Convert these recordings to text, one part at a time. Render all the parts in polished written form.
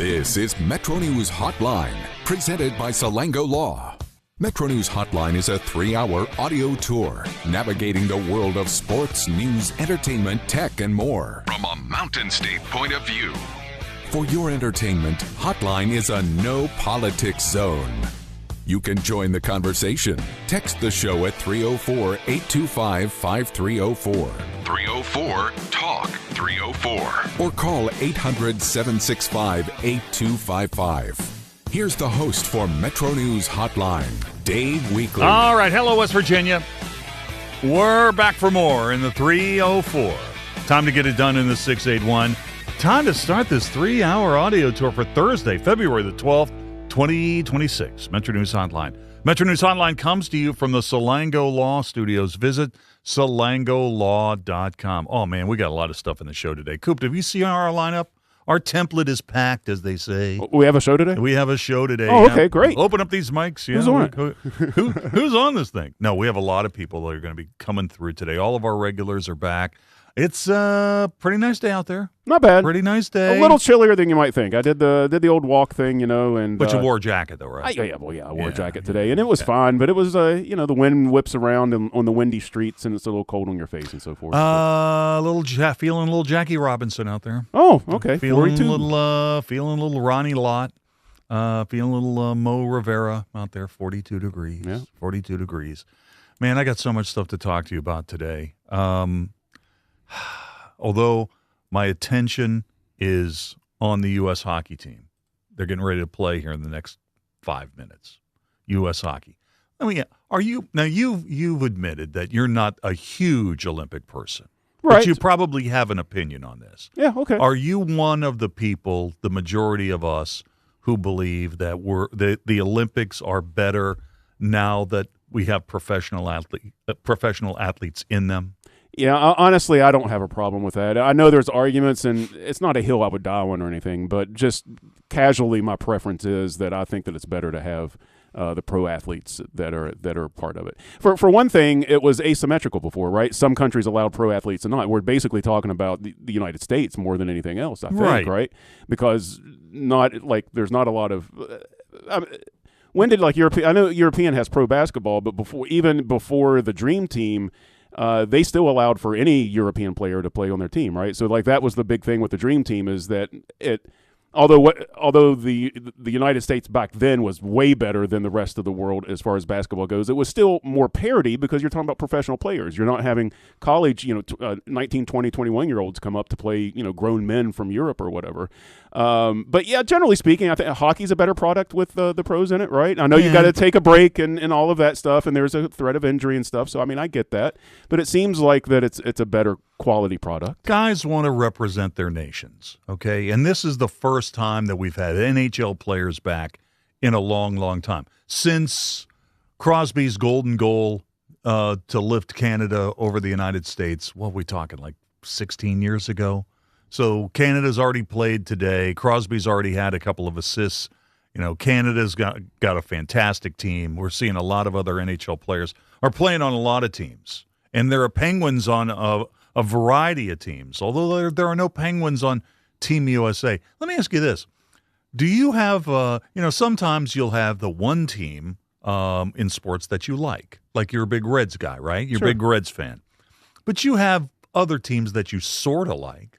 This is Metro News Hotline, presented by Salango Law. Metro News Hotline is a 3-hour audio tour navigating the world of sports, news, entertainment, tech, and more from a Mountain State point of view. For your entertainment, Hotline is a no politics zone. You can join the conversation. Text the show at 304-825-5304. 304-TALK-304. Or call 800-765-8255. Here's the host for Metro News Hotline, Dave Weekly. All right, hello, West Virginia. We're back for more in the 304. Time to get it done in the 681. Time to start this 3-hour audio tour for Thursday, February the 12th, 2026. Metro News Hotline. Metro News Hotline comes to you from the Salango Law Studios. Visit salangolaw.com. Oh, man, we got a lot of stuff in the show today. Coop, have you seen our lineup? Our template is packed, as they say. We have a show today? We have a show today. Oh, okay, great. Open up these mics. Yeah, who's on it? Who's on this thing? No, we have a lot of people that are going to be coming through today. All of our regulars are back. It's a pretty nice day out there. Not bad. Pretty nice day. A little chillier than you might think. I did the old walk thing, and but you wore a jacket though, right? I wore a jacket today, and it was fine. But it was, the wind whips around on the windy streets, and it's a little cold on your face and so forth. Feeling a little Jackie Robinson out there. Oh, okay. Feeling 42. feeling a little Ronnie Lott. Feeling a little Mo Rivera out there. 42 degrees. Yeah. 42 degrees. Man, I got so much stuff to talk to you about today. Although my attention is on the U.S. hockey team. They're getting ready to play here in the next 5 minutes. U.S. hockey. I mean, you've admitted that you're not a huge Olympic person. Right. But you probably have an opinion on this. Yeah, okay. Are you one of the people, the majority of us, who believe that the Olympics are better now that we have professional athletes in them? Yeah, honestly, I don't have a problem with that. I know there's arguments, and it's not a hill I would die on or anything, but just casually, my preference is that I think that it's better to have the pro athletes that are part of it. For one thing, it was asymmetrical before, right? Some countries allowed pro athletes and not. We're basically talking about the United States more than anything else, I think, right? Because there's not a lot of when did European? I know European has pro basketball, but even before the Dream Team. They still allowed for any European player to play on their team, right? So, that was the big thing with the Dream Team is that although the United States back then was way better than the rest of the world as far as basketball goes, it was still more parity because you're talking about professional players. You're not having college, 19, 20, 21-year-olds come up to play, grown men from Europe or whatever. But yeah, generally speaking, I think hockey's a better product with the pros in it, right? I know you got to take a break and all of that stuff, and there's a threat of injury and stuff. So I mean, I get that, but it seems like that it's a better quality product. Guys want to represent their nations, okay? And this is the first time that we've had NHL players back in a long, long time since Crosby's golden goal to lift Canada over the United States. What are we talking, 16 years ago? So Canada's already played today. Crosby's already had a couple of assists. Canada's got a fantastic team. We're seeing a lot of other NHL players are playing on a lot of teams. And there are Penguins on a variety of teams, although there are no Penguins on Team USA. Let me ask you this. Do you have, sometimes you'll have the one team in sports that you like you're a big Reds guy, right? You're a big Reds fan. But you have other teams that you sort of like.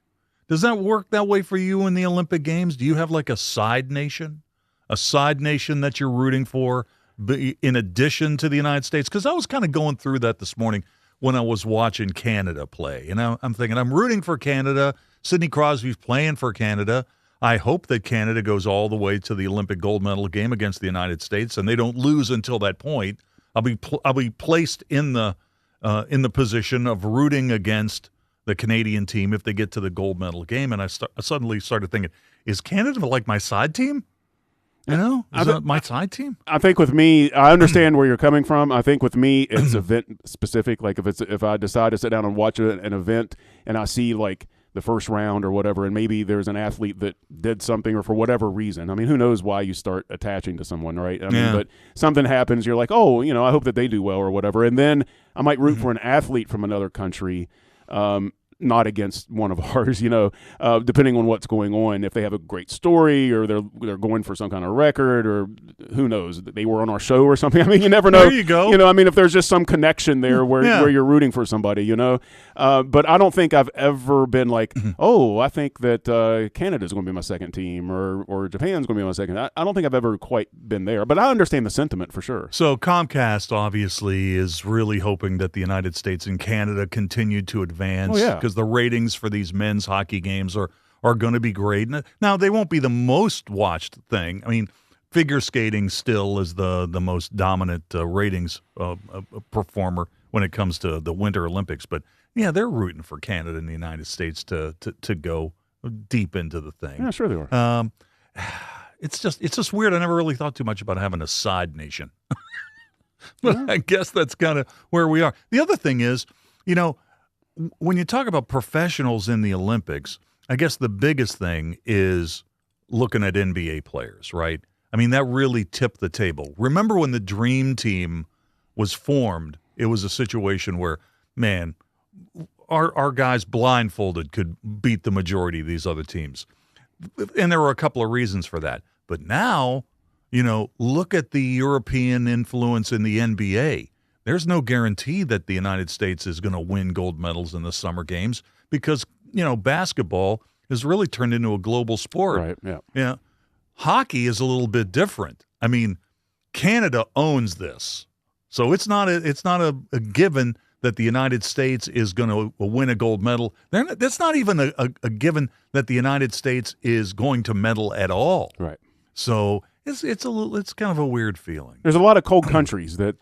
Does that work that way for you in the Olympic Games? Do you have a side nation? A side nation that you're rooting for in addition to the United States? Because I was kind of going through that this morning when I was watching Canada play. And I'm thinking, I'm rooting for Canada. Sidney Crosby's playing for Canada. I hope that Canada goes all the way to the Olympic gold medal game against the United States, and they don't lose until that point. I'll be placed in the position of rooting against the Canadian team if they get to the gold medal game. And I suddenly started thinking, is Canada my side team? Is that my side team? I think with me, I understand where you're coming from. I think with me, it's event specific. If I decide to sit down and watch an event and I see the first round or whatever, and maybe there's an athlete that did something or for whatever reason. I mean, who knows why you start attaching to someone, right? I mean, but something happens, you're like, oh, I hope that they do well or whatever. And then I might root for an athlete from another country. not against one of ours, depending on what's going on. If they have a great story or they're going for some kind of record or who knows, they were on our show or something. I mean, you never know. There you go. If there's just some connection there where you're rooting for somebody, But I don't think I've ever been like, oh, I think that Canada's going to be my second team or Japan's going to be my second. I don't think I've ever quite been there, but I understand the sentiment for sure. So Comcast obviously is really hoping that the United States and Canada continue to advance because the ratings for these men's hockey games are going to be great. Now, they won't be the most watched thing. I mean, figure skating still is the most dominant ratings performer when it comes to the Winter Olympics. But, yeah, they're rooting for Canada and the United States to go deep into the thing. Yeah, sure they are. It's just weird. I never really thought too much about having a side nation. But I guess that's kind of where we are. The other thing is, when you talk about professionals in the Olympics, I guess the biggest thing is looking at NBA players, right? I mean, that really tipped the table. Remember when the Dream Team was formed, it was a situation where, man, our guys blindfolded could beat the majority of these other teams. And there were a couple of reasons for that. But now, look at the European influence in the NBA. There's no guarantee that the United States is going to win gold medals in the summer games because, basketball has really turned into a global sport. Right, yeah. Yeah. Hockey is a little bit different. I mean, Canada owns this. So it's not a given that the United States is going to win a gold medal. That's not even a given that the United States is going to medal at all. Right. So it's kind of a weird feeling. There's a lot of cold countries that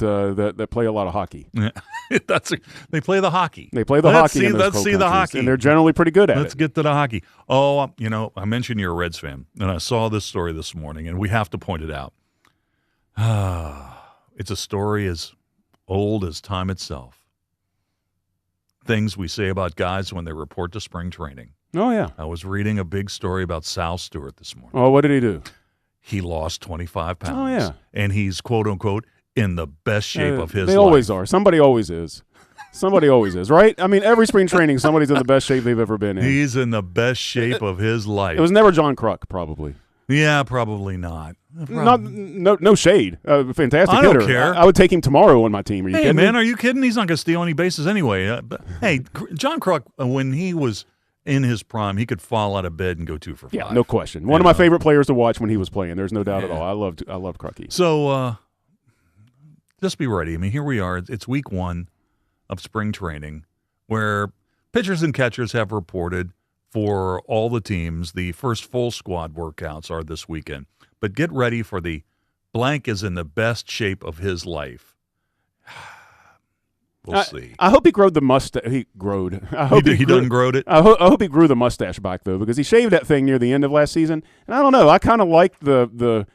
play a lot of hockey. Yeah. They play the hockey. They play the hockey. Let's see the hockey, and they're generally pretty good at it. Let's get to the hockey. Oh, I mentioned you're a Reds fan, and I saw this story this morning, and we have to point it out. It's a story as old as time itself. Things we say about guys when they report to spring training. Oh yeah. I was reading a big story about Sal Stewart this morning. Oh, what did he do? He lost 25 pounds. Oh, yeah. And he's, quote, unquote, in the best shape of his life. They always are. Somebody always is. Somebody always is, right? I mean, every spring training, somebody's in the best shape they've ever been in. He's in the best shape of his life. It was never John Kruk, probably. Yeah, probably not. No shade. Fantastic I don't hitter. care. I would take him tomorrow on my team. Are you kidding man, me? are you kidding? He's not going to steal any bases anyway. Hey, John Kruk, when he was in his prime, he could fall out of bed and go 2 for 5. Yeah, no question. One of my favorite players to watch when he was playing. There's no doubt at all. I loved Krucky. So just be ready. I mean, here we are. It's week 1 of spring training where pitchers and catchers have reported for all the teams. The first full squad workouts are this weekend. But get ready for the blank is in the best shape of his life. We'll see. I hope he growed the mustache. He growed. I hope he done growed it? I hope he grew the mustache back, though, because he shaved that thing near the end of last season. And I don't know. I kind of liked the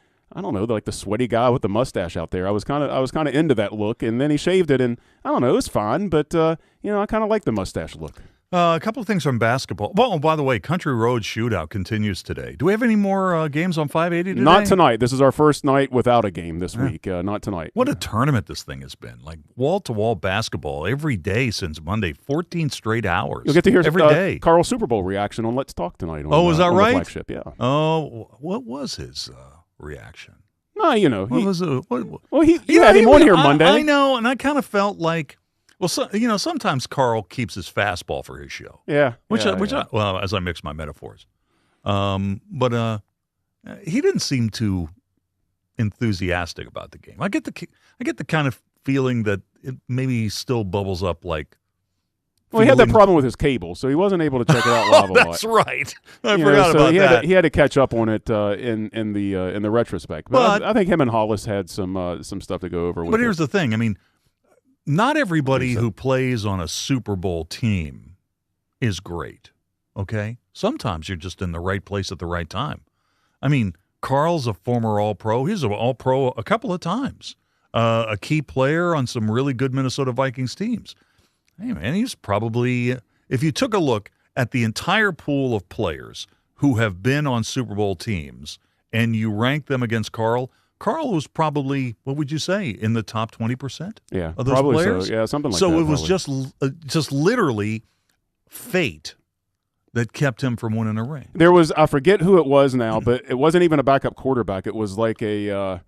sweaty guy with the mustache out there. I was kind of into that look, and then he shaved it, and I don't know. It was fine, but I kind of like the mustache look. A couple of things from basketball. Well, by the way, Country Road Shootout continues today. Do we have any more games on 580 today? Not tonight. This is our first night without a game this week. Not tonight. What a tournament this thing has been. Like wall-to-wall basketball every day since Monday, 14 straight hours. You'll get to hear every day. Carl's Super Bowl reaction on Let's Talk tonight. Is that right? The flagship, yeah. Oh, what was his reaction? No, he had him on here Monday. I know, and I kind of felt like, well, sometimes Carl keeps his fastball for his show. Yeah. As I mix my metaphors. But he didn't seem too enthusiastic about the game. I get the kind of feeling that it maybe still bubbles up like. Well, he had that problem with his cable, so he wasn't able to check it out live a lot. That's right. I forgot about that. He had to catch up on it in the retrospect. But I think him and Hollis had some stuff to go over with. But here's the thing. I mean, not everybody who plays on a Super Bowl team is great, okay? Sometimes you're just in the right place at the right time. I mean, Carl's a former All-Pro. He's an All-Pro a couple of times, a key player on some really good Minnesota Vikings teams. Hey, man, he's probably, if you took a look at the entire pool of players who have been on Super Bowl teams and you rank them against Carl was probably, what would you say, in the top 20% of those players? So. Yeah, something like that. So it was just literally fate that kept him from winning a ring? There was, I forget who it was now, but it wasn't even a backup quarterback. It was like a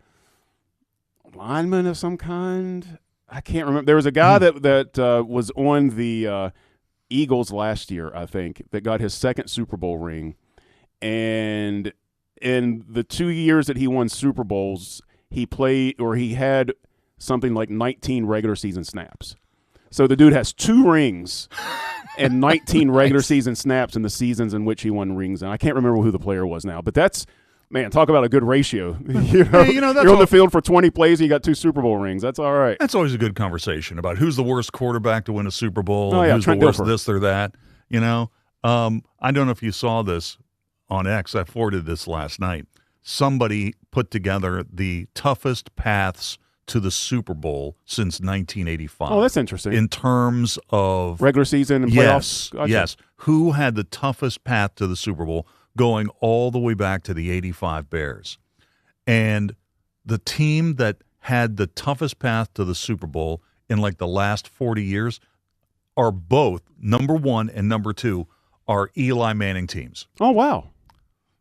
lineman of some kind. I can't remember. There was a guy that was on the Eagles last year, I think, that got his second Super Bowl ring. And in the 2 years that he won Super Bowls, he had something like 19 regular season snaps. So the dude has 2 rings and 19 regular season snaps in the seasons in which he won rings. And I can't remember who the player was now, but that's, man, talk about a good ratio. You're on the field for 20 plays, and you got 2 Super Bowl rings. That's all right. That's always a good conversation about who's the worst quarterback to win a Super Bowl, who's Trent the worst Dilfer. this or that. I don't know if you saw this on X. I forwarded this last night. Somebody put together the toughest paths to the Super Bowl since 1985. Oh, that's interesting. In terms of regular season and playoffs? Gotcha. Yes. Who had the toughest path to the Super Bowl going all the way back to the 85 Bears? And the team that had the toughest path to the Super Bowl in like the last 40 years are both, number 1 and number 2, are Eli Manning teams. Oh, wow.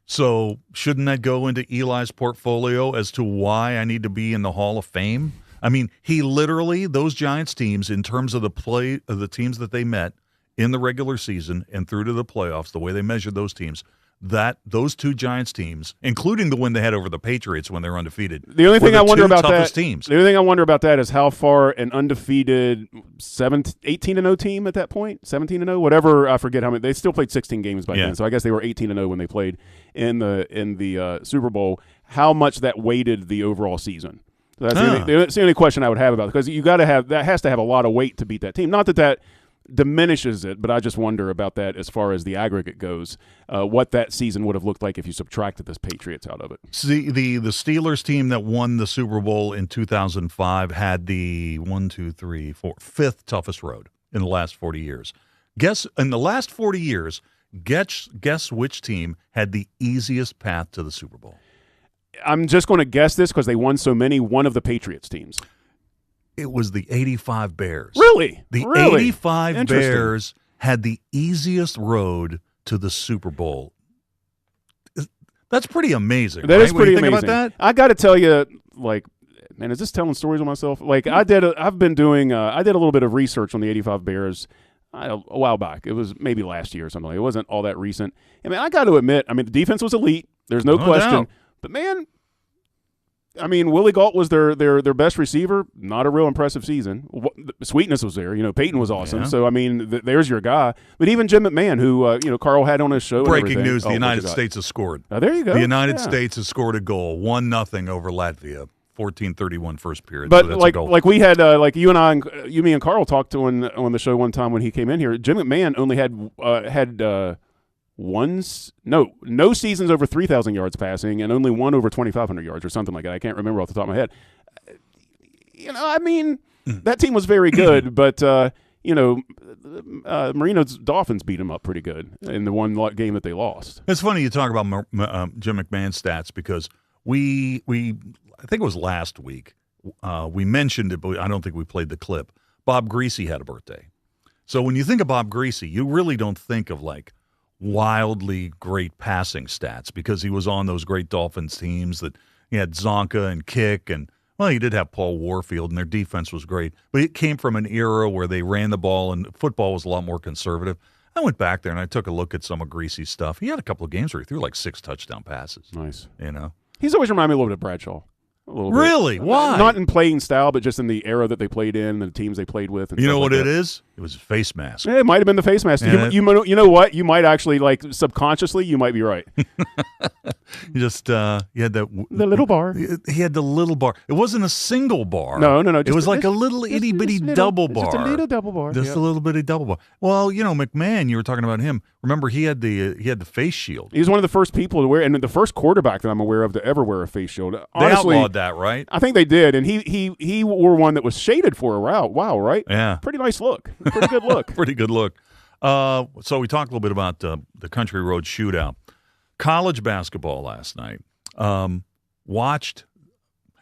So shouldn't that go into Eli's portfolio as to why I need to be in the Hall of Fame? I mean, he literally, those Giants teams, in terms of the play of the teams that they met in the regular season and through to the playoffs, the way they measured those teams, those 2 Giants teams, including the win they had over the Patriots when they were undefeated, the only thing I wonder about that, teams. The only thing I wonder about that is how far an undefeated 18-0 team at that point, 17-0, whatever, I forget how many. They still played 16 games by then, so I guess they were 18-0 when they played in the Super Bowl. How much that weighted the overall season? So that's the only question I would have about it, because you got to have that has to have a lot of weight to beat that team. Not that diminishes it, but I just wonder about that as far as the aggregate goes, what that season would have looked like if you subtracted the Patriots out of it. See, the Steelers team that won the Super Bowl in 2005 had the 5th toughest road in the last 40 years. Guess which team had the easiest path to the Super Bowl? I'm just going to guess this because they won so many. One of the Patriots teams. It was the 85 Bears. Really? The 85 Bears had the easiest road to the Super Bowl. That's pretty amazing. That is pretty amazing. About that? I got to tell you, man, is this telling stories on myself? I did a little bit of research on the 85 Bears a while back. It was maybe last year or something. It wasn't all that recent. And, man, I got to admit, the defense was elite. There's no question. Doubt. But, man, Willie Gault was their best receiver. Not a real impressive season. Sweetness was there. Peyton was awesome. Yeah. So, there's your guy. But even Jim McMahon, who, Carl had on his show. Breaking news, the United States has scored. There you go. The United States has scored a goal, 1-0 over Latvia, 14:31 first period. But so that's we had, me and Carl talked to on the show one time when he came in here. Jim McMahon only had no seasons over 3,000 yards passing, and only one over 2,500 yards or something like that. I can't remember off the top of my head. That team was very good, but Marino's Dolphins beat him up pretty good in the one game that they lost. It's funny you talk about Jim McMahon's stats, because we I think it was last week we mentioned it, but I don't think we played the clip. Bob Greasy had a birthday. So when you think of Bob Greasy, you really don't think of wildly great passing stats, because he was on those great Dolphins teams that he had Zonka and Kick, and he did have Paul Warfield, and their defense was great. But it came from an era where they ran the ball and football was a lot more conservative. I went back there and I took a look at some of Greasy's stuff. He had a couple of games where he threw 6 touchdown passes. Nice. He's always reminded me a little bit of Bradshaw. Really? Why? Not in playing style, but just in the era that they played in, and the teams they played with. And you know what it is? It was a face mask. Yeah, it might have been the face mask. Yeah. You know what? You might actually, subconsciously, you might be right. You had the little bar. He had the little bar. It wasn't a single bar. No. It was like a little itty bitty double bar. Just a little double bar. Just a little bitty double bar. Well, McMahon, you were talking about him. Remember, he had the face shield. He was one of the first people to wear, and the first quarterback that I'm aware of to ever wear a face shield. Honestly, they outlawed that, right? I think they did, and he wore one that was shaded for a while, right? Yeah. Pretty nice look. Pretty good look. Pretty good look. So we talked a little bit about the Country Road Shootout. College basketball last night. Watched.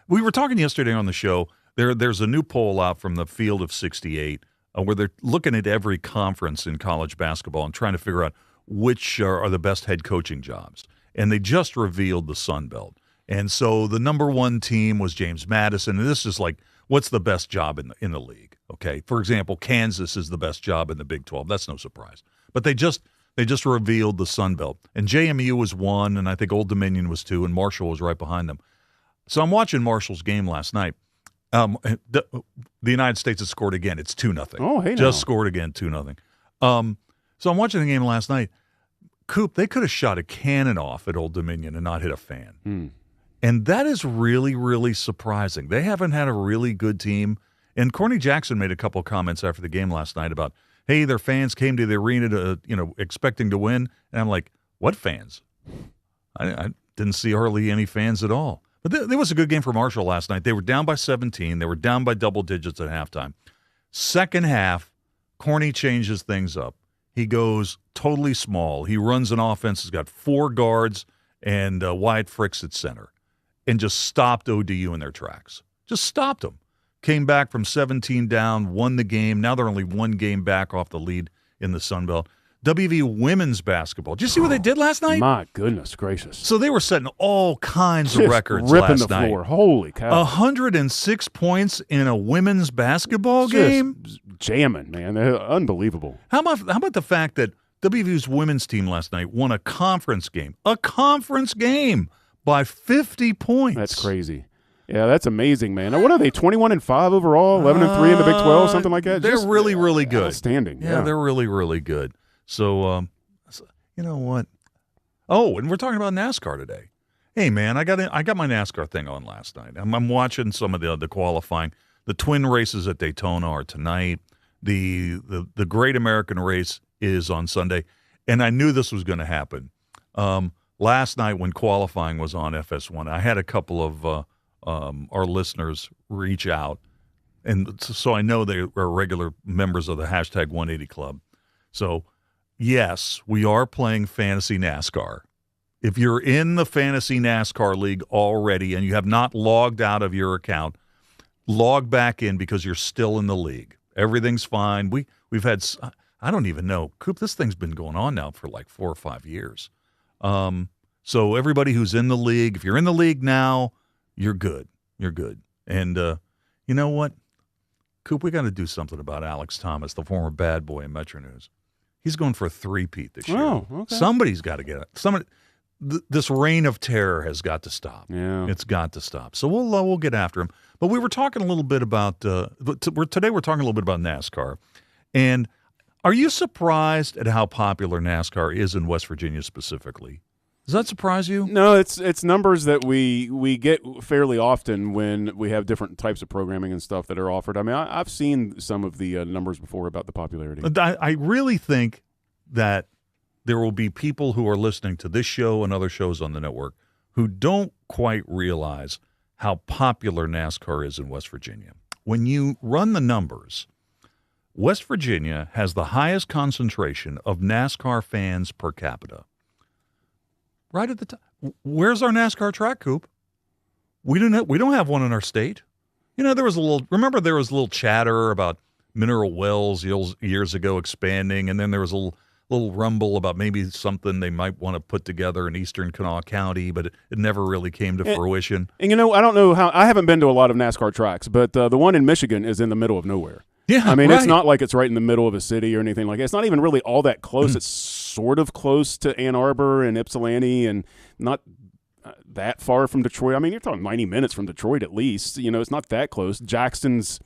We were talking yesterday on the show. There's a new poll out from the Field of 68 where they're looking at every conference in college basketball and trying to figure out which are the best head coaching jobs. And they just revealed the Sun Belt. And so the number one team was James Madison. And this is like, what's the best job in the league? Okay. For example, Kansas is the best job in the Big 12. That's no surprise. But they just revealed the Sun Belt. And JMU was 1, and I think Old Dominion was 2, and Marshall was right behind them. So I'm watching Marshall's game last night. The United States has scored again. It's 2-0. Oh, hey, just scored again, 2-0. So I'm watching the game last night. Coop, they could have shot a cannon off at Old Dominion and not hit a fan. And that is really, really surprising. They haven't had a really good team. And Corny Jackson made a couple of comments after the game last night about, hey, their fans came to the arena to, expecting to win. And I'm like, what fans? I didn't see hardly any fans at all. But there was a good game for Marshall last night. They were down by 17. They were down by double digits at halftime. Second half, Corny changes things up. He goes totally small. He runs an offense. He's got 4 guards and Wyatt Fricks at center, and just stopped ODU in their tracks. Just stopped them. Came back from 17 down, won the game. Now they're only 1 game back off the lead in the Sun Belt. WVU women's basketball. Did you see what they did last night? My goodness gracious. So they were setting all kinds of records ripping last the night. floor. Holy cow. 106 points in a women's basketball game? Jamming, man. They're unbelievable. How about the fact that WVU's women's team last night won a conference game? A conference game by 50 points. That's crazy. Yeah, that's amazing, man. Now, what are they, 21-5 overall, 11-3 in the Big 12, something like that? They're really, really good. Outstanding. Yeah, they're really, really good. So, you know what? Oh, and we're talking about NASCAR today. Hey, man, I got my NASCAR thing on last night. I'm watching some of the qualifying. The twin races at Daytona are tonight. The Great American Race is on Sunday, and I knew this was going to happen. Last night when qualifying was on FS1, I had a couple of our listeners reach out, and so I know they are regular members of the hashtag 180 Club. So, yes, we are playing Fantasy NASCAR. If you're in the Fantasy NASCAR League already and you have not logged out of your account, log back in because you're still in the league. Everything's fine. We've had, I don't even know, Coop, this thing's been going on now for like 4 or 5 years. So everybody who's in the league, if you're in the league now, you're good. You're good. And you know what? Coop, we got to do something about Alex Thomas, the former bad boy in Metro News. He's going for a 3-peat this year. Oh, okay. Somebody's got to get it. This reign of terror has got to stop. Yeah. It's got to stop. So we'll get after him. But we were talking a little bit about today we're talking a little bit about NASCAR. And are you surprised at how popular NASCAR is in West Virginia specifically? Does that surprise you? No, it's numbers that we get fairly often when we have different types of programming and stuff that are offered. I mean, I've seen some of the numbers before about the popularity. I really think that there will be people who are listening to this show and other shows on the network who don't quite realize how popular NASCAR is in West Virginia. When you run the numbers, West Virginia has the highest concentration of NASCAR fans per capita. Right at the top. Where's our NASCAR track, Coop? We don't have one in our state. There was a little chatter about Mineral Wells years ago expanding, and then there was a little rumble about maybe something they might want to put together in Eastern Kanawha County, but it never really came to fruition. And I don't know how. I haven't been to a lot of NASCAR tracks, but the one in Michigan is in the middle of nowhere. Yeah, I mean, right. It's not like it's right in the middle of a city or anything like that. It's not even really all that close. It's sort of close to Ann Arbor and Ypsilanti and not that far from Detroit. I mean, you're talking 90 minutes from Detroit at least. It's not that close. Jackson's,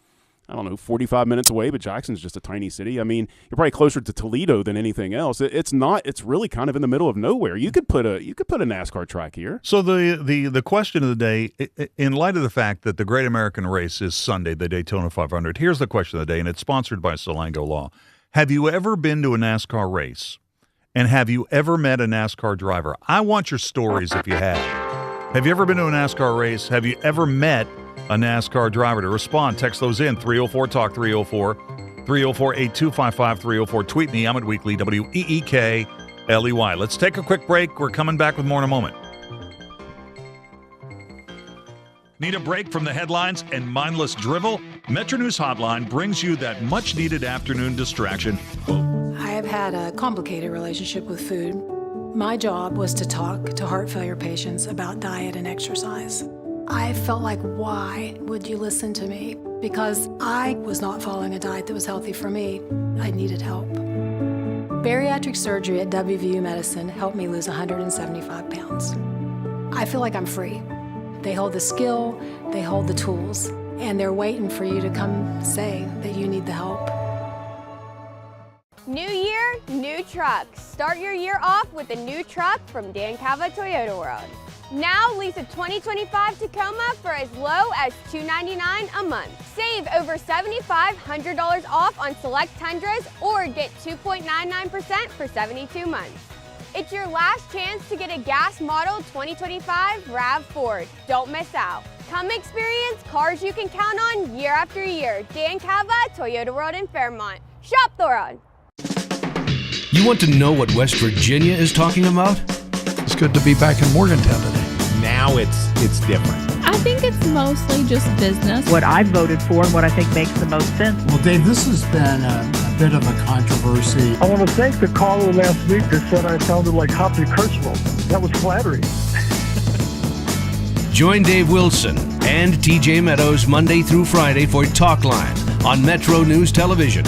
45 minutes away, but Jackson's just a tiny city. I mean, you're probably closer to Toledo than anything else. It's not. It's really kind of in the middle of nowhere. You could put a NASCAR track here. So the question of the day, in light of the fact that the Great American Race is Sunday, the Daytona 500, here's the question of the day, and it's sponsored by Salango Law. Have you ever been to a NASCAR race? And have you ever met a NASCAR driver? I want your stories if you have. Have you ever been to a NASCAR race? Have you ever met a NASCAR driver? To respond, text those in, 304-TALK, 304-825-5304. Tweet me, I'm at Weekly, WEEKLEY. Let's take a quick break. We're coming back with more in a moment. Need a break from the headlines and mindless drivel? Metro News Hotline brings you that much-needed afternoon distraction. I have had a complicated relationship with food. My job was to talk to heart failure patients about diet and exercise. I felt like, why would you listen to me? Because I was not following a diet that was healthy for me. I needed help. Bariatric surgery at WVU Medicine helped me lose 175 pounds. I feel like I'm free. They hold the skill, they hold the tools, and they're waiting for you to come say that you need the help. New year, new trucks. Start your year off with a new truck from Dan Cava Toyota World. Now lease a 2025 Tacoma for as low as $299 a month. Save over $7,500 off on select Tundras or get 2.99% for 72 months. It's your last chance to get a gas model 2025 RAV4. Don't miss out. Come experience cars you can count on year after year. Dan Cava, Toyota World in Fairmont. Shop the road. You want to know what West Virginia is talking about? It's good to be back in Morgantown today. Now it's different. I think it's mostly just business. What I voted for and what I think makes the most sense. Well, Dave, this has been a bit of a controversy. I want to thank the caller last week that said I sounded like Hoppy Kercheval. That was flattering. Join Dave Wilson and TJ Meadows Monday through Friday for Talkline on Metro News Television.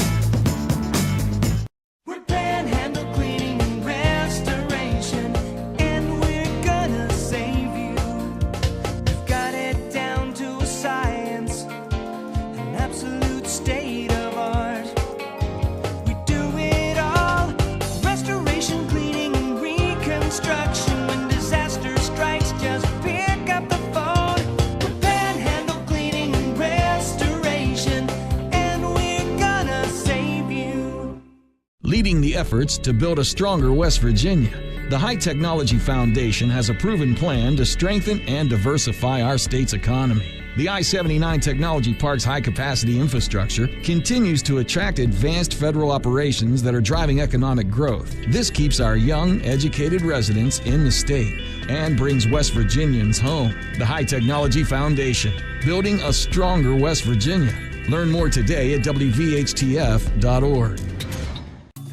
Leading the efforts to build a stronger West Virginia, the High Technology Foundation has a proven plan to strengthen and diversify our state's economy. The I-79 Technology Park's high-capacity infrastructure continues to attract advanced federal operations that are driving economic growth. This keeps our young, educated residents in the state and brings West Virginians home. The High Technology Foundation, building a stronger West Virginia. Learn more today at WVHTF.org.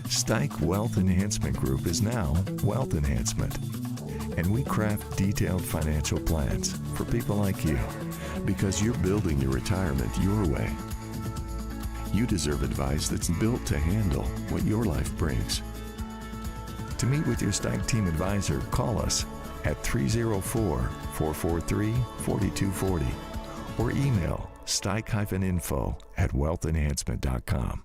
Stike Wealth Enhancement Group is now Wealth Enhancement, and we craft detailed financial plans for people like you because you're building your retirement your way. You deserve advice that's built to handle what your life brings. To meet with your Stike team advisor, call us at 304-443-4240 or email stike-info@wealthenhancement.com.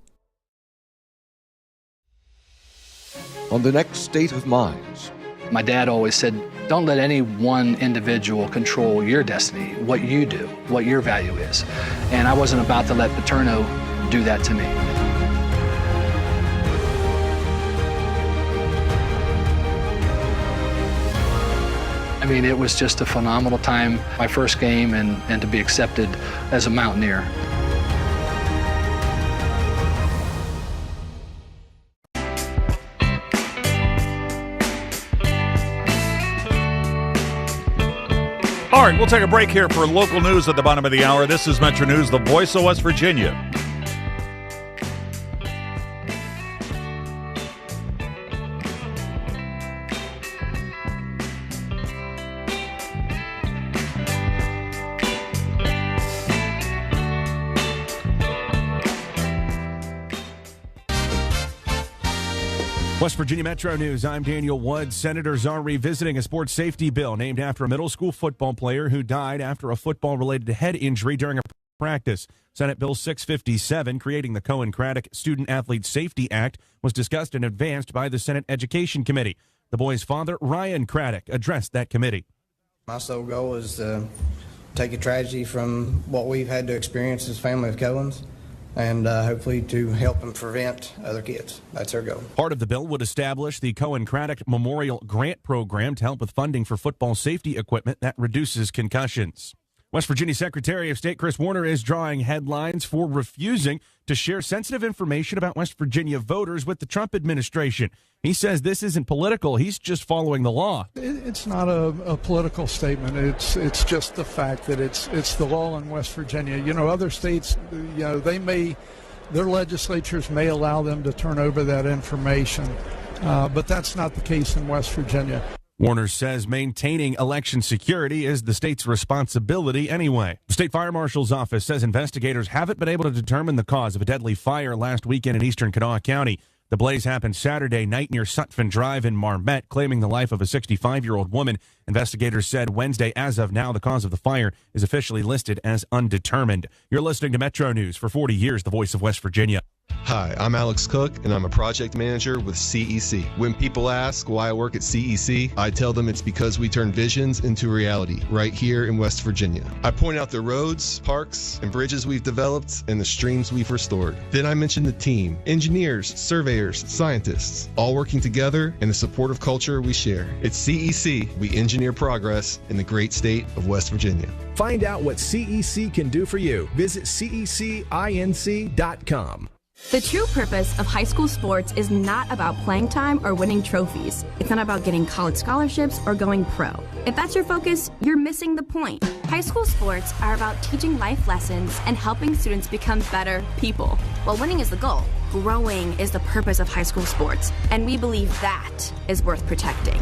On the next State of Minds. My dad always said, don't let any one individual control your destiny, what you do, what your value is. And I wasn't about to let Paterno do that to me. I mean, it was just a phenomenal time, my first game, and to be accepted as a Mountaineer. All right, we'll take a break here for local news at the bottom of the hour. This is Metro News, the voice of West Virginia. West Virginia Metro News, I'm Daniel Wood. Senators are revisiting a sports safety bill named after a middle school football player who died after a football-related head injury during a practice. Senate Bill 657, creating the Cohen-Craddock Student-Athlete Safety Act, was discussed and advanced by the Senate Education Committee. The boy's father, Ryan Craddock, addressed that committee. My sole goal is to take a tragedy from what we've had to experience as a family of Cohens, and hopefully to help and prevent other kids. That's our goal. Part of the bill would establish the Cohen-Craddock Memorial Grant Program to help with funding for football safety equipment that reduces concussions. West Virginia Secretary of State Chris Warner is drawing headlines for refusing to share sensitive information about West Virginia voters with the Trump administration. He says this isn't political. He's just following the law. It's not a political statement. It's just the fact that it's the law in West Virginia. Other states, their legislatures may allow them to turn over that information, but that's not the case in West Virginia. Warner says maintaining election security is the state's responsibility anyway. The state fire marshal's office says investigators haven't been able to determine the cause of a deadly fire last weekend in eastern Kanawha County. The blaze happened Saturday night near Sutphen Drive in Marmet, claiming the life of a 65-year-old woman. Investigators said Wednesday, as of now, the cause of the fire is officially listed as undetermined. You're listening to Metro News for 40 years, the voice of West Virginia. Hi, I'm Alex Cook, and I'm a project manager with CEC. When people ask why I work at CEC, I tell them it's because we turn visions into reality right here in West Virginia. I point out the roads, parks, and bridges we've developed and the streams we've restored. Then I mention the team, engineers, surveyors, scientists, all working together in the supportive culture we share. At CEC, we engineer progress in the great state of West Virginia. Find out what CEC can do for you. Visit cecinc.com. The true purpose of high school sports is not about playing time or winning trophies. It's not about getting college scholarships or going pro. If that's your focus, you're missing the point. High school sports are about teaching life lessons and helping students become better people. While winning is the goal, growing is the purpose of high school sports, and we believe that is worth protecting.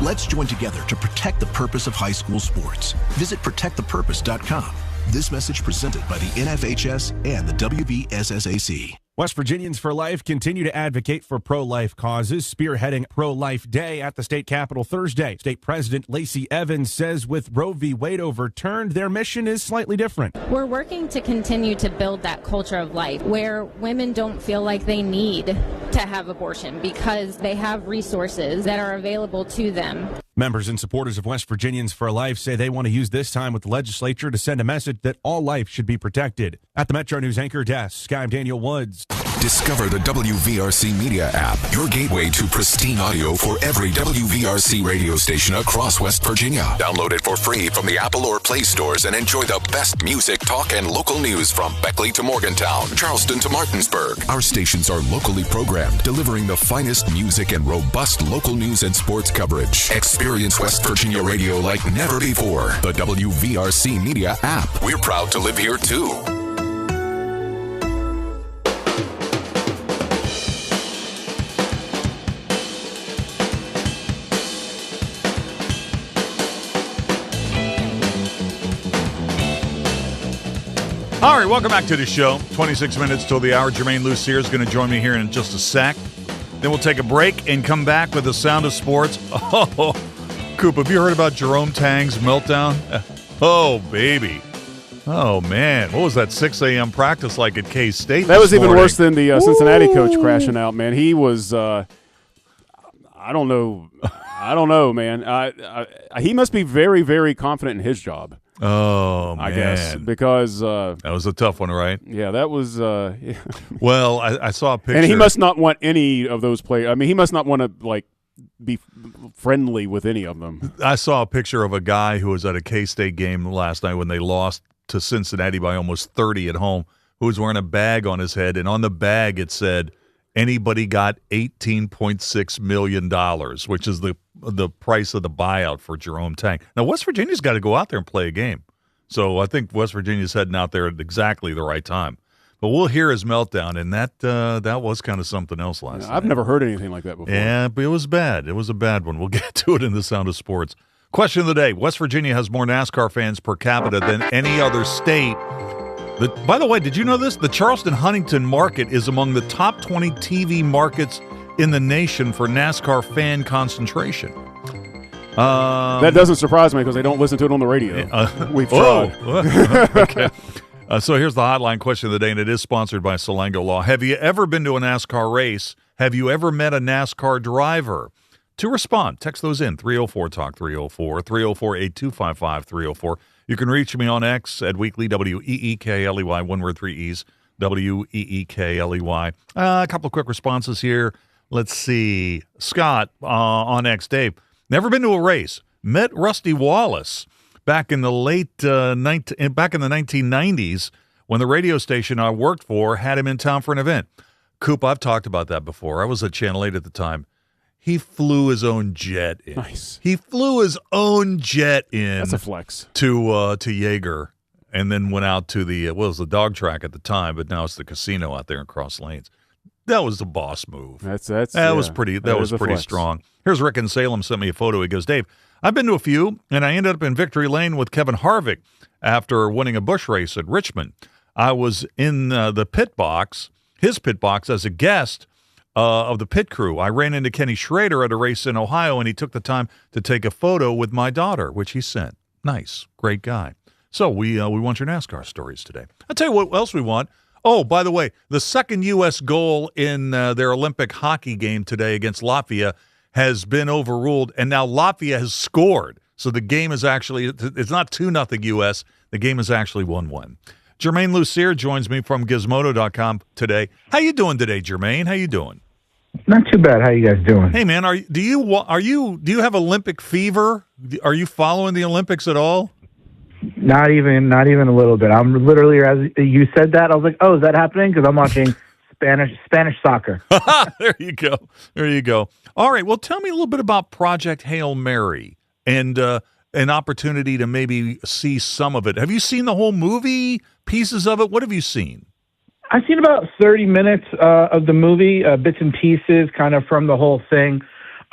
Let's join together to protect the purpose of high school sports. Visit protectthepurpose.com. This message presented by the NFHS and the WVSSAC. West Virginians for Life continue to advocate for pro-life causes, spearheading Pro-Life Day at the state capitol Thursday. State President Lacey Evans says with Roe v. Wade overturned, their mission is slightly different. We're working to continue to build that culture of life where women don't feel like they need to have abortion because they have resources that are available to them. Members and supporters of West Virginians for Life say they want to use this time with the legislature to send a message that all life should be protected. At the Metro News Anchor Desk, I'm Daniel Woods. Discover the WVRC Media app, your gateway to pristine audio for every WVRC radio station across West Virginia. Download it for free from the Apple or Play stores and enjoy the best music, talk, and local news from Beckley to Morgantown, Charleston to Martinsburg. Our stations are locally programmed, delivering the finest music and robust local news and sports coverage. Experience West Virginia radio like never before. The WVRC Media app. We're proud to live here, too. All right, welcome back to the show. 26 minutes till the hour. Germain Lussier is going to join me here in just a sec. Then we'll take a break and come back with the sound of sports. Oh, Coop, have you heard about Jerome Tang's meltdown? Oh, baby. Oh, man. What was that 6 a.m. practice like at K-State? That was even worse than the Cincinnati coach crashing out, man. He was, I don't know, man. He must be very, very confident in his job. Oh, man. I guess, because that was a tough one, right? Yeah, that was yeah. Well, I saw a picture. And he must not want any of those players. I mean, he must not want to, like, be friendly with any of them. I saw a picture of a guy who was at a K-State game last night when they lost to Cincinnati by almost 30 at home, who was wearing a bag on his head, and on the bag it said, anybody got $18.6 million, which is the price of the buyout for Jerome Tang. Now, West Virginia's got to go out there and play a game. So I think West Virginia's heading out there at exactly the right time. But we'll hear his meltdown, and that was kind of something else last night. I've never heard anything like that before. Yeah, but it was bad. It was a bad one. We'll get to it in the Sound of Sports. Question of the day. West Virginia has more NASCAR fans per capita than any other state. By the way, did you know this? The Charleston-Huntington market is among the top 20 TV markets in the nation for NASCAR fan concentration. That doesn't surprise me because they don't listen to it on the radio. We've tried. Okay. So here's the hotline question of the day, and it is sponsored by Salango Law. Have you ever been to a NASCAR race? Have you ever met a NASCAR driver? To respond, text those in, 304-TALK, 304-825-5304. 304. You can reach me on X at Weekly, W-E-E-K-L-E-Y, one word, 3 E's, W-E-E-K-L-E-Y. A couple of quick responses here. Let's see. Scott on X, Dave, never been to a race. Met Rusty Wallace. back in the back in the 1990s when the radio station I worked for had him in town for an event. Coop, I've talked about that before. I was at Channel 8 at the time. He flew his own jet in. Nice. He flew his own jet in. That's a flex. To Jaeger, and then went out to the it was the dog track at the time, but now it's the casino out there in Cross Lanes. That was the boss move. That was pretty strong. Here's Rick in Salem sent me a photo. He goes, Dave, I've been to a few, and I ended up in Victory Lane with Kevin Harvick after winning a Busch race at Richmond. I was in the pit box, his pit box, as a guest of the pit crew. I ran into Kenny Schrader at a race in Ohio, and he took the time to take a photo with my daughter, which he sent. Nice. Great guy. So we want your NASCAR stories today. I'll tell you what else we want. Oh, by the way, the second U.S. goal in their Olympic hockey game today against Latvia has been overruled, and now Latvia has scored. So the game is actually, it's not 2-0 U.S., the game is actually 1-1. Germain Lussier joins me from Gizmodo.com today. How you doing today, Germain? How you doing? Not too bad. How you guys doing? Hey, man, do you have Olympic fever? Are you following the Olympics at all? Not even a little bit. I'm literally, as you said that, I was like, oh, is that happening? Because I'm watching Spanish soccer. There you go. All right. Well, tell me a little bit about Project Hail Mary and an opportunity to maybe see some of it. Have you seen the whole movie, pieces of it? What have you seen? I've seen about 30 minutes of the movie, bits and pieces kind of from the whole thing.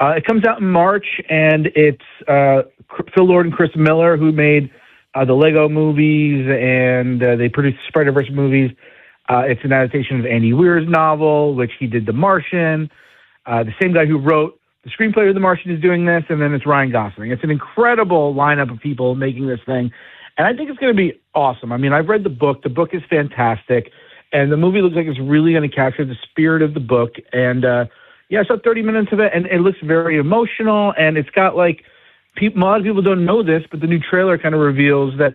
It comes out in March, and it's Phil Lord and Chris Miller, who made the Lego movies, and they produced Spider-Verse movies. It's an adaptation of Andy Weir's novel, which he did The Martian. The same guy who wrote the screenplay of The Martian is doing this, and then it's Ryan Gosling. It's an incredible lineup of people making this thing, and I think it's going to be awesome. I mean, I've read the book. The book is fantastic, and the movie looks like it's really going to capture the spirit of the book. And, I saw 30 minutes of it, and it looks very emotional, and it's got, like, a lot of people don't know this, but the new trailer kind of reveals that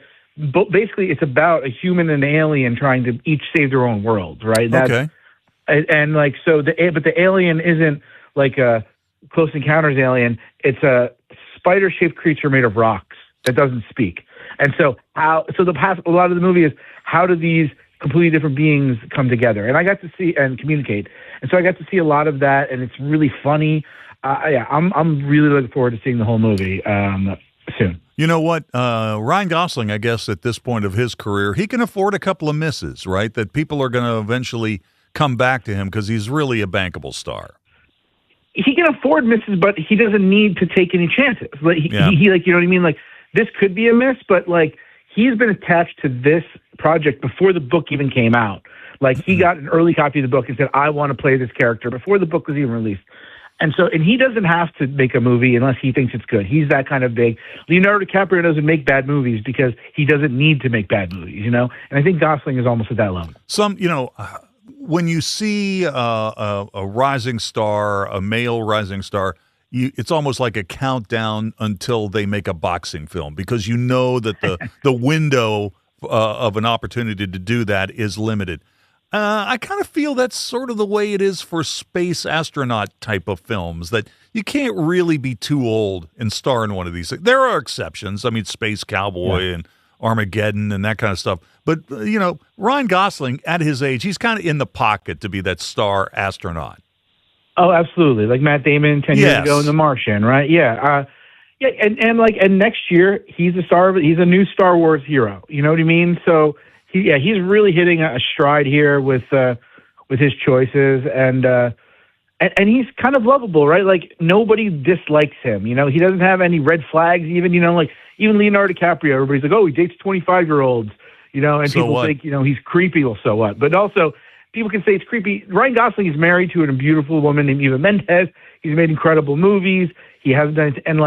basically it's about a human and an alien trying to each save their own worlds, right? Okay. And like, but the alien isn't like a Close Encounters alien. It's a spider-shaped creature made of rocks that doesn't speak. And so a lot of the movie is, how do these completely different beings come together? And I got to see and communicate. And so I got to see a lot of that, and it's really funny. I'm really looking forward to seeing the whole movie soon. You know what? Ryan Gosling, I guess at this point of his career, he can afford a couple of misses, right? That people are going to eventually come back to him because he's really a bankable star. He can afford misses, but he doesn't need to take any chances. Like he like, you know what I mean? Like, this could be a miss, but like, he's been attached to this project before the book even came out. Like, he got an early copy of the book and said, I want to play this character before the book was even released. And he doesn't have to make a movie unless he thinks it's good. He's that kind of big. Leonardo DiCaprio doesn't make bad movies because he doesn't need to make bad movies, you know? And I think Gosling is almost at that level. When you see a rising star, a male rising star, it's almost like a countdown until they make a boxing film, because you know that the window of an opportunity to do that is limited. I kind of feel that's sort of the way it is for space astronaut type of films, that you can't really be too old and star in one of these things. There are exceptions. I mean, Space Cowboy and Armageddon and that kind of stuff. But, Ryan Gosling, at his age, he's kind of in the pocket to be that star astronaut. Oh, absolutely. Like Matt Damon 10 years ago in The Martian, right? Yeah. And next year, he's he's a new Star Wars hero. You know what I mean? So, he's really hitting a stride here with his choices, and he's kind of lovable, right? Like, nobody dislikes him. You know, he doesn't have any red flags. Even even Leonardo DiCaprio, everybody's like, oh, he dates 25-year-olds. You know, and so people think he's creepy. Well, so what? But also, people can say it's creepy. Ryan Gosling is married to a beautiful woman named Eva Mendes. He's made incredible movies. He hasn't done it, and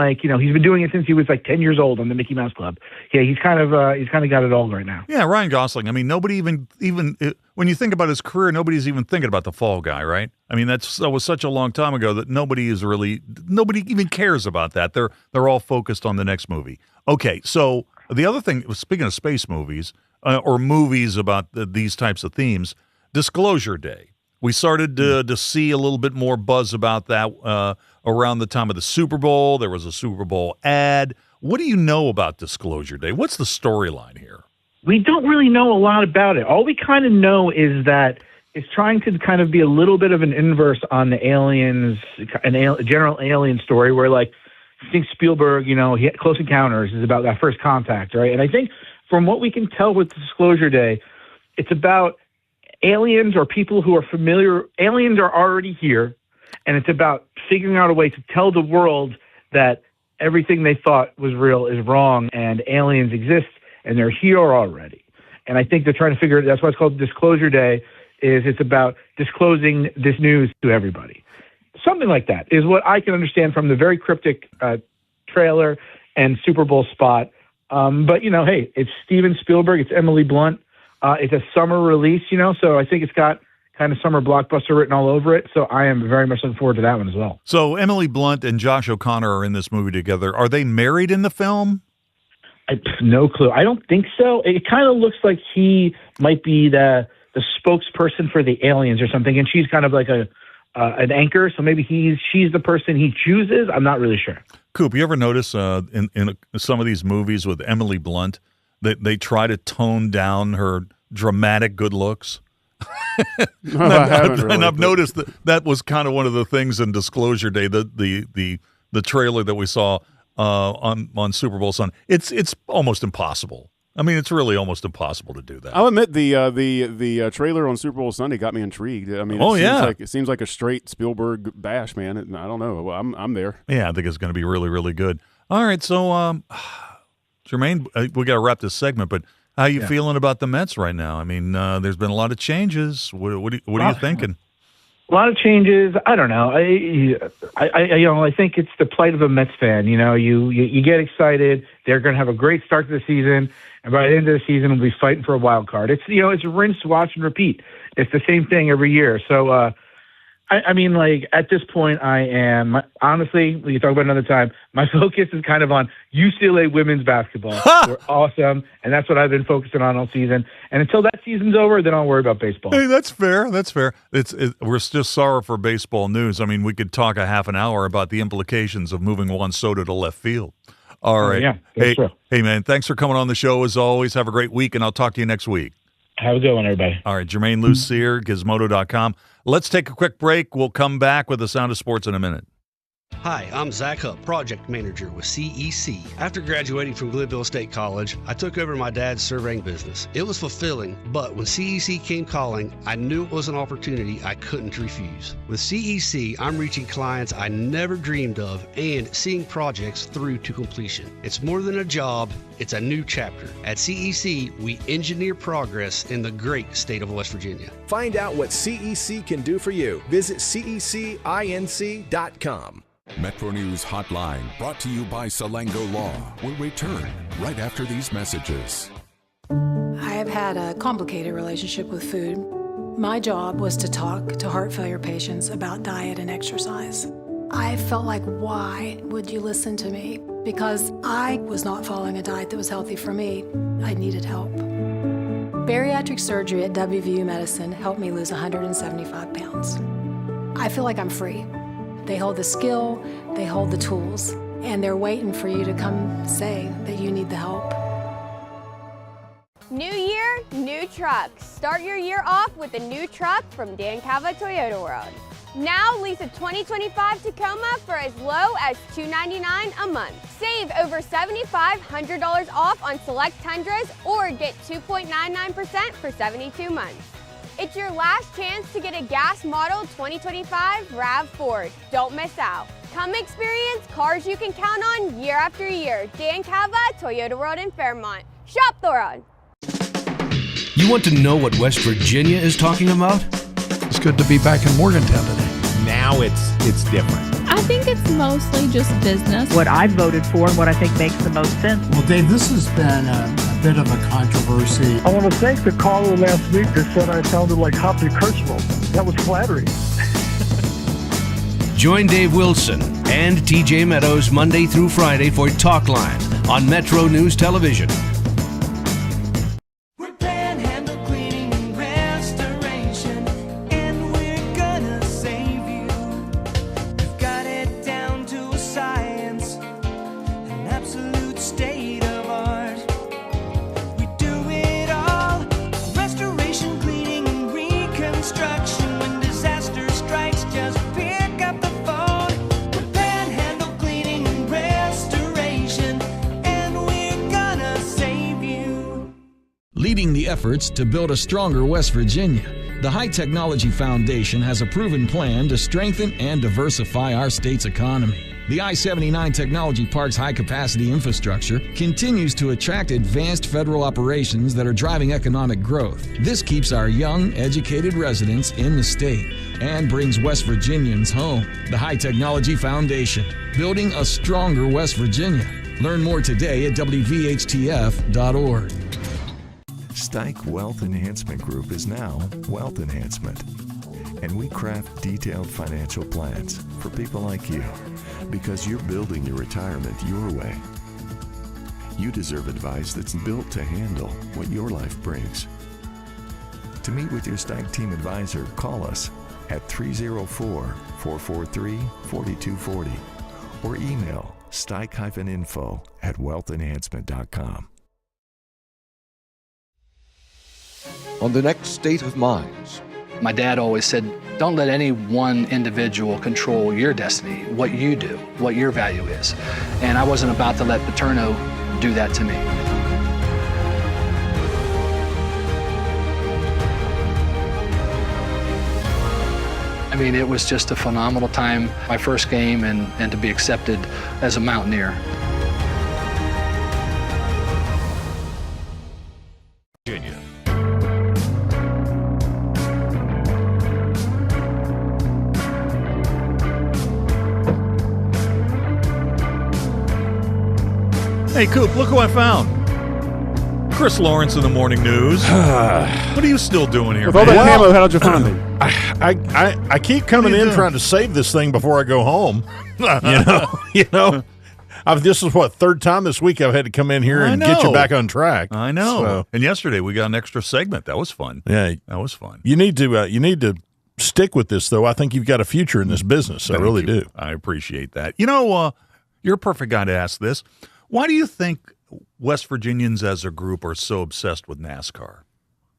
he's been doing it since he was 10 years old on the Mickey Mouse Club. Yeah, he's kind of got it all right now. Yeah, Ryan Gosling. I mean, nobody even when you think about his career, nobody's even thinking about the Fall Guy, right? I mean, that was such a long time ago that nobody even cares about that. They're all focused on the next movie. Okay, so the other thing, speaking of space movies or movies about these types of themes, Disclosure Day, We started to see a little bit more buzz about that around the time of the Super Bowl. There was a Super Bowl ad. What do you know about Disclosure Day? What's the storyline here? We don't really know a lot about it. All we kind of know is that it's trying to kind of be a little bit of an inverse on the aliens, a general alien story where, like, I think Spielberg, Close Encounters is about that first contact, right? And I think from what we can tell with Disclosure Day, it's about aliens or people who are familiar. Aliens are already here, and it's about figuring out a way to tell the world that everything they thought was real is wrong, and aliens exist, and they're here already. And I think they're trying to figure it. That's why it's called Disclosure Day. It's about disclosing this news to everybody. Something like that is what I can understand from the very cryptic trailer and Super Bowl spot. But, hey, it's Steven Spielberg. It's Emily Blunt. It's a summer release, so I think it's got kind of summer blockbuster written all over it. So I am very much looking forward to that one as well. So Emily Blunt and Josh O'Connor are in this movie together. Are they married in the film? No clue. I don't think so. It kind of looks like he might be the spokesperson for the aliens or something, and she's kind of like an anchor. So maybe she's the person he chooses. I'm not really sure. Coop, you ever notice in some of these movies with Emily Blunt that they try to tone down her dramatic good looks? No, I haven't really. And I've noticed that was kind of one of the things in Disclosure Day, the trailer that we saw on Super Bowl Sunday. It's almost impossible. I mean, it's really almost impossible to do that. I'll admit the trailer on Super Bowl Sunday got me intrigued. I mean, it seems like a straight Spielberg bash, man. I don't know. Well, I'm there. Yeah, I think it's going to be really, really good. All right, so Germain, we got to wrap this segment, but how are you feeling about the Mets right now? I mean, there's been a lot of changes. What are you thinking? A lot of changes. I don't know. I think it's the plight of a Mets fan. You get excited. They're going to have a great start to the season, and by the end of the season, we'll be fighting for a wild card. It's it's rinse, watch, and repeat. It's the same thing every year. So, I mean, like, at this point, I am honestly. We can talk about it another time. My focus is kind of on UCLA women's basketball. We're awesome, and that's what I've been focusing on all season. And until that season's over, then I'll worry about baseball. Hey, that's fair. That's fair. We're just sorry for baseball news. I mean, we could talk a half an hour about the implications of moving Juan Soto to left field. All right. Yeah. Hey, man, thanks for coming on the show as always. Have a great week, and I'll talk to you next week. Have a good one, everybody. All right, Germain Lussier, Gizmodo.com. Let's take a quick break. We'll come back with the Sound of Sports in a minute. Hi, I'm Zach Hupp, project manager with CEC. After graduating from Glenville State College, I took over my dad's surveying business. It was fulfilling, but when CEC came calling, I knew it was an opportunity I couldn't refuse. With CEC, I'm reaching clients I never dreamed of and seeing projects through to completion. It's more than a job, it's a new chapter. At CEC, we engineer progress in the great state of West Virginia. Find out what CEC can do for you. Visit cecinc.com. Metro News Hotline, brought to you by Salango Law, will return right after these messages. I have had a complicated relationship with food. My job was to talk to heart failure patients about diet and exercise. I felt like, why would you listen to me? Because I was not following a diet that was healthy for me. I needed help. Bariatric surgery at WVU Medicine helped me lose 175 pounds. I feel like I'm free. They hold the skill, they hold the tools, and they're waiting for you to come say that you need the help. New year, new trucks. Start your year off with a new truck from Dan Calva Toyota World. Now lease a 2025 Tacoma for as low as $299 a month. Save over $7,500 off on select Tundras or get 2.99% for 72 months. It's your last chance to get a gas model 2025 RAV4. Don't miss out. Come experience cars you can count on year after year. Dan Calva, Toyota World in Fairmont. Shop the road. You want to know what West Virginia is talking about? It's good to be back in Morgantown today. Now it's different. I think it's mostly just business. What I voted for and what I think makes the most sense. Well, Dave, this has been a bit of a controversy. I want to thank the caller last week that said I sounded like Hoppy Kercheval. That was flattering. Join Dave Wilson and TJ Meadows Monday through Friday for Talkline on Metro News Television. We're Panhandle Cleaning and Restoration, and we're leading the efforts to build a stronger West Virginia. The High Technology Foundation has a proven plan to strengthen and diversify our state's economy. The I-79 Technology Park's high-capacity infrastructure continues to attract advanced federal operations that are driving economic growth. This keeps our young, educated residents in the state and brings West Virginians home. The High Technology Foundation, building a stronger West Virginia. Learn more today at WVHTF.org. Stike Wealth Enhancement Group is now Wealth Enhancement. And we craft detailed financial plans for people like you, because you're building your retirement your way. You deserve advice that's built to handle what your life brings. To meet with your Stike team advisor, call us at 304-443-4240 or email stike-info@wealthenhancement.com. On the next State of Minds. My dad always said, don't let any one individual control your destiny, what you do, what your value is. And I wasn't about to let Paterno do that to me. I mean, it was just a phenomenal time, my first game, and to be accepted as a Mountaineer. Virginia. Hey, Coop, look who I found. Chris Lawrence in the Morning News. What are you still doing here, With all man? that camo, how'd you find me? I keep coming in trying to save this thing before I go home. You know. This is third time this week I've had to come in here and get you back on track. I know. So, and yesterday we got an extra segment. That was fun. Yeah, that was fun. You need to stick with this, though. I think you've got a future in this business. I really do. I appreciate that. You know, you're a perfect guy to ask this. Why do you think West Virginians as a group are so obsessed with NASCAR?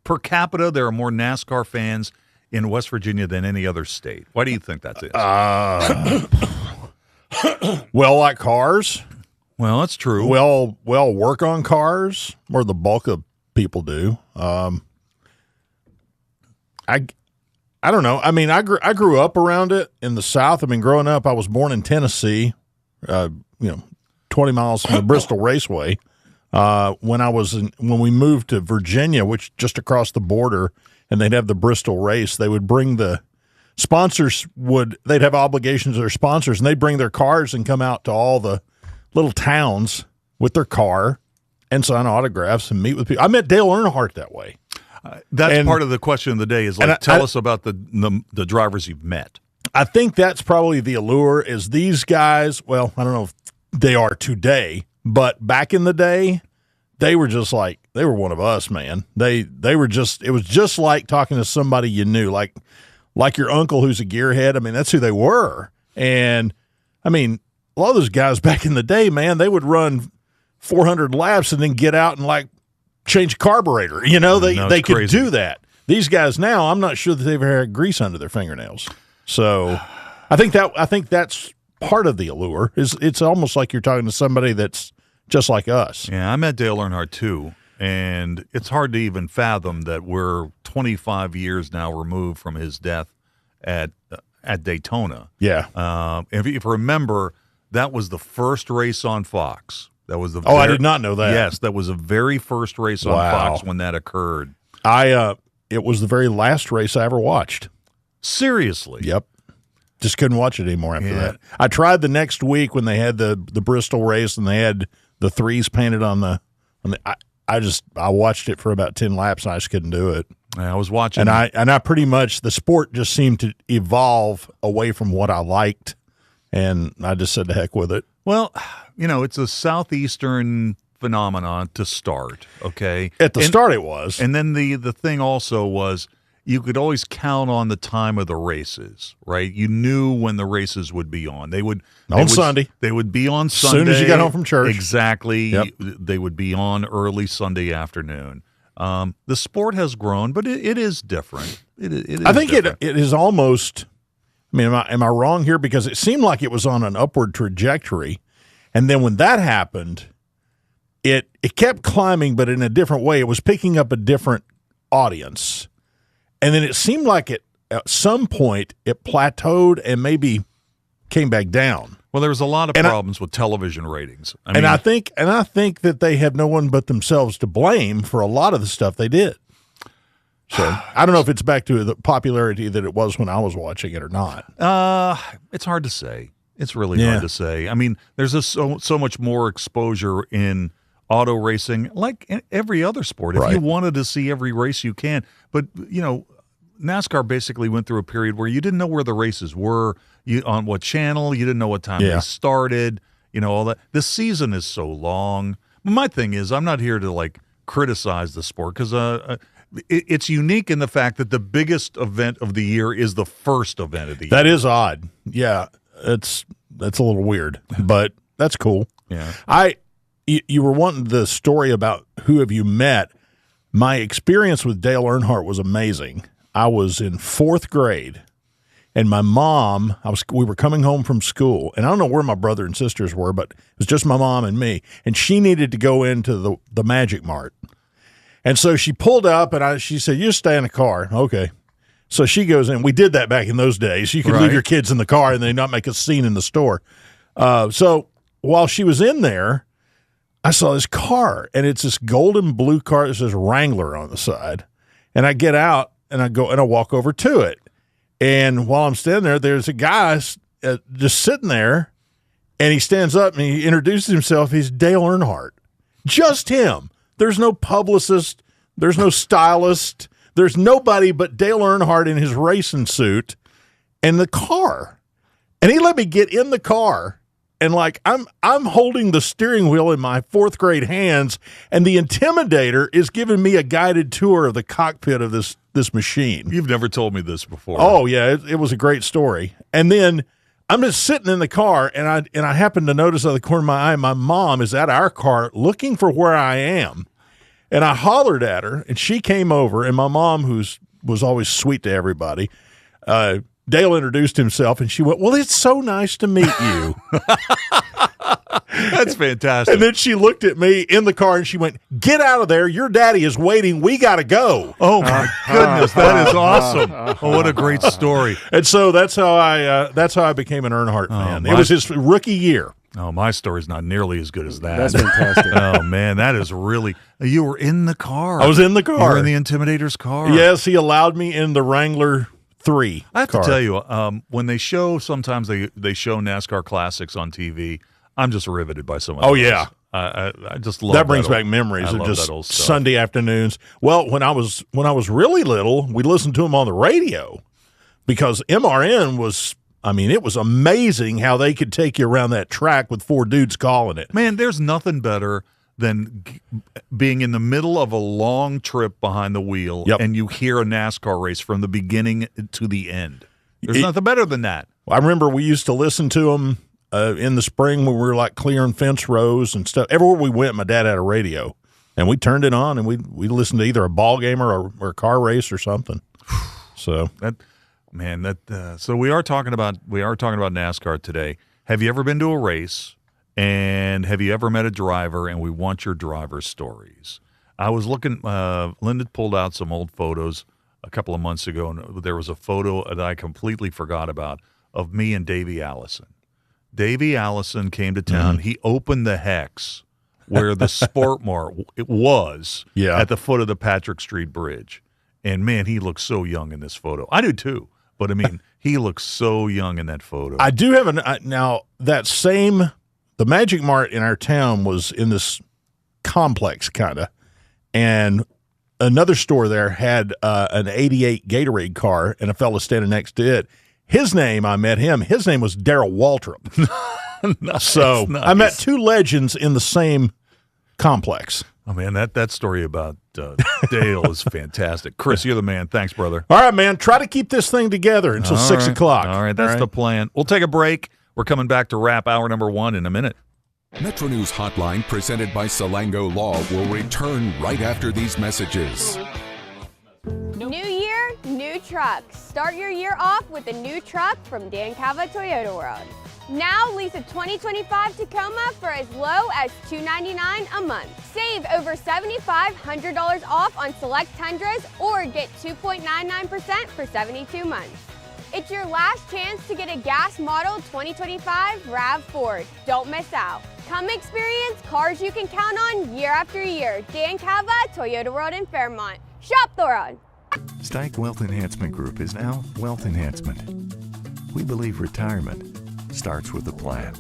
Per capita, there are more NASCAR fans in West Virginia than any other state. Why do you think that is? Well, like cars. Well, that's true. Well, work on cars, more the bulk of people do. I don't know. I mean, I grew up around it in the South. I mean, growing up, I was born in Tennessee. 20 miles from the Bristol Raceway. When we moved to Virginia, which just across the border, and they'd have the Bristol race, they would bring the sponsors they'd have obligations to their sponsors, and they'd bring their cars and come out to all the little towns with their car and sign autographs and meet with people. I met Dale Earnhardt that way. That's part of the question of the day is tell us about the drivers you've met. I think that's probably the allure is these guys, well, I don't know if they are today, but back in the day, they were just like, they were one of us, man. They were just, it was just like talking to somebody you knew, like your uncle who's a gearhead. I mean, that's who they were. And I mean, a lot of those guys back in the day, man, they would run 400 laps and then get out and change a carburetor. You know, they could crazy. do that. These guys now, I'm not sure that they've ever had grease under their fingernails. So I think that's part of the allure. It's almost like you're talking to somebody that's just like us. Yeah, I met Dale Earnhardt too, and it's hard to even fathom that we're 25 years now removed from his death at Daytona. Yeah. If you remember, that was the first race on Fox. That was I did not know that. Yes, that was the very first race on Fox when that occurred. It was the very last race I ever watched. Seriously? Yep. Just couldn't watch it anymore after that. I tried the next week when they had the Bristol race and they had the threes painted on the I watched it for about 10 laps and I just couldn't do it. I was watching, and I pretty much, the sport just seemed to evolve away from what I liked, and I just said to heck with it. Well, it's a southeastern phenomenon to start. Okay, at the start it was, and then the thing also was, you could always count on the time of the races, right? You knew when the races would be on. They would Sunday. They would be on Sunday. As soon as you got home from church. Exactly. Yep. They would be on early Sunday afternoon. The sport has grown, but it is different. It is I think different. it is almost, I mean, am I wrong here? Because it seemed like it was on an upward trajectory. And then when that happened, it kept climbing, but in a different way. It was picking up a different audience. And then it seemed like at some point it plateaued and maybe came back down. Well, there was a lot of problems with television ratings. I think that they have no one but themselves to blame for a lot of the stuff they did. So I don't know if it's back to the popularity that it was when I was watching it or not. It's hard to say. It's really hard to say. I mean, there's just so much more exposure in auto racing, like in every other sport. If you wanted to see every race, you can. But, NASCAR basically went through a period where you didn't know where the races were, on what channel, you didn't know what time they started, all that. The season is so long. My thing is, I'm not here to, criticize the sport because it's unique in the fact that the biggest event of the year is the first event of the year. That is odd. Yeah, that's a little weird, but that's cool. Yeah. You were wanting the story about who have you met. My experience with Dale Earnhardt was amazing. I was in 4th grade, and my mom, we were coming home from school, and I don't know where my brother and sisters were, but it was just my mom and me, and she needed to go into the Magic Mart. And so she pulled up, and she said, "You stay in the car." Okay. So she goes in. We did that back in those days. You could leave your kids in the car and they not make a scene in the store. So while she was in there, I saw this car, and it's this golden blue car that says Wrangler on the side. And I get out, and I go and I walk over to it. And while I'm standing there, there's a guy just sitting there, and he stands up and he introduces himself. He's Dale Earnhardt. Just him. There's no publicist. There's no stylist. There's nobody but Dale Earnhardt in his racing suit and the car. And he let me get in the car, and I'm holding the steering wheel in my 4th grade hands, and the Intimidator is giving me a guided tour of the cockpit of this machine. You've never told me this before. Oh yeah, it was a great story. And then I'm just sitting in the car, and I happen to notice out of the corner of my eye, my mom is at our car looking for where I am. And I hollered at her, and she came over, and my mom, was always sweet to everybody, Dale introduced himself, and she went, "Well, it's so nice to meet you." That's fantastic. And then she looked at me in the car, and she went, "Get out of there. Your daddy is waiting. We got to go." Oh, my goodness. That is awesome. Oh, what a great story. And so that's how I became an Earnhardt fan. It was his rookie year. Oh, my story's not nearly as good as that. That's fantastic. Oh, man, that is really – you were in the car. I was in the car. You were in the Intimidator's car. Yes, he allowed me in the Wrangler 3 I have to tell you, when they show – sometimes they show NASCAR classics on TV, I'm just riveted by some of those. Oh, yeah. I just love that. Brings back memories of just Sunday afternoons. Well, when I was really little, we listened to them on the radio because MRN was – it was amazing how they could take you around that track with 4 dudes calling it. Man, there's nothing better than being in the middle of a long trip behind the wheel and you hear a NASCAR race from the beginning to the end. There's nothing better than that. I remember we used to listen to them in the spring when we were clearing fence rows and stuff. Everywhere we went, my dad had a radio, and we turned it on, and we listened to either a ball game or a car race or something. So so we are talking about NASCAR today. Have you ever been to a race, and have you ever met a driver? And we want your driver stories. I was looking. Linda pulled out some old photos a couple of months ago, and there was a photo that I completely forgot about of me and Davey Allison. Davey Allison came to town. Mm-hmm. He opened the Hex where the Sport Mart was at the foot of the Patrick Street Bridge. And, man, he looks so young in this photo. I do, too. But, he looks so young in that photo. I do have now, the Magic Mart in our town was in this complex, kind of. And another store there had an 88 Gatorade car, and a fella standing next to it. His name was Darrell Waltrip. Nice. I met 2 legends in the same complex. Oh, man, that story about Dale is fantastic. Chris, you're the man. Thanks, brother. All right, man. Try to keep this thing together until 6 o'clock. All right, that's the plan. We'll take a break. We're coming back to wrap hour number 1 in a minute. Metro News Hotline, presented by Salango Law, will return right after these messages. New year, new trucks. Start your year off with a new truck from Dan Cava Toyota World. Now lease a 2025 Tacoma for as low as $299 a month. Save over $7,500 off on select Tundras or get 2.99% for 72 months. It's your last chance to get a gas model 2025 RAV4. Don't miss out. Come experience cars you can count on year after year. Dan Cava, Toyota World in Fairmont. Shop the road. Steig Wealth Enhancement Group is now Wealth Enhancement. We believe retirement starts with a plan.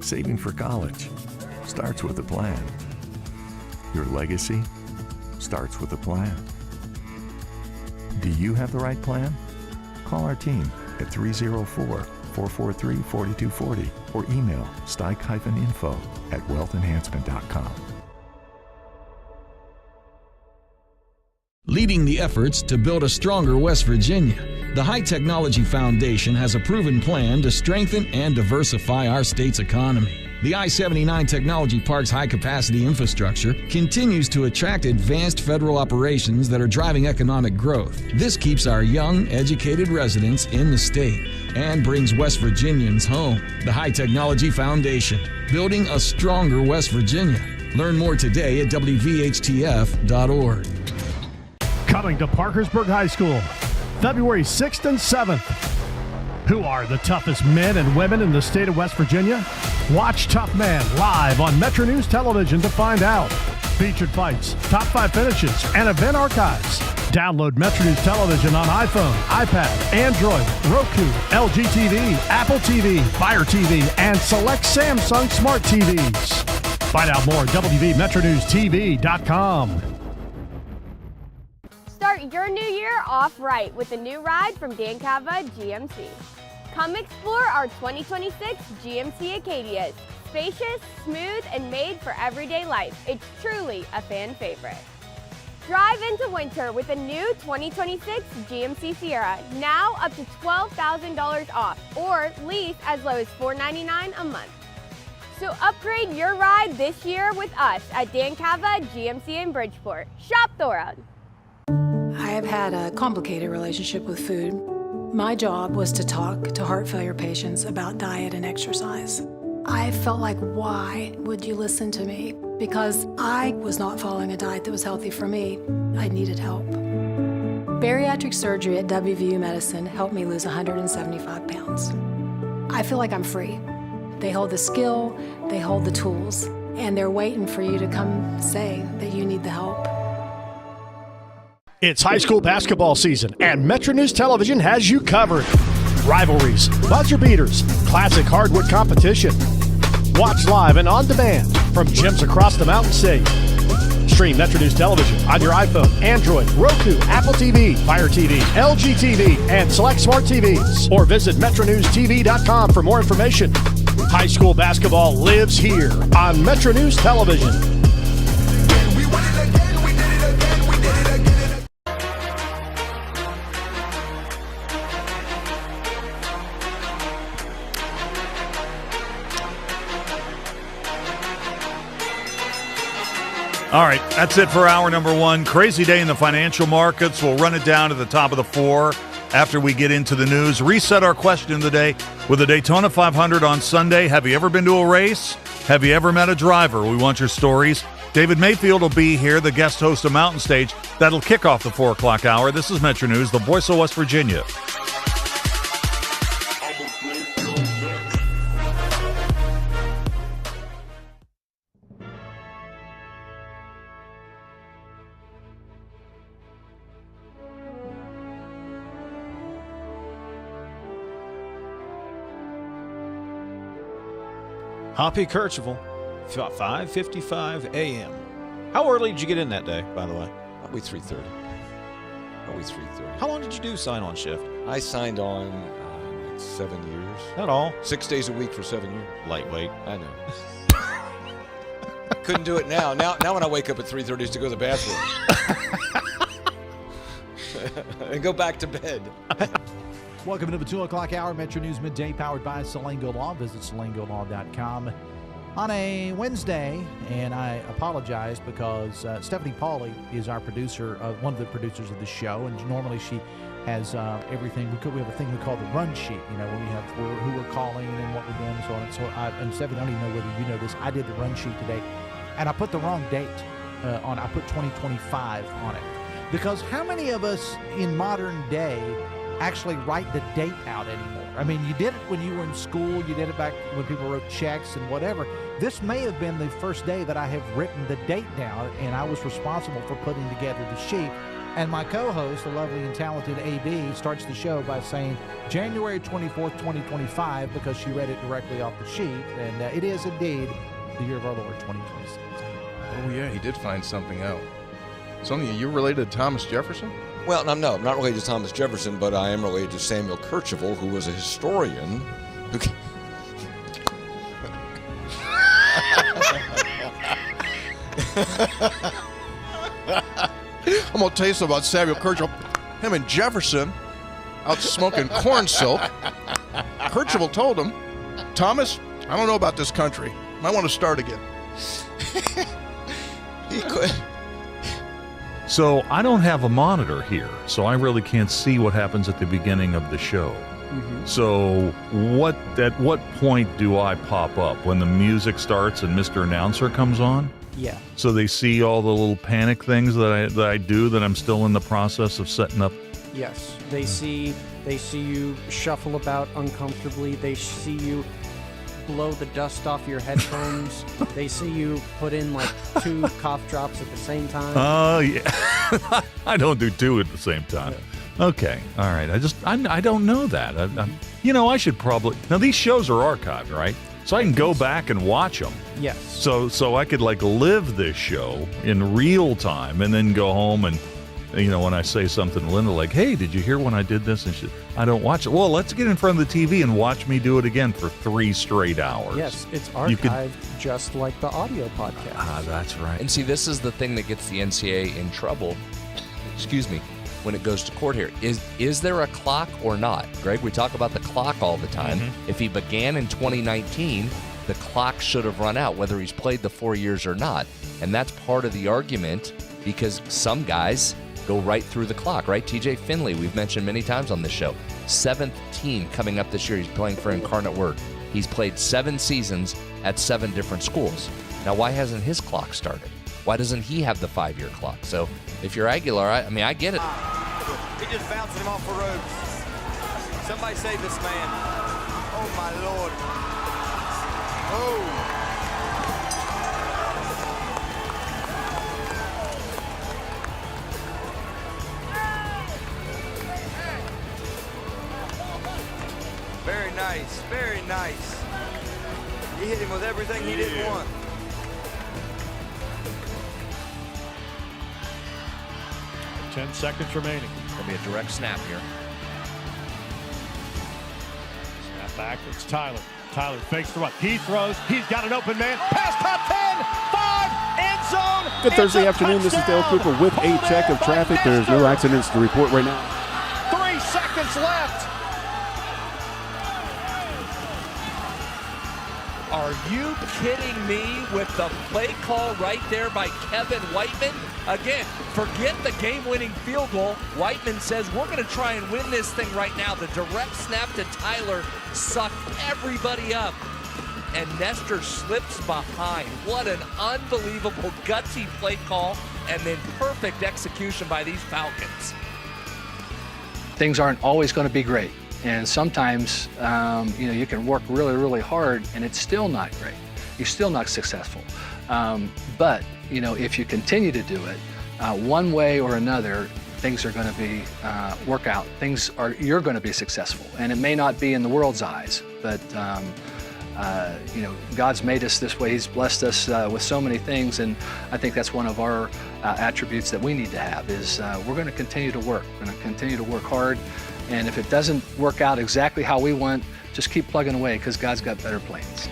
Saving for college starts with a plan. Your legacy starts with a plan. Do you have the right plan? Call our team at 304-443-4240 or email steig-info@wealthenhancement.com. Leading the efforts to build a stronger West Virginia, the High Technology Foundation has a proven plan to strengthen and diversify our state's economy. The I-79 Technology Park's high-capacity infrastructure continues to attract advanced federal operations that are driving economic growth. This keeps our young, educated residents in the state and brings West Virginians home. The High Technology Foundation, building a stronger West Virginia. Learn more today at WVHTF.org. Coming to Parkersburg High School, February 6th and 7th. Who are the toughest men and women in the state of West Virginia? Watch Tough Man live on Metro News Television to find out. Featured fights, top 5 finishes, and event archives. Download Metro News Television on iPhone, iPad, Android, Roku, LG TV, Apple TV, Fire TV, and select Samsung Smart TVs. Find out more at WVMetroNewsTV.com. Start your new year off right with a new ride from Dan Cava GMC. Come explore our 2026 GMC Acadias. Spacious, smooth, and made for everyday life. It's truly a fan favorite. Drive into winter with a new 2026 GMC Sierra, now up to $12,000 off, or lease as low as $499 a month. So upgrade your ride this year with us at Dan Cava GMC in Bridgeport. Shop the road. I have had a complicated relationship with food. My job was to talk to heart failure patients about diet and exercise. I felt like, why would you listen to me? Because I was not following a diet that was healthy for me. I needed help. Bariatric surgery at WVU Medicine helped me lose 175 pounds. I feel like I'm free. They hold the skill, they hold the tools, and they're waiting for you to come say that you need the help. It's high school basketball season, and Metro News Television has you covered. Rivalries, buzzer beaters, classic hardwood competition. Watch live and on demand from gyms across the Mountain State. Stream Metro News Television on your iPhone, Android, Roku, Apple TV, Fire TV, LG TV, and select smart TVs. Or visit MetroNewsTV.com for more information. High school basketball lives here on Metro News Television. All right, that's it for hour number one. Crazy day in the financial markets. We'll run it down to the top of the 4 after we get into the news. Reset our question of the day with the Daytona 500 on Sunday. Have you ever been to a race? Have you ever met a driver? We want your stories. David Mayfield will be here, the guest host of Mountain Stage. That'll kick off the 4 o'clock hour. This is Metro News, the voice of West Virginia. Hoppy Kercheval, 5:55 a.m. How early did you get in that day, by the way? Probably 3:30. How long did you do sign-on shift? I signed on like 7 years. Not all. 6 days a week for 7 years. Lightweight. I know. Couldn't do it now. Now when I wake up at 3:30 is to go to the bathroom. And go back to bed. Welcome to the 2 o'clock hour, Metro News Midday, powered by Salango Law. Visit salangolaw.com on a Wednesday, and I apologize because Stephanie Pauly is our producer, one of the producers of the show, and normally she has everything. We have a thing we call the run sheet, where we have who we're calling and what we're doing and so on. And so, and Stephen, I don't even know whether you know this. I did the run sheet today, and I put the wrong date on. I put 2025 on it, because how many of us in modern day actually write the date out anymore? I mean, you did it when you were in school. You did it back when people wrote checks and whatever. This may have been the first day that I have written the date down, and I was responsible for putting together the sheet. And my co-host, the lovely and talented AB, starts the show by saying January 24th, 2025, because she read it directly off the sheet. And it is indeed the year of our Lord, 2026. Oh, yeah, he did find something out. Sonia, you're related to Thomas Jefferson? Well, no, I'm not related to Thomas Jefferson, but I am related to Samuel Kercheval, who was a historian. I'm going to tell you something about Samuel Kercheval. Him and Jefferson out smoking corn silk. Kercheval told him, Thomas, I don't know about this country. Might want to start again. He could. So I don't have a monitor here, so I really can't see what happens at the beginning of the show. Mm-hmm. So at what point do I pop up? When the music starts and Mr. Announcer comes on? Yeah. So they see all the little panic things that I do that I'm still in the process of setting up? Yes. They see you shuffle about uncomfortably. They see you blow the dust off your headphones. They see you put in like 2 cough drops at the same time. Oh, yeah. I don't do 2 at the same time. Yeah. Okay. All right. I don't know that. I should probably. Now, these shows are archived, right? So I can go back and watch them. Yes. So I could live this show in real time and then go home and, when I say something to Linda like, hey, did you hear when I did this? And I don't watch it. Well, let's get in front of the TV and watch me do it again for 3 straight hours. Yes, it's archived just like the audio podcast. Ah, that's right. And see, this is the thing that gets the NCAA in trouble, when it goes to court here. Is there a clock or not? Greg, we talk about the clock all the time. Mm-hmm. If he began in 2019, the clock should have run out, whether he's played the 4 years or not. And that's part of the argument, because some guys go right through the clock, right? TJ Finley, we've mentioned many times on this show. 7th team coming up this year. He's playing for Incarnate Word. He's played 7 seasons at 7 different schools. Now, why hasn't his clock started? Why doesn't he have the 5-year clock? So if you're Aguilar, I get it. He just bouncing him off the ropes. Somebody save this man. Oh, my Lord. Oh. Very nice, very nice. He hit him with everything he didn't want. – 10 seconds remaining. There'll be a direct snap here. Snap back. It's Tyler. Tyler fakes the run. He throws. He's got an open man. Pass top 10. 5. End zone. Good Thursday afternoon. This is Dale Cooper with a check of traffic. There's no accidents to report right now. 3 seconds left. Are you kidding me with the play call right there by Kevin Whiteman? Again, forget the game-winning field goal. Whiteman says, we're going to try and win this thing right now. The direct snap to Tyler sucked everybody up, and Nestor slips behind. What an unbelievable gutsy play call, and then perfect execution by these Falcons. Things aren't always going to be great. And sometimes, you can work really, really hard and it's still not great. You're still not successful. But, if you continue to do it, one way or another, things are going to be work out. You're going to be successful. And it may not be in the world's eyes, but, God's made us this way. He's blessed us with so many things. And I think that's one of our attributes that we need to have is we're going to continue to work. We're going to continue to work hard. And if it doesn't work out exactly how we want, just keep plugging away because God's got better plans.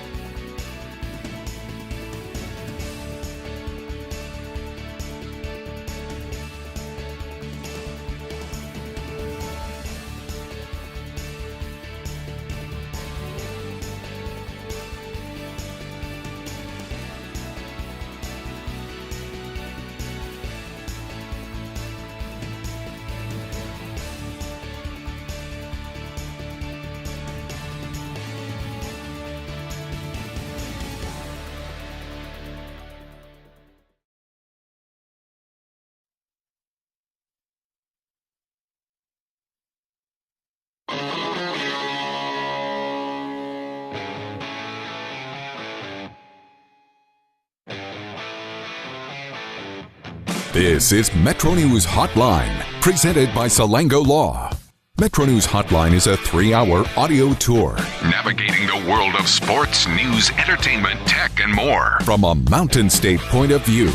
This is Metro News Hotline, presented by Salango Law. Metro News Hotline is a 3-hour audio tour, navigating the world of sports, news, entertainment, tech, and more from a Mountain State point of view.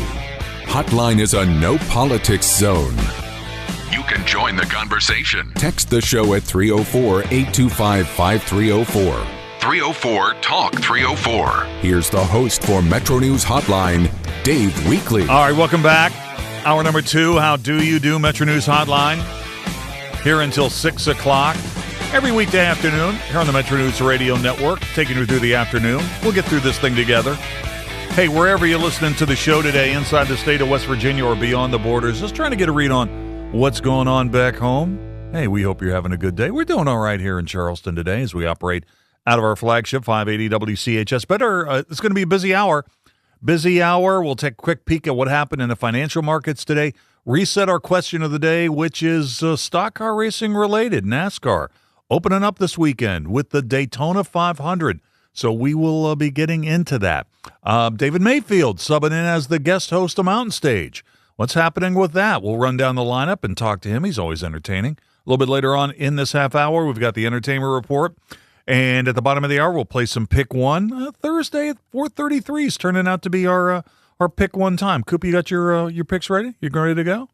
Hotline is a no-politics zone. You can join the conversation. Text the show at 304-825-5304. 304-TALK-304. Here's the host for Metro News Hotline, Dave Weekly. All right, welcome back. Hour number 2, How Do You Do? Metro News Hotline. Here until 6 o'clock. Every weekday afternoon here on the Metro News Radio Network, taking you through the afternoon. We'll get through this thing together. Hey, wherever you're listening to the show today, inside the state of West Virginia or beyond the borders, just trying to get a read on what's going on back home. Hey, we hope you're having a good day. We're doing all right here in Charleston today as we operate out of our flagship 580 WCHS. It's going to be a busy hour. Busy hour. We'll take a quick peek at what happened in the financial markets today. Reset our question of the day, which is stock car racing related. NASCAR opening up this weekend with the Daytona 500. So we will be getting into that. David Mayfield subbing in as the guest host of Mountain Stage. What's happening with that? We'll run down the lineup and talk to him. He's always entertaining. A little bit later on in this half hour, we've got the entertainment report. And at the bottom of the hour, we'll play some Pick One. Thursday at 4:33 is turning out to be our Pick One time. Coop, you got your picks ready? You ready to go?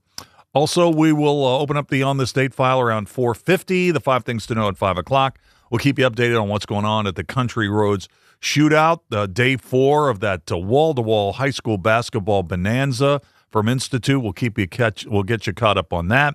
Also, we will open up the On This Date file around 4:50. The 5 things to know at 5 o'clock. We'll keep you updated on what's going on at the Country Roads Shootout, day 4 of that wall-to-wall high school basketball bonanza from Institute. We'll get you caught up on that.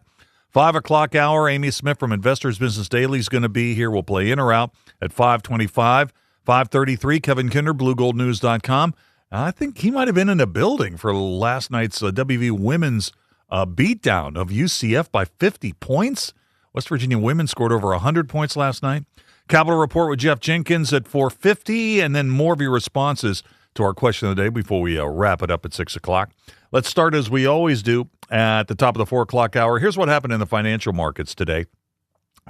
5 o'clock hour, Amy Smith from Investors Business Daily is going to be here. We'll play in or out at 5:25. 5:33, Kevin Kinder, BlueGoldNews.com. I think he might have been in the building for last night's WVU women's beatdown of UCF by 50 points. West Virginia women scored over 100 points last night. Capital Report with Jeff Jenkins at 4:50, and then more of your responses to our question of the day before we wrap it up at 6 o'clock. Let's start, as we always do, at the top of the 4 o'clock hour. Here's what happened in the financial markets today.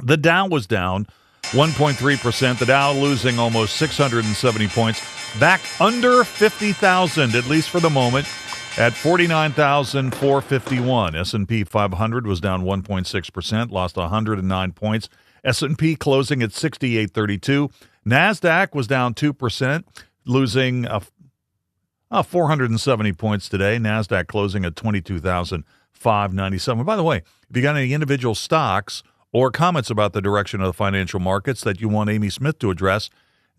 The Dow was down 1.3%. The Dow losing almost 670 points. Back under 50,000, at least for the moment, at 49,451. S&P 500 was down 1.6%, lost 109 points. S&P closing at 6832. NASDAQ was down 2%, losing 470 points today. NASDAQ closing at 22,597. By the way, if you got any individual stocks or comments about the direction of the financial markets that you want Amy Smith to address,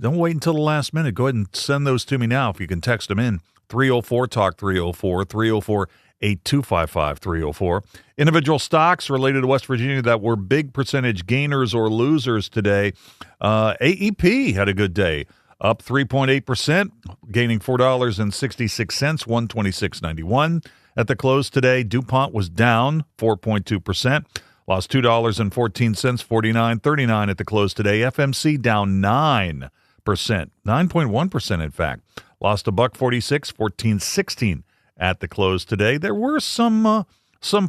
don't wait until the last minute. Go ahead and send those to me now if you can text them in. 304-TALK-304, 304-8255-304. Individual stocks related to West Virginia that were big percentage gainers or losers today. AEP had a good day, up 3.8%, gaining $4.66, $126.91. At the close today, DuPont was down 4.2%, lost $2.14, $49.39 at the close today. FMC down 9%, 9.1% in fact. Lost $1.46, $14.16 at the close today. There were some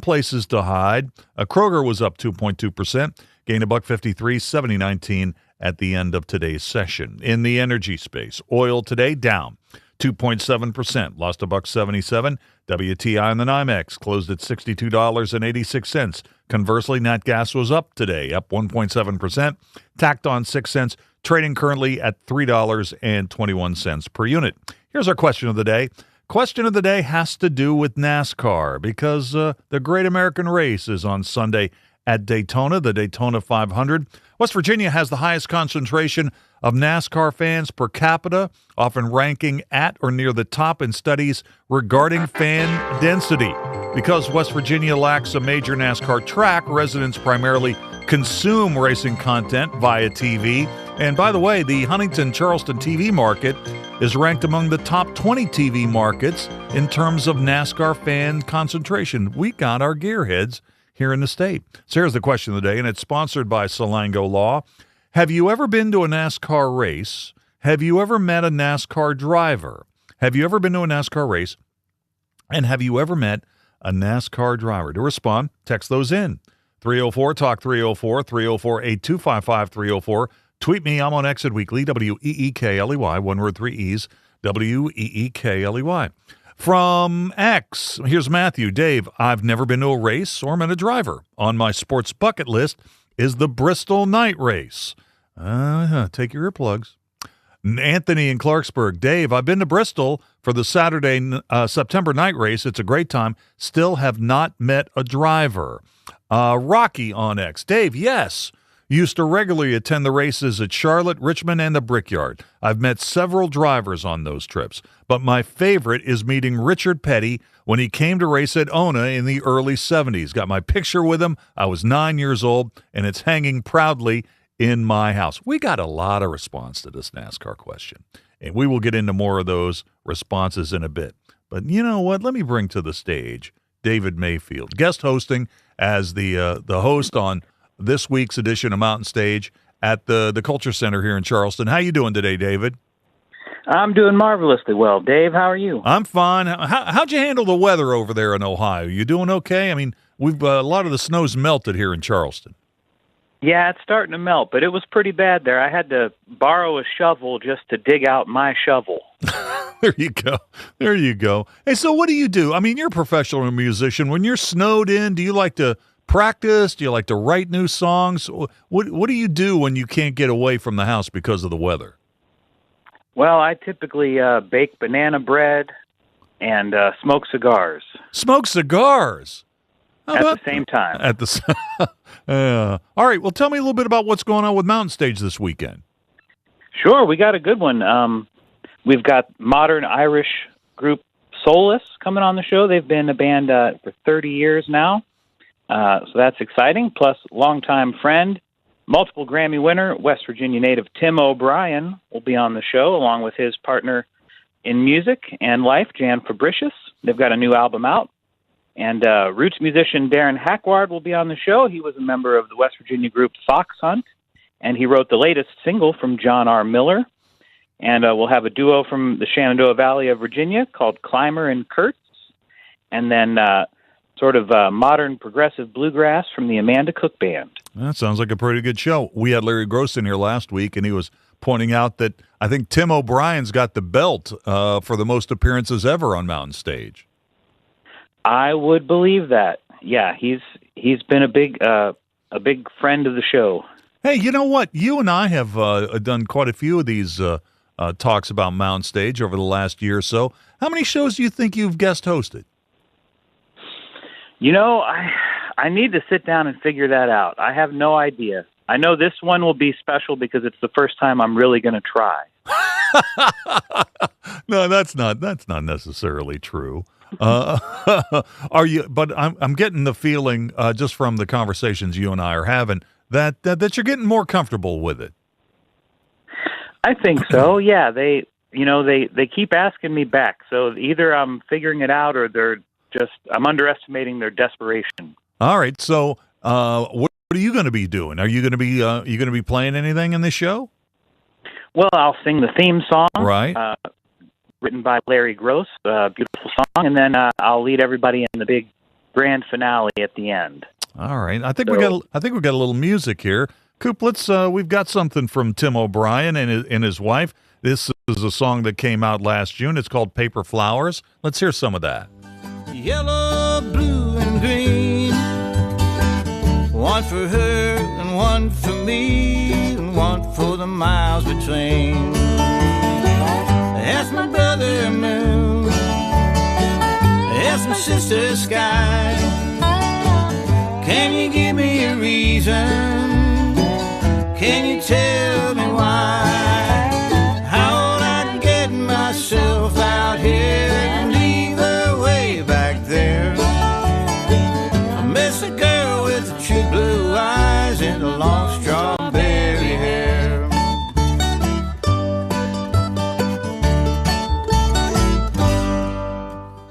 places to hide. Kroger was up 2.2%, gained $1.53, $70.19 at the end of today's session. In the energy space, oil today down 2.7%, lost $1.77. WTI on the NYMEX closed at $62.86. Conversely, nat gas was up today, up 1.7%, tacked on 6 cents, trading currently at $3.21 per unit. Here's our question of the day. Question of the day has to do with NASCAR because the Great American Race is on Sunday at Daytona, the Daytona 500. West Virginia has the highest concentration of NASCAR fans per capita, often ranking at or near the top in studies regarding fan density. Because West Virginia lacks a major NASCAR track, residents primarily consume racing content via TV. And by the way, the Huntington-Charleston TV market is ranked among the top 20 TV markets in terms of NASCAR fan concentration. We got our gearheads here in the state. So here's the question of the day, and it's sponsored by Salango Law. Have you ever been to a NASCAR race? Have you ever met a NASCAR driver? Have you ever been to a NASCAR race? And have you ever met a NASCAR driver? To respond, text those in. 304-TALK-304, 304-8255-304. Tweet me. I'm on Exit Weekly, WEEKLEY, one word, 3 E's, WEEKLEY. From X, here's Matthew. Dave, I've never been to a race or met a driver. On my sports bucket list is the Bristol Night Race. Take your earplugs. Anthony in Clarksburg. Dave, I've been to Bristol for the Saturday, September night race. It's a great time. Still have not met a driver. Rocky on X. Dave, yes. Used to regularly attend the races at Charlotte, Richmond, and the Brickyard. I've met several drivers on those trips, but my favorite is meeting Richard Petty when he came to race at Ona in the early 70s. Got my picture with him. I was 9 years old, and it's hanging proudly in my house. We got a lot of response to this NASCAR question, and we will get into more of those responses in a bit. But you know what? Let me bring to the stage David Mayfield, guest hosting as the host on this week's edition of Mountain Stage at the Culture Center here in Charleston. How you doing today, David? I'm doing marvelously well. Dave, how are you? I'm fine. How'd you handle the weather over there in Ohio? You doing okay? I mean, we've a lot of the snow's melted here in Charleston. Yeah, it's starting to melt, but it was pretty bad there. I had to borrow a shovel just to dig out my shovel. There you go. There you go. Hey, so what do you do? I mean, you're a professional musician. When you're snowed in, do you like to practice? Do you like to write new songs? What do you do when you can't get away from the house because of the weather? Well, I typically bake banana bread and smoke cigars. Smoke cigars? At the same time. At the all right. Well, tell me a little bit about what's going on with Mountain Stage this weekend. Sure, we got a good one. We've got modern Irish group Soulless coming on the show. They've been a band for 30 years now, so that's exciting. Plus, longtime friend, multiple Grammy winner, West Virginia native Tim O'Brien will be on the show, along with his partner in music and life, Jan Fabricius. They've got a new album out. And roots musician Darren Hackward will be on the show. He was a member of the West Virginia group Fox Hunt, and he wrote the latest single from John R. Miller. And we'll have a duo from the Shenandoah Valley of Virginia called Clymer and Kurtz, and then sort of modern progressive bluegrass from the Amanda Cook Band. That sounds like a pretty good show. We had Larry Gross in here last week, and he was pointing out that I think Tim O'Brien's got the belt for the most appearances ever on Mountain Stage. I would believe that. Yeah, he's been a big friend of the show. Hey, you know what? You and I have done quite a few of these talks about Mountain Stage over the last year or so. How many shows do you think you've guest hosted? You know, I need to sit down and figure that out. I have no idea. I know this one will be special because it's the first time I'm really going to try. No, that's not necessarily true. Are you? But I'm getting the feeling just from the conversations you and I are having that you're getting more comfortable with it. I think so. Yeah, they keep asking me back. So either I'm figuring it out or I'm underestimating their desperation. All right. So what are you going to be doing? Are you going to be playing anything in this show? Well, I'll sing the theme song. Right. Written by Larry Gross, beautiful song, and then I'll lead everybody in the big grand finale at the end. All right, I think we got a little music here. Coop, we've got something from Tim O'Brien and his wife. This is a song that came out last June. It's called Paper Flowers. Let's hear some of that. Yellow, blue, and green. One for her and one for me, and one for the miles between. That's my brother moon. That's my sister sky. Can you give me a reason? Can you tell me why? How would I get myself out here and leave her way back there? I miss a girl with the true blue eyes and the long strawberry hair.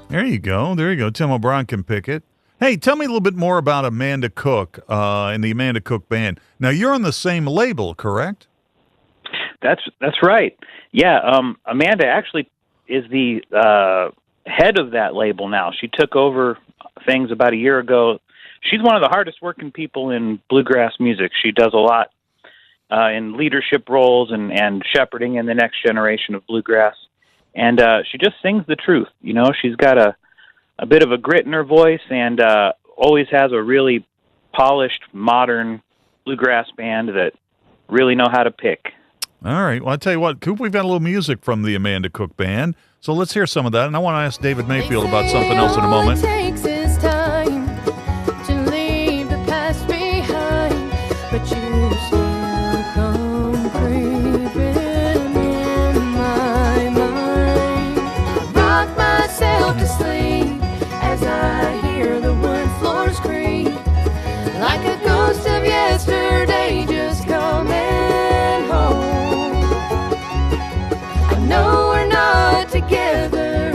There you go. Tim O'Brien can pick it. Hey, tell me a little bit more about Amanda Cook and the Amanda Cook Band. Now, you're on the same label, correct? That's right. Yeah, Amanda actually is the head of that label now. She took over things about a year ago. She's one of the hardest working people in bluegrass music. She does a lot in leadership roles and shepherding in the next generation of bluegrass. and she just sings the truth. You know, she's got a bit of a grit in her voice, and always has a really polished, modern bluegrass band that really know how to pick. All right. Well, I'll tell you what, Coop, we've got a little music from the Amanda Cook Band, so let's hear some of that. And I want to ask David Mayfield about something else in a moment. Takes his time to leave the past behind, but you still come creeping in my mind. I rock myself to sleep as I hear the wood floors creak, like a ghost of yesterday just coming home. I know we're not together,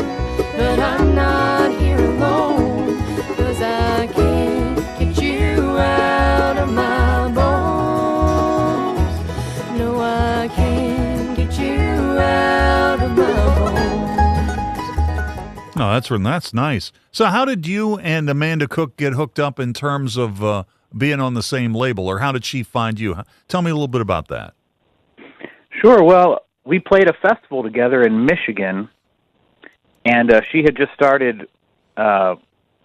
but I'm not here alone, 'cause I can't get you out of my bones. No, I can't get you out of my bones. No, that's nice. So how did you and Amanda Cook get hooked up in terms of being on the same label, or how did she find you? Tell me a little bit about that. Sure. Well, we played a festival together in Michigan, and she had just started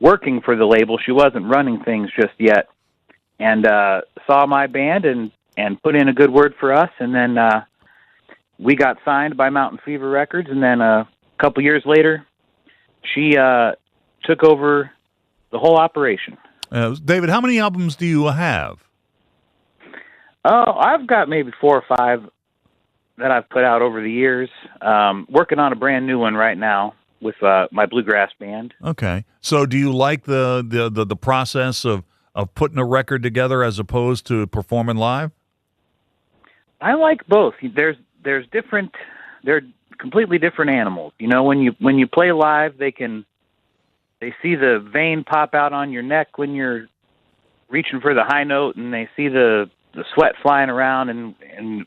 working for the label. She wasn't running things just yet, and saw my band and put in a good word for us, and then we got signed by Mountain Fever Records, and then a couple years later, she took over the whole operation. David, how many albums do you have? Oh, I've got maybe 4 or 5 that I've put out over the years. Working on a brand new one right now with my bluegrass band. Okay. So do you like the process of putting a record together as opposed to performing live? I like both. They're completely different animals. You know, when you play live, they see the vein pop out on your neck when you're reaching for the high note, and they see the sweat flying around, and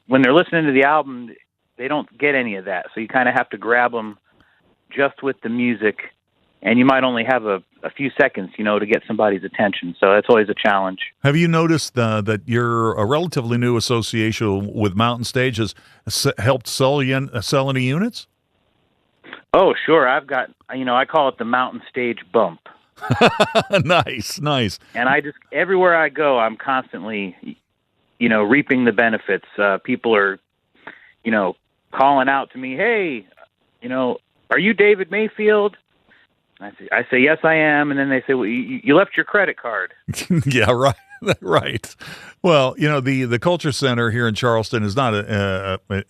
when they're listening to the album, they don't get any of that. So you kind of have to grab them just with the music, and you might only have a few seconds, you know, to get somebody's attention. So that's always a challenge. Have you noticed that you're a relatively new association with Mountain Stage has helped sell any units? Oh, sure. I've got, you know, I call it the Mountain Stage bump. Nice. And everywhere I go, I'm constantly, you know, reaping the benefits. People are, you know, calling out to me, hey, you know, are you David Mayfield? I say, yes, I am. And then they say, well, you left your credit card. Yeah, right. Right. Well, you know, the Culture Center here in Charleston is not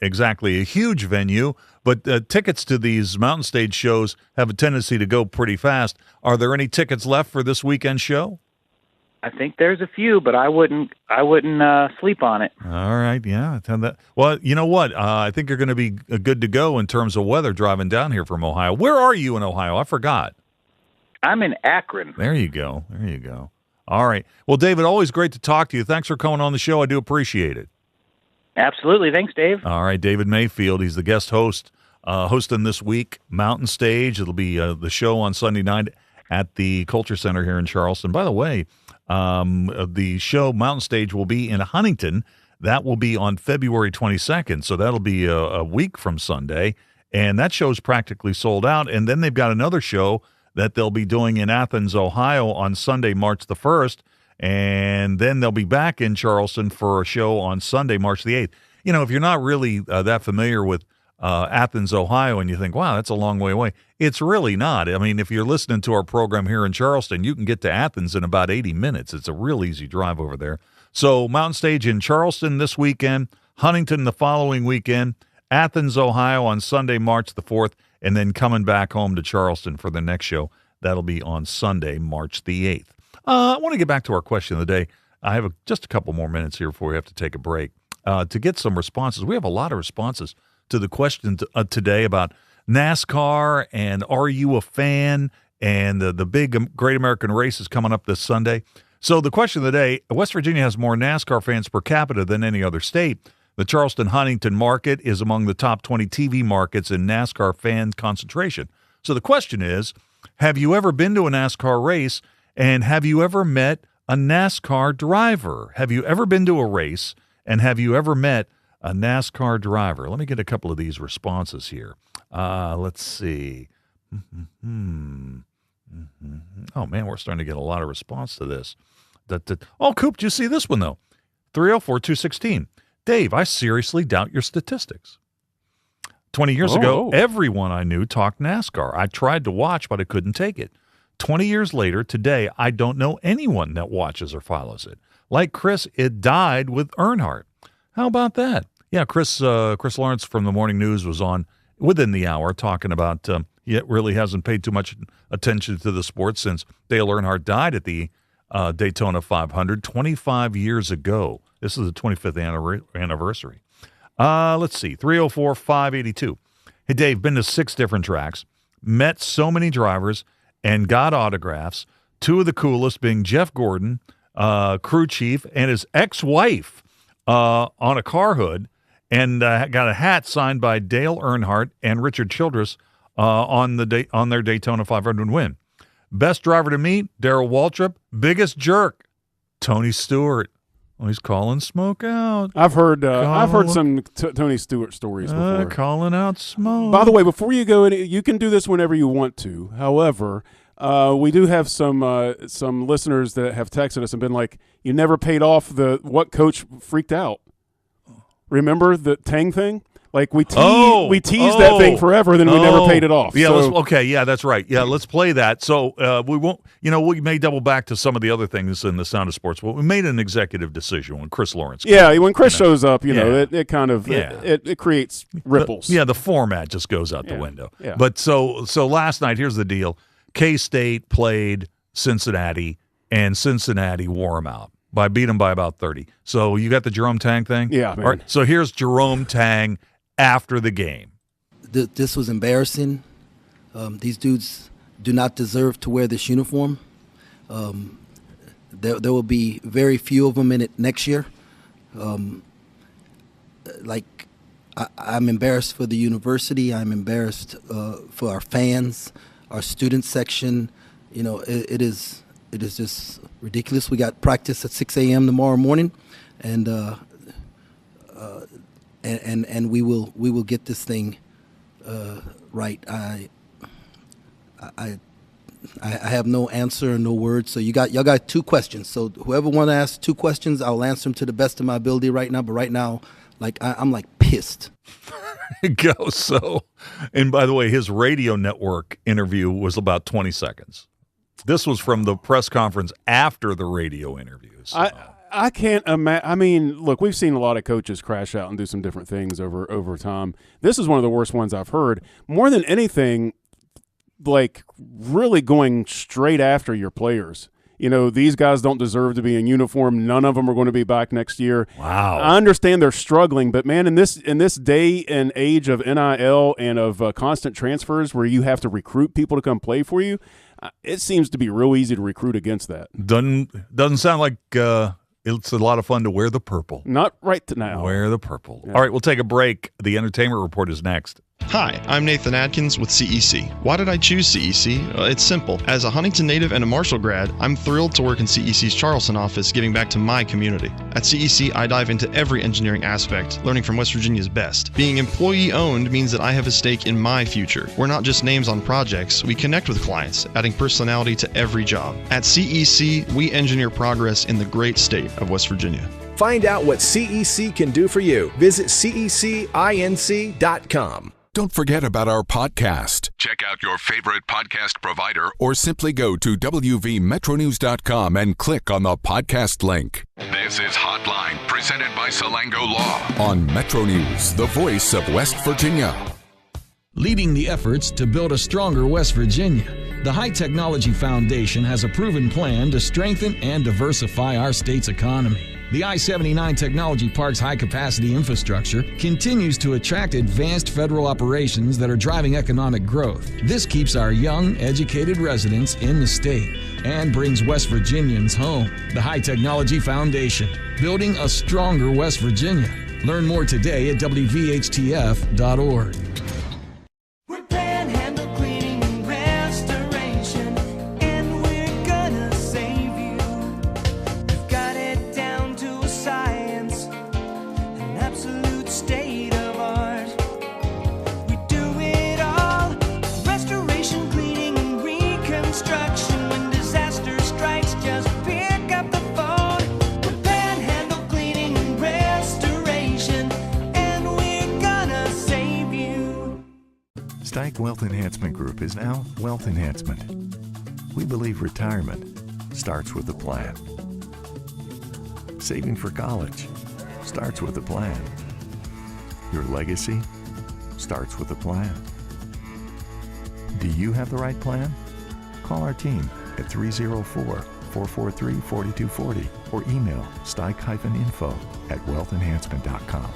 exactly a huge venue, but tickets to these Mountain Stage shows have a tendency to go pretty fast. Are there any tickets left for this weekend show? I think there's a few, but I wouldn't sleep on it. All right, yeah. Well, you know what? I think you're going to be good to go in terms of weather driving down here from Ohio. Where are you in Ohio? I forgot. I'm in Akron. There you go. All right. Well, David, always great to talk to you. Thanks for coming on the show. I do appreciate it. Absolutely. Thanks, Dave. All right, David Mayfield. He's the guest host, hosting this week, Mountain Stage. It'll be the show on Sunday night at the Culture Center here in Charleston. By the way, the show, Mountain Stage, will be in Huntington. That will be on February 22nd, so that'll be a week from Sunday. And that show's practically sold out. And then they've got another show that they'll be doing in Athens, Ohio on Sunday, March the 1st. And then they'll be back in Charleston for a show on Sunday, March the 8th. You know, if you're not really that familiar with Athens, Ohio, and you think, wow, that's a long way away, it's really not. I mean, if you're listening to our program here in Charleston, you can get to Athens in about 80 minutes. It's a real easy drive over there. So Mountain Stage in Charleston this weekend, Huntington the following weekend, Athens, Ohio on Sunday, March the 4th, and then coming back home to Charleston for the next show. That'll be on Sunday, March the 8th. I want to get back to our question of the day. I have just a couple more minutes here before we have to take a break to get some responses. We have a lot of responses to the question today about NASCAR and are you a fan, and the big Great American Race is coming up this Sunday. So the question of the day, West Virginia has more NASCAR fans per capita than any other state. The Charleston-Huntington market is among the top 20 TV markets in NASCAR fan concentration. So the question is, have you ever been to a NASCAR race, and have you ever met a NASCAR driver? Have you ever been to a race, and have you ever met a NASCAR driver? Let me get a couple of these responses here. Let's see. Oh, man, we're starting to get a lot of response to this. Oh, Coop, did you see this one, though? 304-216. Dave, I seriously doubt your statistics. 20 years ago, everyone I knew talked NASCAR. I tried to watch, but I couldn't take it. 20 years later, today, I don't know anyone that watches or follows it. Like Chris, it died with Earnhardt. How about that? Yeah, Chris Lawrence from the Morning News was on within the hour talking about he really hasn't paid too much attention to the sport since Dale Earnhardt died at the Daytona 500 25 years ago. This is the 25th anniversary. Let's see, 304-582. Hey, Dave, been to 6 different tracks, met so many drivers, and got autographs. 2 of the coolest being Jeff Gordon, crew chief, and his ex-wife on a car hood, and got a hat signed by Dale Earnhardt and Richard Childress on their Daytona 500 win. Best driver to meet, Darrell Waltrip. Biggest jerk, Tony Stewart. Oh, he's calling smoke out. I've heard some Tony Stewart stories before. Calling out smoke. By the way, before you go, you can do this whenever you want to. However, we do have some listeners that have texted us and been like, "You never paid off what coach freaked out." Remember the Tang thing? Like we teased that thing forever, then we never paid it off. Yeah, so. Yeah, that's right. Yeah, let's play that. So we won't, we may double back to some of the other things in the Sound of Sports, but we made an executive decision when Chris Lawrence came. Yeah, when Chris shows up, it kind of it creates ripples. The format just goes out the window. Yeah. But so last night, here's the deal. K-State played Cincinnati, and Cincinnati wore them out. Beat them by about 30. So you got the Jerome Tang thing? Yeah, man. All right, so here's Jerome Tang after the game. This was embarrassing. These dudes do not deserve to wear this uniform. There will be very few of them in it next year. I'm embarrassed for the university. I'm embarrassed for our fans, our student section. It is just ridiculous. We got practice at 6 a.m. tomorrow morning, and we will get this thing right. I have no answer and no words. So y'all got 2 questions. So whoever want to ask 2 questions, I'll answer them to the best of my ability right now. But right now, I'm pissed. Go so. And by the way, his radio network interview was about 20 seconds. This was from the press conference after the radio interviews. So. I can't imagine. I mean, look, we've seen a lot of coaches crash out and do some different things over time. This is one of the worst ones I've heard. More than anything, really going straight after your players. These guys don't deserve to be in uniform. None of them are going to be back next year. Wow. I understand they're struggling, but man, in this day and age of NIL and of constant transfers where you have to recruit people to come play for you, it seems to be real easy to recruit against that. Doesn't sound like it's a lot of fun to wear the purple. Not right now. Wear the purple. Yeah. All right, we'll take a break. The entertainment report is next. Hi, I'm Nathan Adkins with CEC. Why did I choose CEC? It's simple. As a Huntington native and a Marshall grad, I'm thrilled to work in CEC's Charleston office, giving back to my community. At CEC, I dive into every engineering aspect, learning from West Virginia's best. Being employee-owned means that I have a stake in my future. We're not just names on projects, we connect with clients, adding personality to every job. At CEC, we engineer progress in the great state of West Virginia. Find out what CEC can do for you. Visit cecinc.com. Don't forget about our podcast. Check out your favorite podcast provider or simply go to wvmetronews.com and click on the podcast link. This is Hotline, presented by Salango Law on Metro News, the voice of West Virginia. Leading the efforts to build a stronger West Virginia, the High Technology Foundation has a proven plan to strengthen and diversify our state's economy. The I-79 Technology Park's high-capacity infrastructure continues to attract advanced federal operations that are driving economic growth. This keeps our young, educated residents in the state and brings West Virginians home. The High Technology Foundation, building a stronger West Virginia. Learn more today at WVHTF.org. Absolute state of art. We do it all. Steig Wealth Enhancement Group is now Wealth Enhancement. We believe retirement starts with a plan. Saving for college starts with a plan. Your legacy starts with a plan. Do you have the right plan? Call our team at 304-443-4240 or email steig-info@wealthenhancement.com.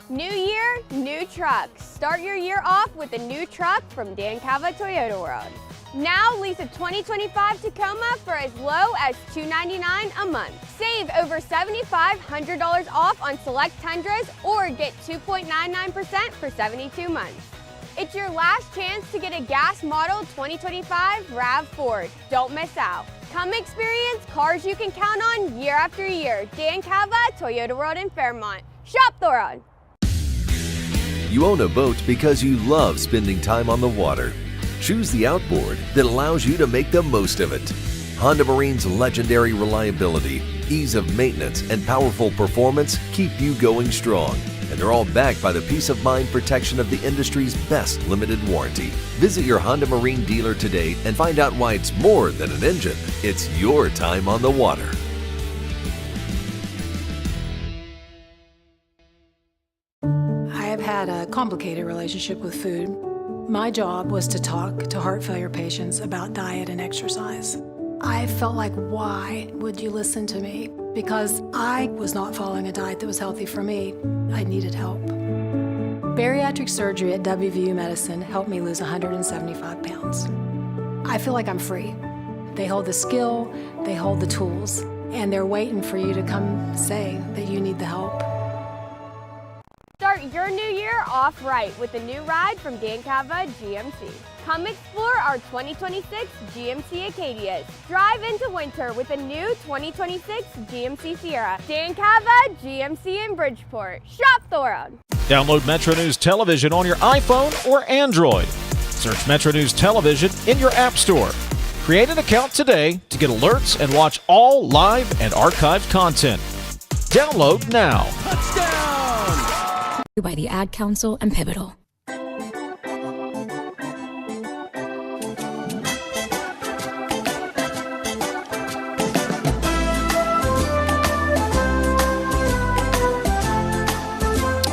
New year, new trucks. Start your year off with a new truck from Dan Cava Toyota World. Now lease a 2025 Tacoma for as low as $299 a month. Save over $7,500 off on select Tundras or get 2.99% for 72 months. It's your last chance to get a gas model 2025 RAV4. Don't miss out. Come experience cars you can count on year after year. Dan Cava, Toyota World in Fairmont. Shop the road. You own a boat because you love spending time on the water. Choose the outboard that allows you to make the most of it. Honda Marine's legendary reliability, ease of maintenance, and powerful performance keep you going strong. And they're all backed by the peace of mind protection of the industry's best limited warranty. Visit your Honda Marine dealer today and find out why it's more than an engine. It's your time on the water. I have had a complicated relationship with food. My job was to talk to heart failure patients about diet and exercise. I felt like, why would you listen to me? Because I was not following a diet that was healthy for me. I needed help. Bariatric surgery at WVU Medicine helped me lose 175 pounds. I feel like I'm free. They hold the skill, they hold the tools, and they're waiting for you to come say that you need the help. Start your new year off right with a new ride from Dan Cava GMC. Come explore our 2026 GMC Acadias. Drive into winter with a new 2026 GMC Sierra. Dan Cava GMC in Bridgeport. Shop the world. Download Metro News Television on your iPhone or Android. Search Metro News Television in your app store. Create an account today to get alerts and watch all live and archived content. Download now. By the Ad Council and Pivotal.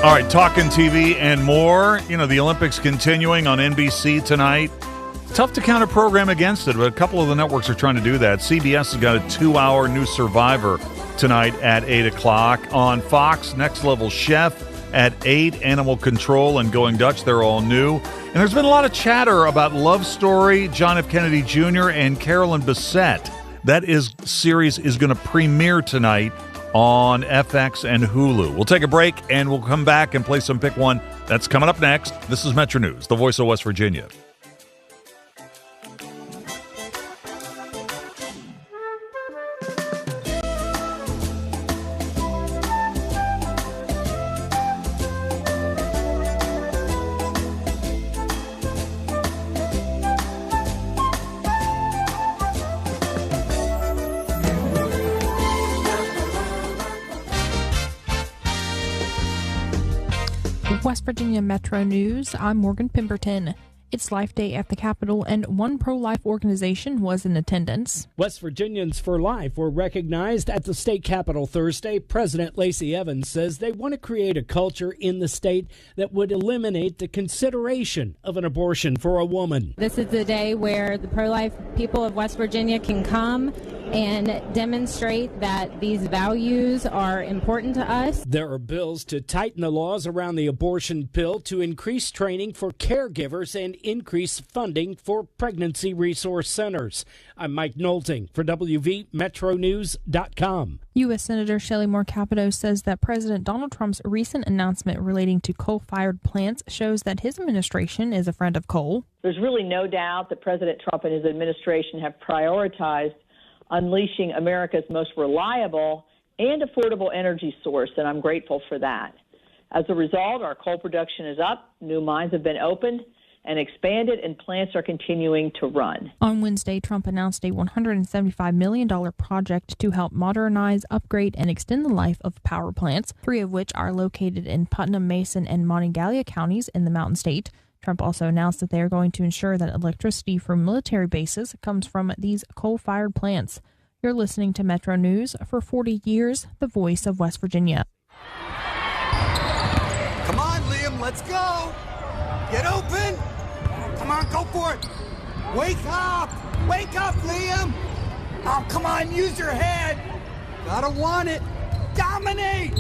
All right, talking TV and more. You know, the Olympics continuing on NBC tonight. Tough to count a program against it, but a couple of the networks are trying to do that. CBS has got a 2-hour new Survivor tonight at 8 o'clock. On Fox, Next Level Chef at 8, Animal Control and Going Dutch. They're all new. And there's been a lot of chatter about Love Story, John F. Kennedy Jr., and Carolyn Bessette. That series is going to premiere tonight on FX and Hulu. We'll take a break, and we'll come back and play some Pick One. That's coming up next. This is Metro News, the voice of West Virginia. West Virginia Metro News, I'm Morgan Pemberton. It's Life Day at the Capitol, and one pro-life organization was in attendance. West Virginians for Life were recognized at the state capitol Thursday. President Lacey Evans says they want to create a culture in the state that would eliminate the consideration of an abortion for a woman. This is the day where the pro-life people of West Virginia can come and demonstrate that these values are important to us. There are bills to tighten the laws around the abortion pill, to increase training for caregivers and increase funding for pregnancy resource centers. I'm Mike Knowlting for WVMetroNews.com. U.S. Senator Shelley Moore Capito says that President Donald Trump's recent announcement relating to coal-fired plants shows that his administration is a friend of coal. There's really no doubt that President Trump and his administration have prioritized unleashing America's most reliable and affordable energy source, and I'm grateful for that. As a result, our coal production is up, new mines have been opened, and expanded, and plants are continuing to run. On Wednesday, Trump announced a $175 million project to help modernize, upgrade, and extend the life of power plants, 3 of which are located in Putnam, Mason, and Monongalia counties in the Mountain State. Trump also announced that they are going to ensure that electricity from military bases comes from these coal-fired plants. You're listening to Metro News. For 40 years, the voice of West Virginia. Come on, Liam, let's go. Get open. Come on, go for it. Wake up. Wake up, Liam. Oh, come on, use your head. Gotta want it. Dominate.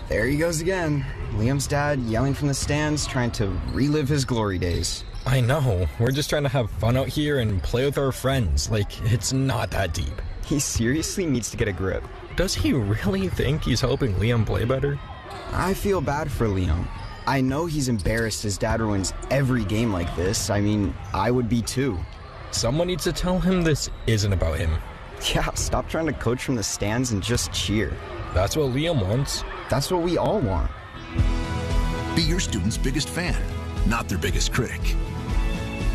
There he goes again. Liam's dad yelling from the stands, trying to relive his glory days. I know. We're just trying to have fun out here and play with our friends. Like, it's not that deep. He seriously needs to get a grip. Does he really think he's helping Liam play better? I feel bad for Liam. I know he's embarrassed his dad ruins every game like this. I mean, I would be too. Someone needs to tell him this isn't about him. Yeah, stop trying to coach from the stands and just cheer. That's what Liam wants. That's what we all want. Be your student's biggest fan, not their biggest critic.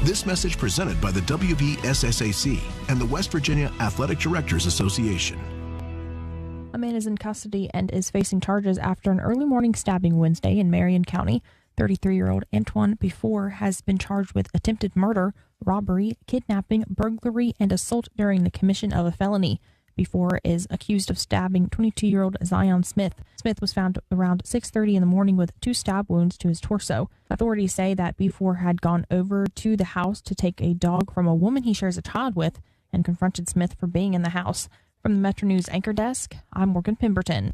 This message presented by the WVSSAC and the West Virginia Athletic Directors Association. A man is in custody and is facing charges after an early morning stabbing Wednesday in Marion County. 33-year-old Antoine Before has been charged with attempted murder, robbery, kidnapping, burglary, and assault during the commission of a felony. Before is accused of stabbing 22-year-old Zion Smith. Smith was found around 6:30 in the morning with 2 stab wounds to his torso. Authorities say that Before had gone over to the house to take a dog from a woman he shares a child with and confronted Smith for being in the house. From the Metro News Anchor Desk, I'm Morgan Pemberton.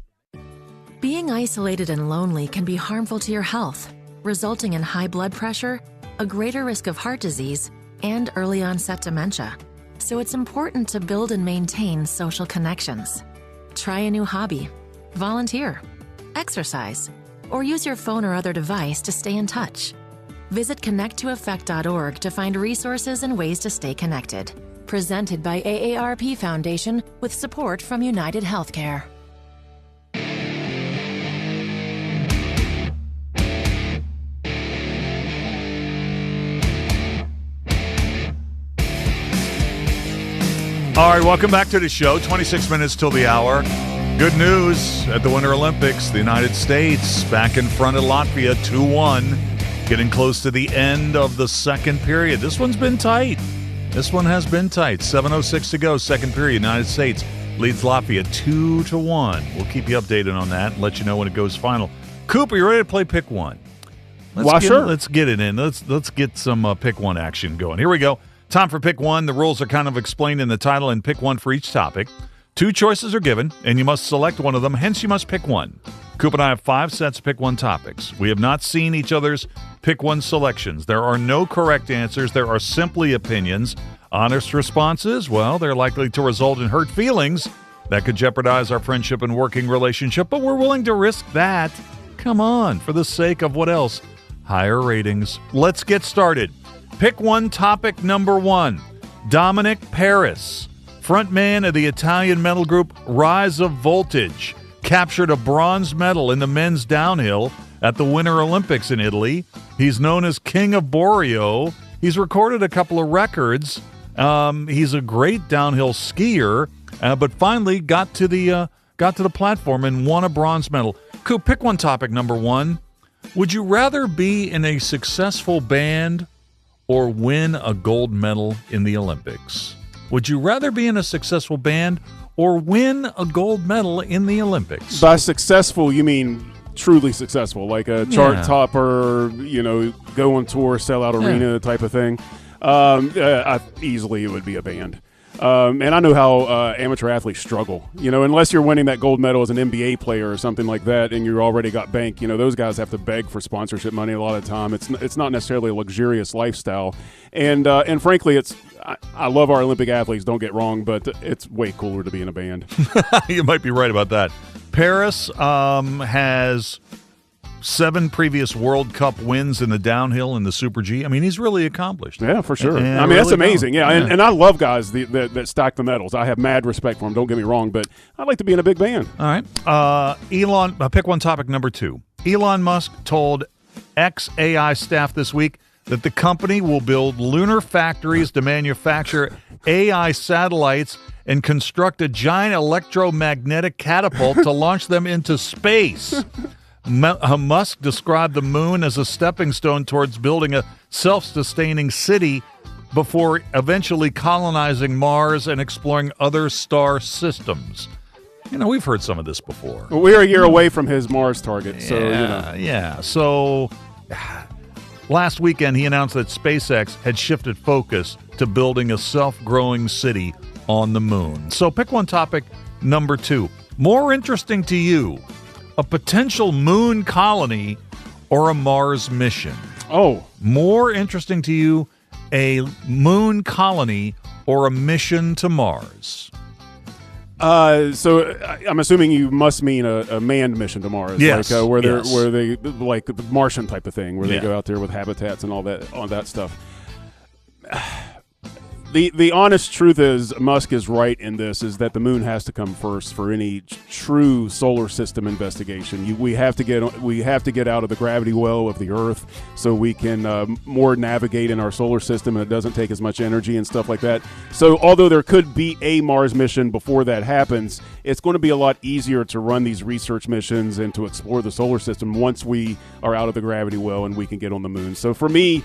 Being isolated and lonely can be harmful to your health, resulting in high blood pressure, a greater risk of heart disease, and early onset dementia. So it's important to build and maintain social connections. Try a new hobby, volunteer, exercise, or use your phone or other device to stay in touch. Visit connecttoeffect.org to find resources and ways to stay connected. Presented by AARP Foundation with support from United Healthcare. All right, welcome back to the show. 26 minutes till the hour. Good news at the Winter Olympics. The United States back in front of Latvia 2-1. Getting close to the end of the second period. This one's been tight. This one has been tight. 7:06 to go, second period. United States leads Latvia 2-1. We'll keep you updated on that and let you know when it goes final. Coop, are you ready to play Pick One? Sure. Let's get it in. Let's get some Pick One action going. Here we go. Time for Pick One. The rules are kind of explained in the title, and pick one for each topic. 2 choices are given, and you must select one of them, hence you must pick one. Coop and I have 5 sets of Pick One topics. We have not seen each other's Pick One selections. There are no correct answers. There are simply opinions. Honest responses, well, they're likely to result in hurt feelings that could jeopardize our friendship and working relationship, but we're willing to risk that. Come on, for the sake of what else? Higher ratings. Let's get started. Pick one topic number 1. Dominic Paris, frontman of the Italian metal group Rise of Voltage, captured a bronze medal in the men's downhill at the Winter Olympics in Italy. He's known as King of Borio. He's recorded a couple of records. He's a great downhill skier, but finally got to the platform and won a bronze medal. Coop, pick one topic number 1. Would you rather be in a successful band or win a gold medal in the Olympics? Would you rather be in a successful band or win a gold medal in the Olympics? By successful, you mean truly successful, like a chart topper, go on tour, sell out arena type of thing. Easily it would be a band. And I know how amateur athletes struggle. Unless you're winning that gold medal as an NBA player or something like that, and you already got bank. Those guys have to beg for sponsorship money a lot of the time. It's not necessarily a luxurious lifestyle, and frankly, I love our Olympic athletes. Don't get wrong, but it's way cooler to be in a band. You might be right about that. Paris has 7 previous World Cup wins in the downhill and the Super G. I mean, he's really accomplished. Yeah, for sure. And I mean, that's amazing. Yeah. And I love guys that stack the medals. I have mad respect for them. Don't get me wrong, but I'd like to be in a big band. All right. Pick one topic number 2. Elon Musk told ex-AI staff this week that the company will build lunar factories to manufacture AI satellites and construct a giant electromagnetic catapult to launch them into space. Musk described the moon as a stepping stone towards building a self-sustaining city before eventually colonizing Mars and exploring other star systems. We've heard some of this before. Well, we're a year away from his Mars target, so Yeah. So last weekend, he announced that SpaceX had shifted focus to building a self-growing city on the moon. So pick one topic, number 2. More interesting to you, a potential moon colony or a Mars mission? Oh. More interesting to you, a moon colony or a mission to Mars? So I'm assuming you must mean a manned mission to Mars, yes, like where they like the Martian type of thing, where they go out there with habitats and all that stuff. The honest truth is, Musk is right in this, is that the moon has to come first for any true solar system investigation. We have to get out of the gravity well of the Earth so we can more navigate in our solar system, and it doesn't take as much energy and stuff like that. So although there could be a Mars mission before that happens, it's going to be a lot easier to run these research missions and to explore the solar system once we are out of the gravity well and we can get on the moon. So for me,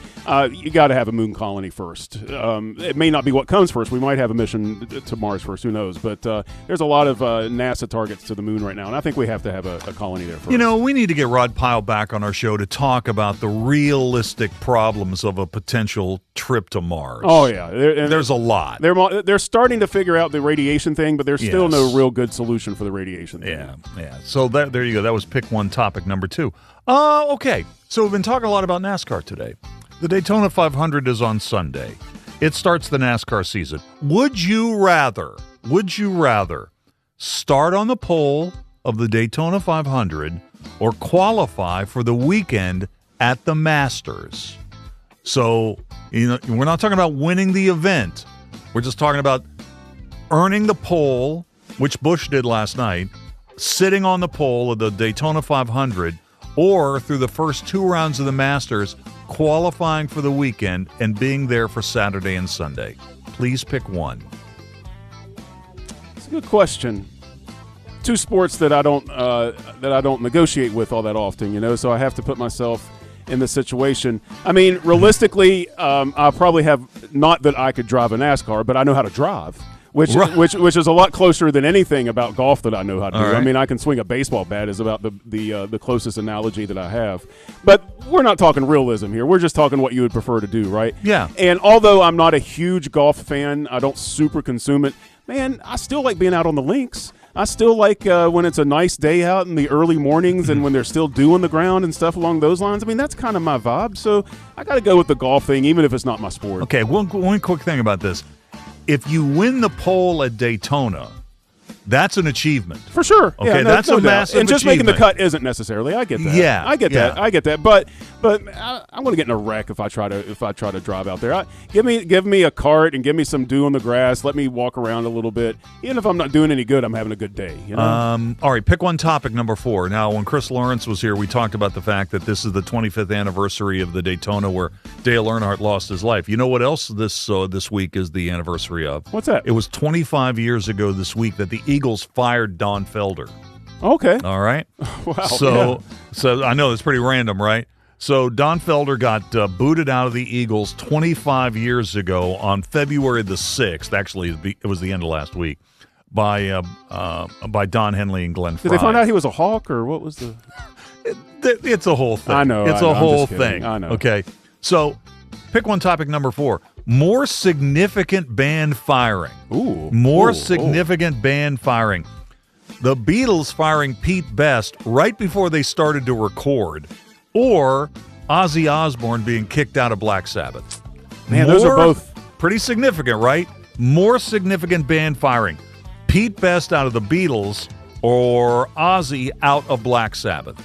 you got to have a moon colony first. It may not be what comes first. We might have a mission to Mars first. Who knows? But there's a lot of NASA targets to the moon right now, and I think we have to have a colony there first. We need to get Rod Pyle back on our show to talk about the realistic problems of a potential trip to Mars. Oh, yeah. There's a lot. They're starting to figure out the radiation thing, but there's still no real good solution for the radiation thing. Yeah. So there you go. That was pick one, topic number 2. Okay. So we've been talking a lot about NASCAR today. The Daytona 500 is on Sunday. It starts the NASCAR season. Would you rather start on the pole of the Daytona 500 or qualify for the weekend at the Masters? So, we're not talking about winning the event. We're just talking about earning the pole, which Busch did last night, sitting on the pole of the Daytona 500, or through the first 2 rounds of the Masters, qualifying for the weekend and being there for Saturday and Sunday. Please pick one. It's a good question. 2 sports that I don't negotiate with all that often, so I have to put myself in the situation. I mean, realistically, I probably have, not that I could drive a NASCAR, but I know how to drive. Which is a lot closer than anything about golf that I know how to do. Right. I mean, I can swing a baseball bat is about the closest analogy that I have. But we're not talking realism here. We're just talking what you would prefer to do, right? Yeah. And although I'm not a huge golf fan, I don't super consume it. Man, I still like being out on the links. I still like when it's a nice day out in the early mornings and when they're still dew on the ground and stuff along those lines. I mean, that's kind of my vibe. So I got to go with the golf thing, even if it's not my sport. Okay, one quick thing about this. If you win the pole at Daytona, that's an achievement. For sure. Okay, that's a massive And just achievement. making the cut isn't necessarily. I get that. Yeah. I get that. But I'm going to get in a wreck if I try to drive out there. Give me a cart and give me some dew on the grass. Let me walk around a little bit. Even if I'm not doing any good, I'm having a good day. All right, pick one topic, number 4. Now, when Chris Lawrence was here, we talked about the fact that this is the 25th anniversary of the Daytona where Dale Earnhardt lost his life. You know what else this week is the anniversary of? What's that? It was 25 years ago this week that the Eagles fired Don Felder. Okay. All right. Wow. So I know it's pretty random, right? So Don Felder got booted out of the Eagles 25 years ago on February the 6th. Actually, it was the end of last week by Don Henley and Glenn Fry. Did they find out he was a Hawk, or what was the? It's a whole thing. I know. It's a whole thing. I know. Okay. So pick one topic, number 4. More significant band firing. More significant band firing. The Beatles firing Pete Best right before they started to record, or Ozzy Osbourne being kicked out of Black Sabbath. Man, those are both pretty significant, right? More significant band firing. Pete Best out of the Beatles or Ozzy out of Black Sabbath.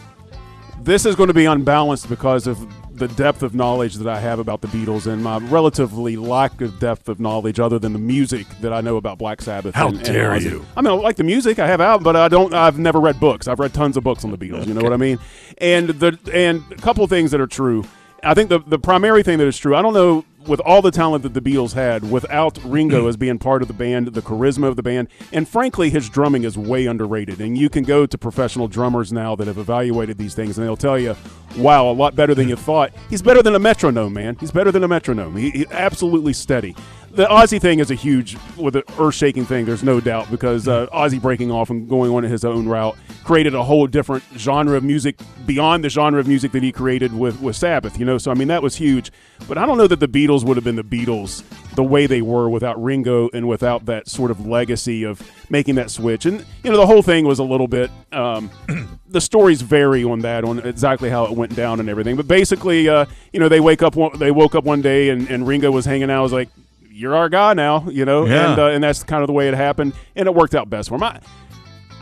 This is going to be unbalanced because of the depth of knowledge that I have about the Beatles and my relatively lack of depth of knowledge other than the music that I know about Black Sabbath. How and dare Ozzy. you? I mean, I like the music I have out, but I've never read books. I've read tons of books on the Beatles. You know what I mean? And a couple of things that are true. I think the primary thing that is true, I don't know, with all the talent that the Beatles had, without Ringo as being part of the band, the charisma of the band, and frankly, his drumming is way underrated. And you can go to professional drummers now that have evaluated these things, and they'll tell you, wow, a lot better than you thought. He's better than a metronome, man. He's better than a metronome. He's absolutely steady. The Ozzy thing is a huge, with an earth-shaking thing, there's no doubt, because Ozzy breaking off and going on his own route created a whole different genre of music beyond the genre of music that he created with Sabbath, you know? So, I mean, that was huge. But I don't know that the Beatles would have been the Beatles the way they were without Ringo and without that sort of legacy of making that switch. And, you know, the whole thing was a little bit, the stories vary on that, on exactly how it went down and everything. But basically, you know, they woke up one day and Ringo was hanging out. I was like, you're our guy now, you know, and that's kind of the way it happened, and it worked out best for him.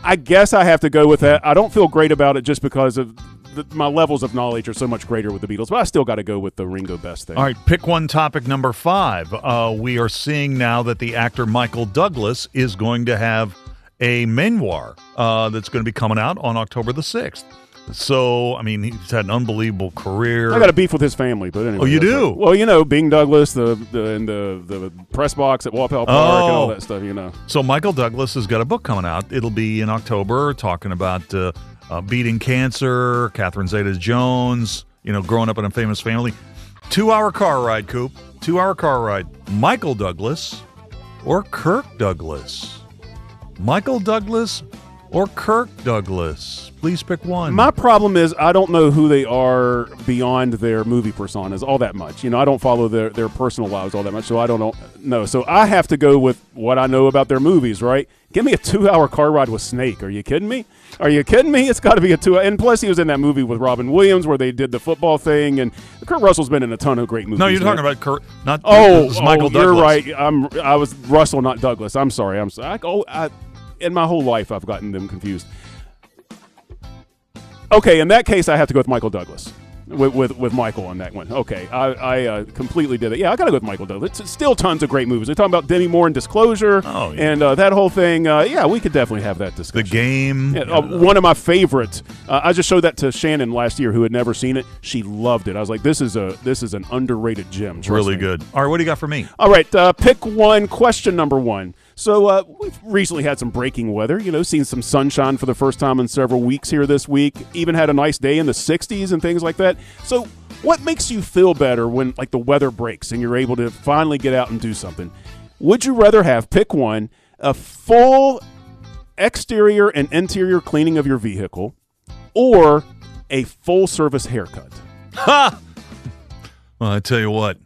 I guess I have to go with that. I don't feel great about it just because of my levels of knowledge are so much greater with the Beatles, but I still got to go with the Ringo best thing. All right, pick one topic number 5. We are seeing now that the actor Michael Douglas is going to have a memoir that's going to be coming out on October the 6th. So, I mean, he's had an unbelievable career. I got a beef with his family, but anyway. Oh, you do? Well, you know, Bing Douglas, the press box at Walpole Park and all that stuff, you know. So Michael Douglas has got a book coming out. It'll be in October, talking about beating cancer, Catherine Zeta-Jones, you know, growing up in a famous family. 2-hour car ride, Coop. 2-hour car ride. Michael Douglas or Kirk Douglas? Michael Douglas or Kirk Douglas? Please pick one. My problem is I don't know who they are beyond their movie personas all that much. You know, I don't follow their personal lives all that much, so I don't know. So I have to go with what I know about their movies, right? Give me a 2-hour car ride with Snake. Are you kidding me? Are you kidding me? It's got to be a 2-hour. And plus, he was in that movie with Robin Williams where they did the football thing. And Kurt Russell's been in a ton of great movies. No, you're talking about Kurt, not Michael Michael Douglas. You're right. I was Russell, not Douglas. I'm sorry. In my whole life, I've gotten them confused. Okay, in that case, I have to go with Michael Douglas. With Michael on that one. Okay, I completely did it. Yeah, I got to go with Michael Douglas. It's still tons of great movies. They're talking about Demi Moore and Disclosure and that whole thing. Yeah, we could definitely have that discussion. The Game. Yeah, one of my favorites. I just showed that to Shannon last year who had never seen it. She loved it. I was like, this is an underrated gem. It's really good. All right, what do you got for me? All right, pick one. Question number 1. So we've recently had some breaking weather, you know, seen some sunshine for the first time in several weeks here this week, even had a nice day in the 60s and things like that. So what makes you feel better when, like, the weather breaks and you're able to finally get out and do something? Would you rather have, pick one, a full exterior and interior cleaning of your vehicle or a full-service haircut? Ha! Well, I tell you what.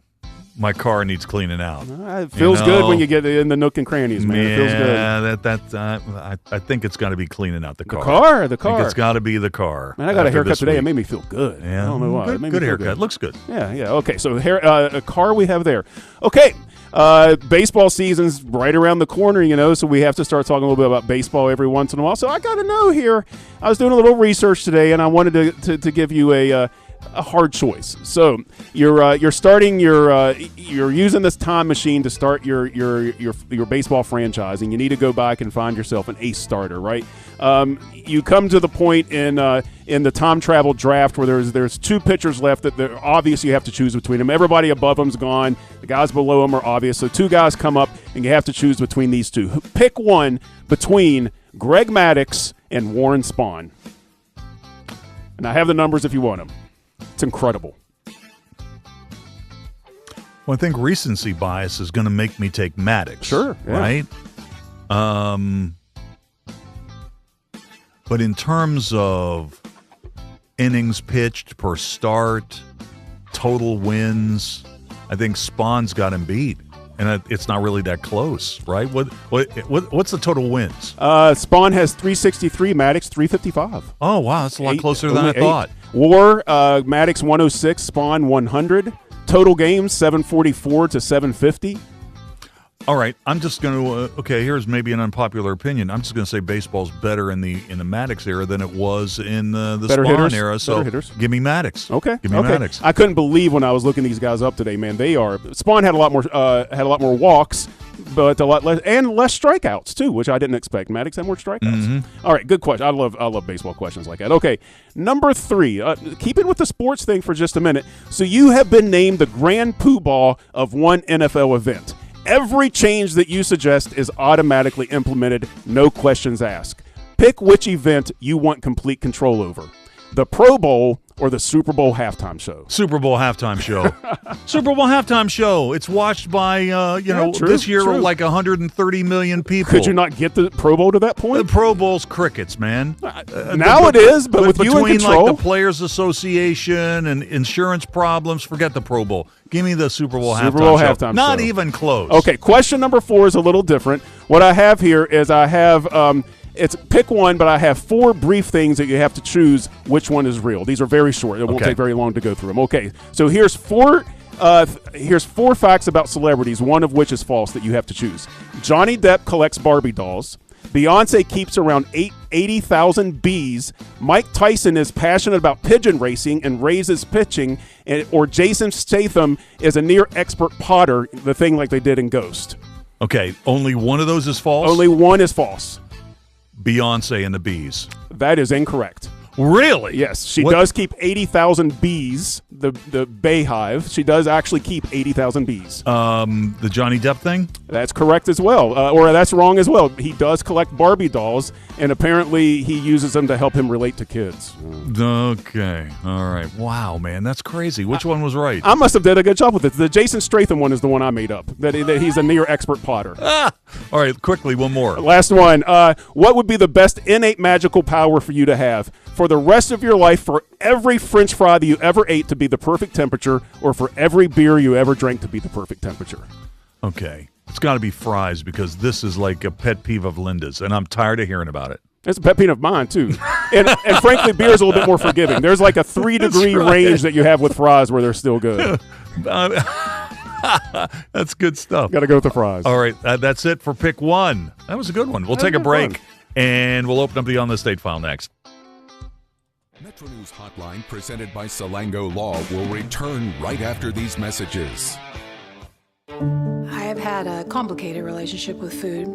My car needs cleaning out. It feels good when you get in the nook and crannies, man. It feels good. I think it's got to be cleaning out the car. The car. I think it's got to be the car. Man, I got a haircut today. It made me feel good. Yeah. I don't know why. Good haircut. Looks good. Yeah. Okay, so a car we have there. Okay, baseball season's right around the corner, you know, so we have to start talking a little bit about baseball every once in a while. So I got to know here. I was doing a little research today, and I wanted to give you a hard choice. So you're starting you're using this time machine to start your baseball franchise, and you need to go back and find yourself an ace starter, right? You come to the point in the time travel draft where there's 2 pitchers left that they're obvious. You have to choose between them. Everybody above them's gone. The guys below them are obvious. So 2 guys come up, and you have to choose between these 2. Pick one between Greg Maddux and Warren Spahn. And I have the numbers if you want them. It's incredible. Well, I think recency bias is going to make me take Maddux. Sure. Yeah. Right? But in terms of innings pitched per start, total wins, I think Spahn's got him beat. And it's not really that close, right? What's the total wins? Spahn has 363, Maddux 355. Oh, wow. That's a lot closer than I thought. WAR, Maddux 106, Spahn 100. Total games 744 to 750. All right, I'm just going to. Okay, here's maybe an unpopular opinion. I'm just going to say baseball's better in the Maddox era than it was in the Spawn era. So give me Maddox. Okay, give me Maddox. I couldn't believe when I was looking these guys up today. Man, they are. Spawn had a lot more walks, but a lot less and less strikeouts too, which I didn't expect. Maddox had more strikeouts. Mm-hmm. All right, good question. I love baseball questions like that. Okay, number 3. Keeping with the sports thing for just a minute. So you have been named the grand poobah of one NFL event. Every change that you suggest is automatically implemented, no questions asked. Pick which event you want complete control over. The Pro Bowl or the Super Bowl halftime show? Super Bowl halftime show. Super Bowl halftime show. It's watched by, this year like 130 million people. Could you not get the Pro Bowl to that point? The Pro Bowl's crickets, man. Now it is, but with you in control. Between like the Players Association and insurance problems, forget the Pro Bowl. Give me the Super Bowl halftime show. Not even close. Okay, question number 4 is a little different. What I have here is I have it's pick one, but I have 4 brief things that you have to choose which one is real. These are very short. It won't take very long to go through them. Okay, so here's 4 facts about celebrities, one of which is false that you have to choose. Johnny Depp collects Barbie dolls. Beyonce keeps around 80,000 bees. Mike Tyson is passionate about pigeon racing and raises pitching. Or Jason Statham is a near expert potter, the thing like they did in Ghost. Okay, only one of those is false? Only one is false. Beyonce and the bees. That is incorrect. Really? Yes. She does keep 80,000 bees, the Bayhive. She does actually keep 80,000 bees. The Johnny Depp thing? That's correct as well. Or that's wrong as well. He does collect Barbie dolls, and apparently he uses them to help him relate to kids. Okay. All right. Wow, man. That's crazy. Which one was right? I must have did a good job with it. The Jason Statham one is the one I made up, that he's a near expert potter. All right. Quickly, one more. Last one. What would be the best innate magical power for you to have? For the rest of your life, for every French fry that you ever ate to be the perfect temperature, or for every beer you ever drank to be the perfect temperature? Okay. It's got to be fries, because this is like a pet peeve of Linda's, and I'm tired of hearing about it. It's a pet peeve of mine, too. And frankly, beer is a little bit more forgiving. There's like a 3-degree range that you have with fries where they're still good. That's good stuff. Got to go with the fries. All right. That's it for pick one. That was a good one. We'll take a break, and we'll open up the On the State file next. Metro News Hotline, presented by Salango Law, will return right after these messages. I have had a complicated relationship with food.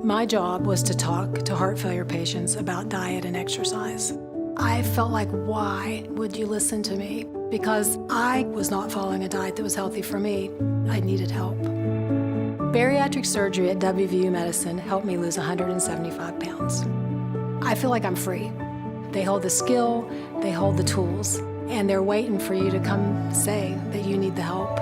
My job was to talk to heart failure patients about diet and exercise. I felt like, why would you listen to me? Because I was not following a diet that was healthy for me. I needed help. Bariatric surgery at WVU Medicine helped me lose 175 pounds. I feel like I'm free. They hold the skill, they hold the tools, and they're waiting for you to come say that you need the help.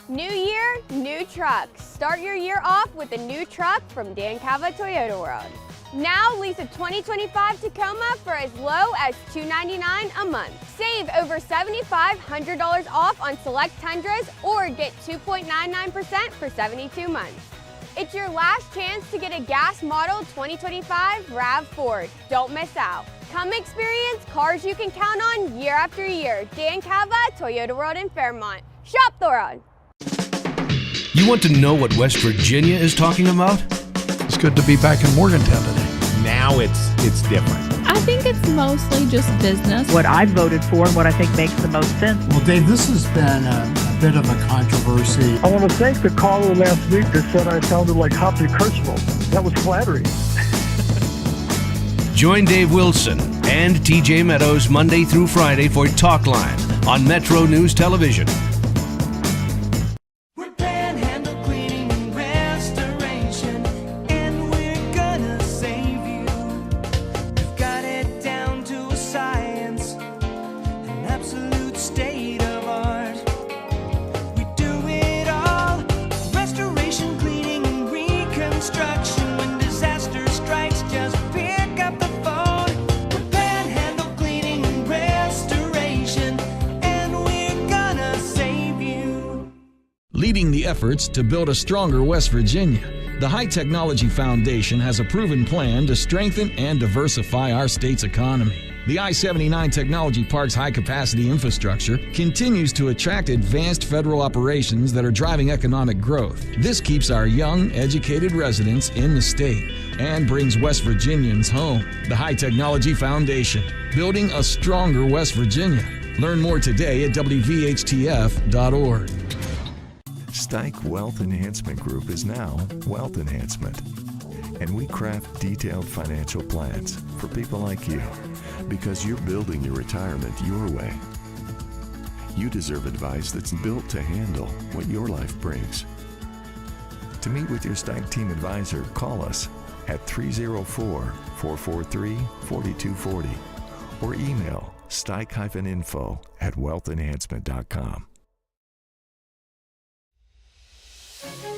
New year, new trucks. Start your year off with a new truck from Dan Cava Toyota World. Now lease a 2025 Tacoma for as low as $299 a month. Save over $7,500 off on select Tundras or get 2.99% for 72 months. It's your last chance to get a gas model 2025 RAV4. Don't miss out. Come experience cars you can count on year after year. Dan Cava, Toyota World in Fairmont. Shop the road. You want to know what West Virginia is talking about? It's good to be back in Morgantown today. Now it's different. I think it's mostly just business. What I voted for and what I think makes the most sense. Well, Dave, this has been a bit of a controversy. I want to thank the caller last week that said I sounded like Hoppy Kurtzville. That was flattering. Join Dave Wilson and TJ Meadows Monday through Friday for Talkline on Metro News Television. Leading the efforts to build a stronger West Virginia, the High Technology Foundation has a proven plan to strengthen and diversify our state's economy. The I-79 Technology Park's high-capacity infrastructure continues to attract advanced federal operations that are driving economic growth. This keeps our young, educated residents in the state and brings West Virginians home. The High Technology Foundation, building a stronger West Virginia. Learn more today at WVHTF.org. Stike Wealth Enhancement Group is now Wealth Enhancement, and we craft detailed financial plans for people like you because you're building your retirement your way. You deserve advice that's built to handle what your life brings. To meet with your Stike team advisor, call us at 304-443-4240 or email stike-info@wealthenhancement.com.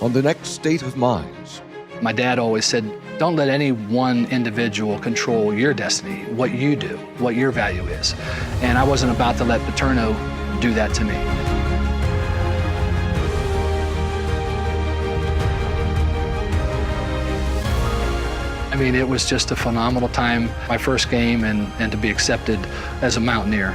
On the next State of Minds. My dad always said, don't let any one individual control your destiny, what you do, what your value is. And I wasn't about to let Paterno do that to me. I mean, it was just a phenomenal time, my first game, and to be accepted as a Mountaineer.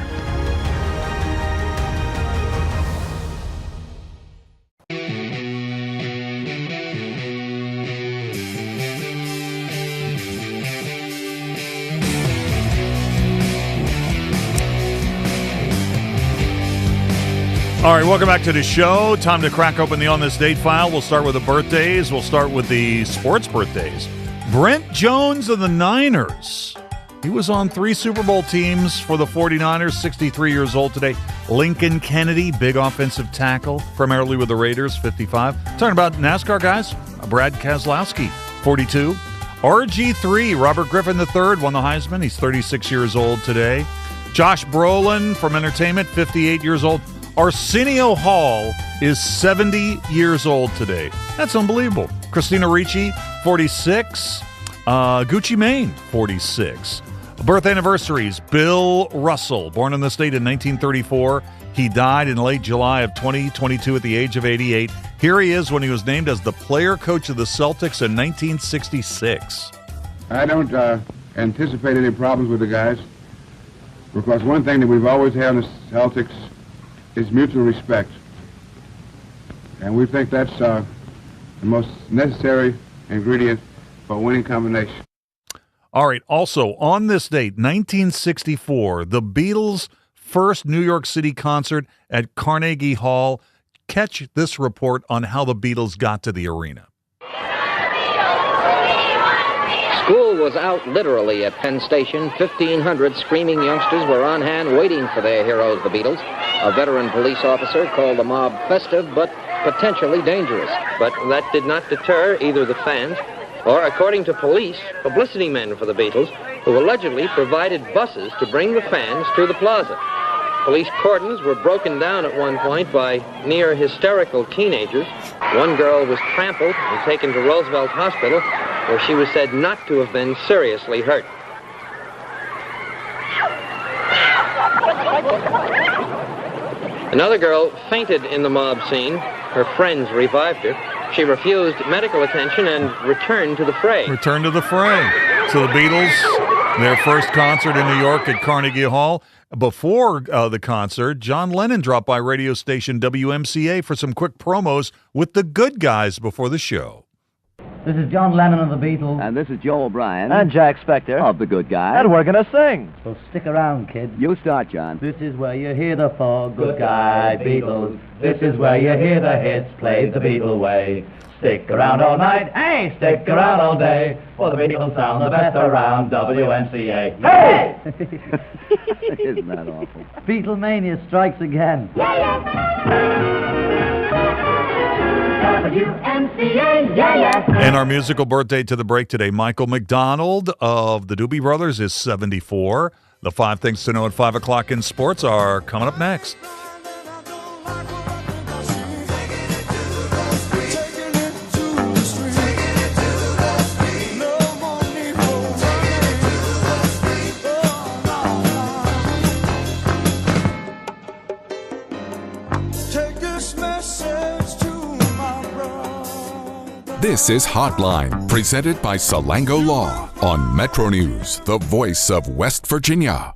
All right, welcome back to the show. Time to crack open the On This Date file. We'll start with the birthdays. We'll start with the sports birthdays. Brent Jones of the Niners. He was on 3 Super Bowl teams for the 49ers, 63 years old today. Lincoln Kennedy, big offensive tackle, primarily with the Raiders, 55. Talking about NASCAR guys, Brad Keselowski, 42. RG3, Robert Griffin III, won the Heisman. He's 36 years old today. Josh Brolin from entertainment, 58 years old. Arsenio Hall is 70 years old today. That's unbelievable. Christina Ricci, 46. Gucci Mane, 46. Birth anniversaries. Bill Russell, born in the state in 1934. He died in late July of 2022 at the age of 88. Here he is when he was named as the player coach of the Celtics in 1966. I don't anticipate any problems with the guys, because one thing that we've always had in the Celtics is mutual respect. And we think that's the most necessary ingredient for a winning combination. All right, also, on this date, 1964, the Beatles' first New York City concert at Carnegie Hall. Catch this report on how the Beatles got to the arena. School was out literally at Penn Station. 1,500 screaming youngsters were on hand waiting for their heroes, the Beatles. A veteran police officer called the mob festive but potentially dangerous. But that did not deter either the fans or, according to police, publicity men for the Beatles, who allegedly provided buses to bring the fans to the plaza. Police cordons were broken down at one point by near hysterical teenagers. One girl was trampled and taken to Roosevelt Hospital, where she was said not to have been seriously hurt. Another girl fainted in the mob scene. Her friends revived her. She refused medical attention and returned to the fray. Returned to the fray. So the Beatles, their first concert in New York at Carnegie Hall. Before the concert, John Lennon dropped by radio station WMCA for some quick promos with the good guys before the show. This is John Lennon of the Beatles. And this is Joe O'Brien. And Jack Spector. Of the Good Guys. And we're going to sing. So stick around, kids. You start, John. This is where you hear the four good guy Beatles. This is where you hear the hits played the Beatle way. Stick around all night, hey, stick around all day, for the Beatles sound the best around WMCA. Hey! Isn't that awful? Beatlemania strikes again. WMCA, yeah. And our musical birthday to the break today, Michael McDonald of the Doobie Brothers is 74. The 5 things to know at 5 o'clock in sports are coming up next. This is Hotline, presented by Salango Law on Metro News, the voice of West Virginia.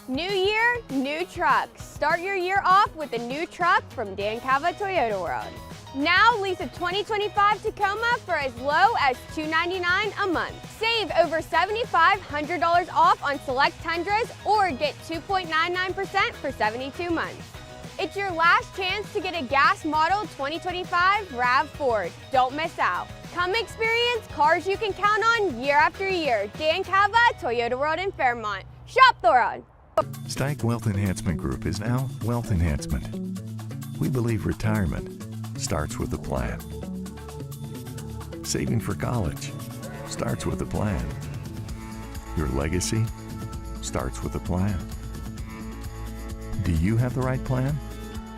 New year, new trucks. Start your year off with a new truck from Dan Cava Toyota World. Now lease a 2025 Tacoma for as low as $299 a month. Save over $7,500 off on select Tundras or get 2.99% for 72 months. It's your last chance to get a gas model 2025 RAV4. Don't miss out. Come experience cars you can count on year after year. Dan Cava, Toyota World in Fairmont. Shop the road. Steig Wealth Enhancement Group is now Wealth Enhancement. We believe retirement starts with a plan. Saving for college starts with a plan. Your legacy starts with a plan. Do you have the right plan?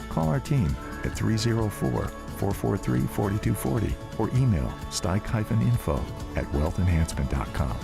Call our team at 304-443-4240 or email steig-info@wealthenhancement.com.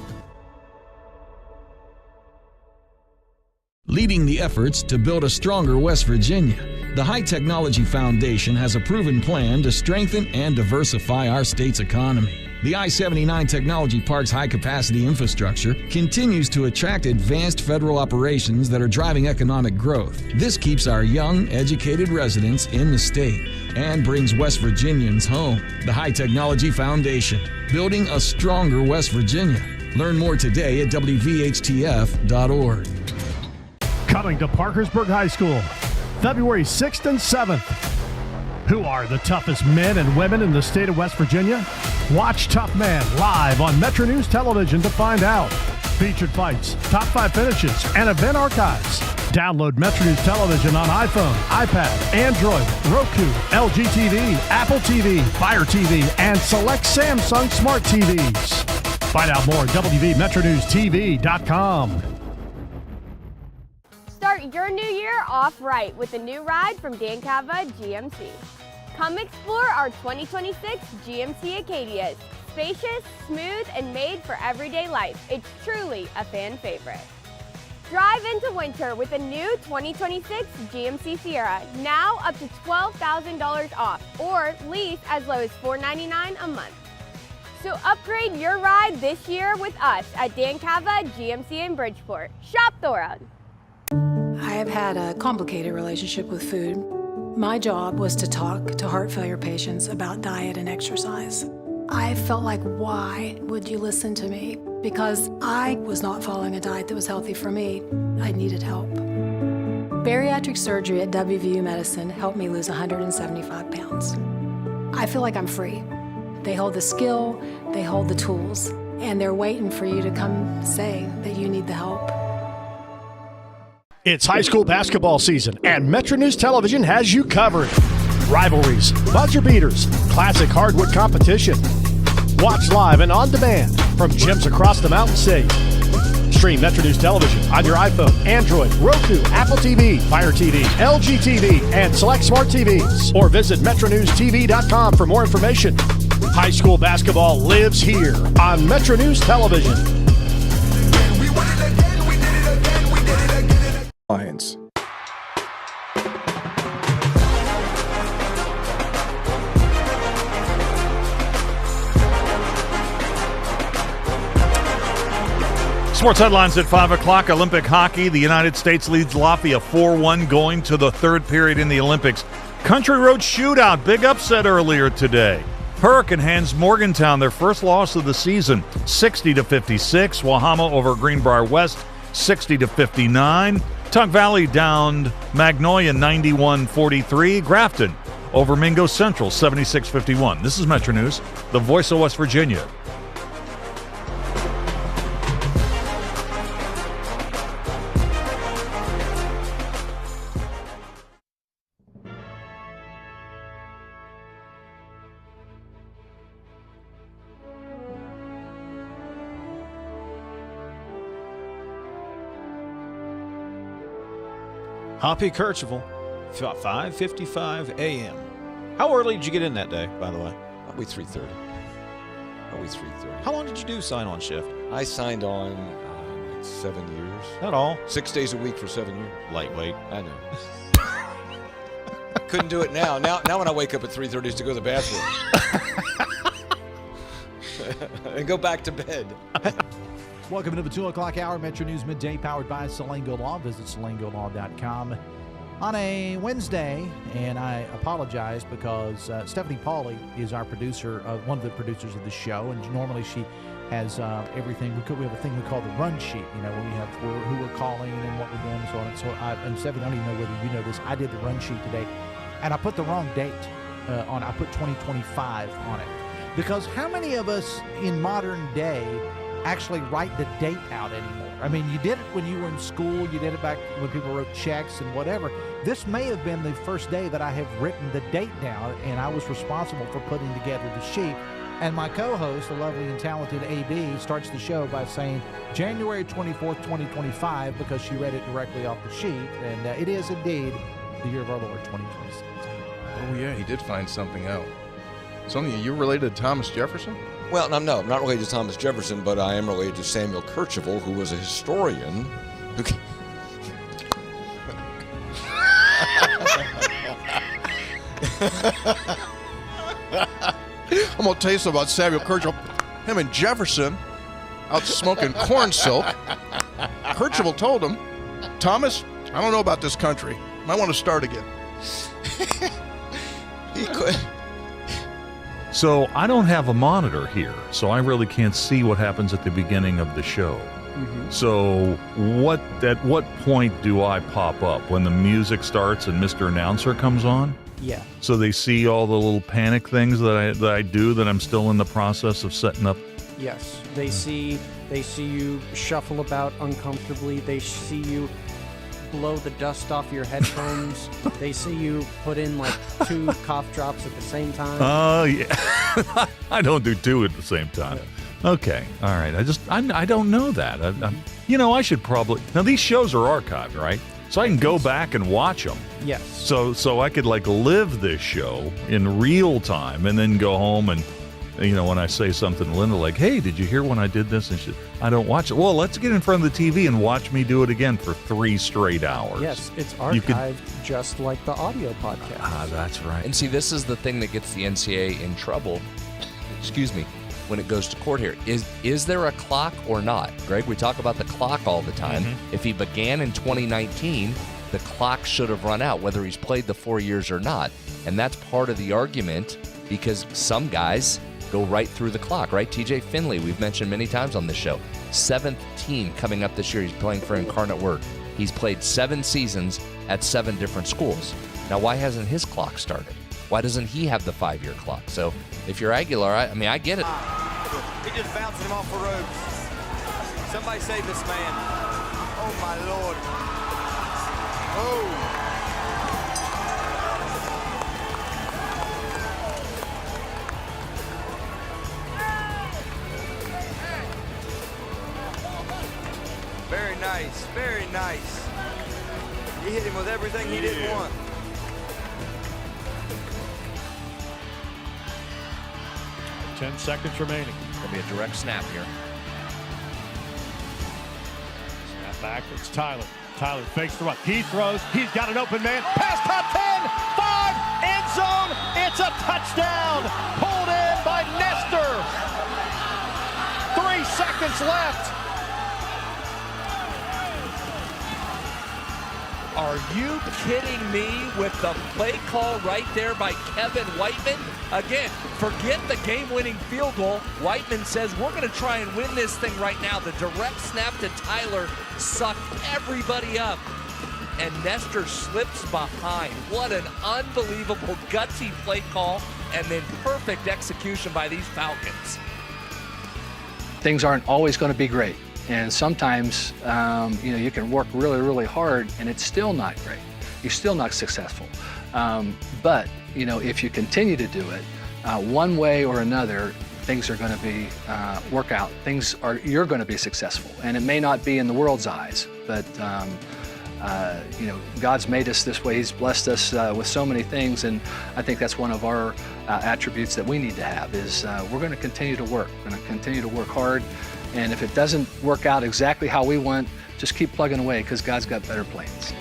Leading the efforts to build a stronger West Virginia, the High Technology Foundation has a proven plan to strengthen and diversify our state's economy. The I-79 Technology Park's high-capacity infrastructure continues to attract advanced federal operations that are driving economic growth. This keeps our young, educated residents in the state and brings West Virginians home. The High Technology Foundation, building a stronger West Virginia. Learn more today at WVHTF.org. Coming to Parkersburg High School, February 6th and 7th. Who are the toughest men and women in the state of West Virginia? Watch Tough Man live on Metro News Television to find out. Featured fights, top 5 finishes, and event archives. Download Metro News Television on iPhone, iPad, Android, Roku, LG TV, Apple TV, Fire TV, and select Samsung Smart TVs. Find out more at WVMetroNewsTV.com. Start your new year off right with a new ride from Dan Cava GMC. Come explore our 2026 GMC Acadias. Spacious, smooth, and made for everyday life. It's truly a fan favorite. Drive into winter with a new 2026 GMC Sierra, now up to $12,000 off, or lease as low as $499 a month. So upgrade your ride this year with us at Dan Cava GMC in Bridgeport. Shop the road. I have had a complicated relationship with food. My job was to talk to heart failure patients about diet and exercise. I felt like, why would you listen to me? Because I was not following a diet that was healthy for me. I needed help. Bariatric surgery at WVU Medicine helped me lose 175 pounds. I feel like I'm free. They hold the skill, they hold the tools, and they're waiting for you to come say that you need the help. It's high school basketball season, and Metro News Television has you covered. Rivalries, buzzer beaters, classic hardwood competition. Watch live and on demand from gyms across the Mountain State. Stream Metro News Television on your iPhone, Android, Roku, Apple TV, Fire TV, LG TV, and select smart TVs. Or visit MetroNewsTV.com for more information. High school basketball lives here on Metro News Television. Lions. Sports headlines at 5 o'clock. Olympic hockey. The United States leads Latvia 4-1 going to the third period in the Olympics. Country Road shootout. Big upset earlier today. Hurricane hands Morgantown their first loss of the season, 60-56. Wahama over Greenbrier West, 60-59. Tug Valley downed Magnolia 91-43. Grafton over Mingo Central 76-51. This is Metro News, the voice of West Virginia. Hoppy Kercheval, 5:55 a.m. How early did you get in that day, by the way? Probably 3:30. How long did you do sign-on shift? I signed on like 7 years. Not all. 6 days a week for 7 years. Lightweight. I know. Couldn't do it now. Now when I wake up at 3:30 is to go to the bathroom. And go back to bed. Welcome to the 2 o'clock hour, Metro News Midday, powered by Salango Law. Visit salangolaw.com on a Wednesday, and I apologize because Stephanie Pauly is our producer, one of the producers of the show, and normally she has everything. We have a thing we call the run sheet, when we have who we're calling and what we're doing and so on. And so, and Stephanie, I don't even know whether you know this, I did the run sheet today, and I put the wrong date on. I put 2025 on it, because how many of us in modern day actually write the date out anymore? I mean, you did it when you were in school, you did it back when people wrote checks and whatever. This may have been the first day that I have written the date down, and I was responsible for putting together the sheet. And my co-host, the lovely and talented AB, starts the show by saying January 24th, 2025, because she read it directly off the sheet. And it is indeed the year of our Lord, 2026. Oh, yeah, he did find something out. Sonia, you're related to Thomas Jefferson? Well, no, I'm not related to Thomas Jefferson, but I am related to Samuel Kercheval, who was a historian. I'm going to tell you something about Samuel Kercheval. Him and Jefferson out smoking corn silk. Kercheval told him, Thomas, I don't know about this country. Might want to start again. He could. So I don't have a monitor here, so I really can't see what happens at the beginning of the show. Mm-hmm. So at what point do I pop up? When the music starts and Mr. Announcer comes on? Yeah. So they see all the little panic things that I do that I'm still in the process of setting up? Yes. They see you shuffle about uncomfortably. They see you blow the dust off your headphones. They see you put in like 2 cough drops at the same time. Oh, yeah. I don't do 2 at the same time. Okay. All right. I don't know that. I should probably. Now, these shows are archived, right? So I can go back and watch them. Yes. So I could live this show in real time and then go home and, when I say something to Linda like, hey, did you hear when I did this? And I don't watch it. Well, let's get in front of the TV and watch me do it again for 3 straight hours. Yes, it's archived just like the audio podcast. Ah, that's right. And see, this is the thing that gets the NCAA in trouble, when it goes to court here. Is there a clock or not? Greg, we talk about the clock all the time. Mm-hmm. If he began in 2019, the clock should have run out, whether he's played the 4 years or not. And that's part of the argument, because some guys go right through the clock, right? TJ Finley, we've mentioned many times on this show. 7th team coming up this year. He's playing for Incarnate Word. He's played 7 seasons at 7 different schools. Now, why hasn't his clock started? Why doesn't he have the 5-year clock? So if you're Aguilar, I get it. He just bouncing him off the ropes. Somebody save this man. Oh, my Lord. Oh. Very nice, very nice. He hit him with everything he didn't want. – 10 seconds remaining. Going to be a direct snap here. Snap back. It's Tyler. Tyler fakes the run. He throws. He's got an open man. Pass top 10. 5. End zone. It's a touchdown. Pulled in by Nestor. 3 seconds left. Are you kidding me with the play call right there by Kevin Whiteman? Again, forget the game-winning field goal. Whiteman says, we're going to try and win this thing right now. The direct snap to Tyler sucked everybody up, and Nestor slips behind. What an unbelievable gutsy play call, and then perfect execution by these Falcons. Things aren't always going to be great. And sometimes, you can work really, really hard and it's still not great. You're still not successful. But, if you continue to do it, one way or another, things are going to be work out. You're going to be successful. And it may not be in the world's eyes, but, God's made us this way. He's blessed us with so many things. And I think that's one of our attributes that we need to have is we're going to continue to work. We're going to continue to work hard. And if it doesn't work out exactly how we want, just keep plugging away because God's got better plans.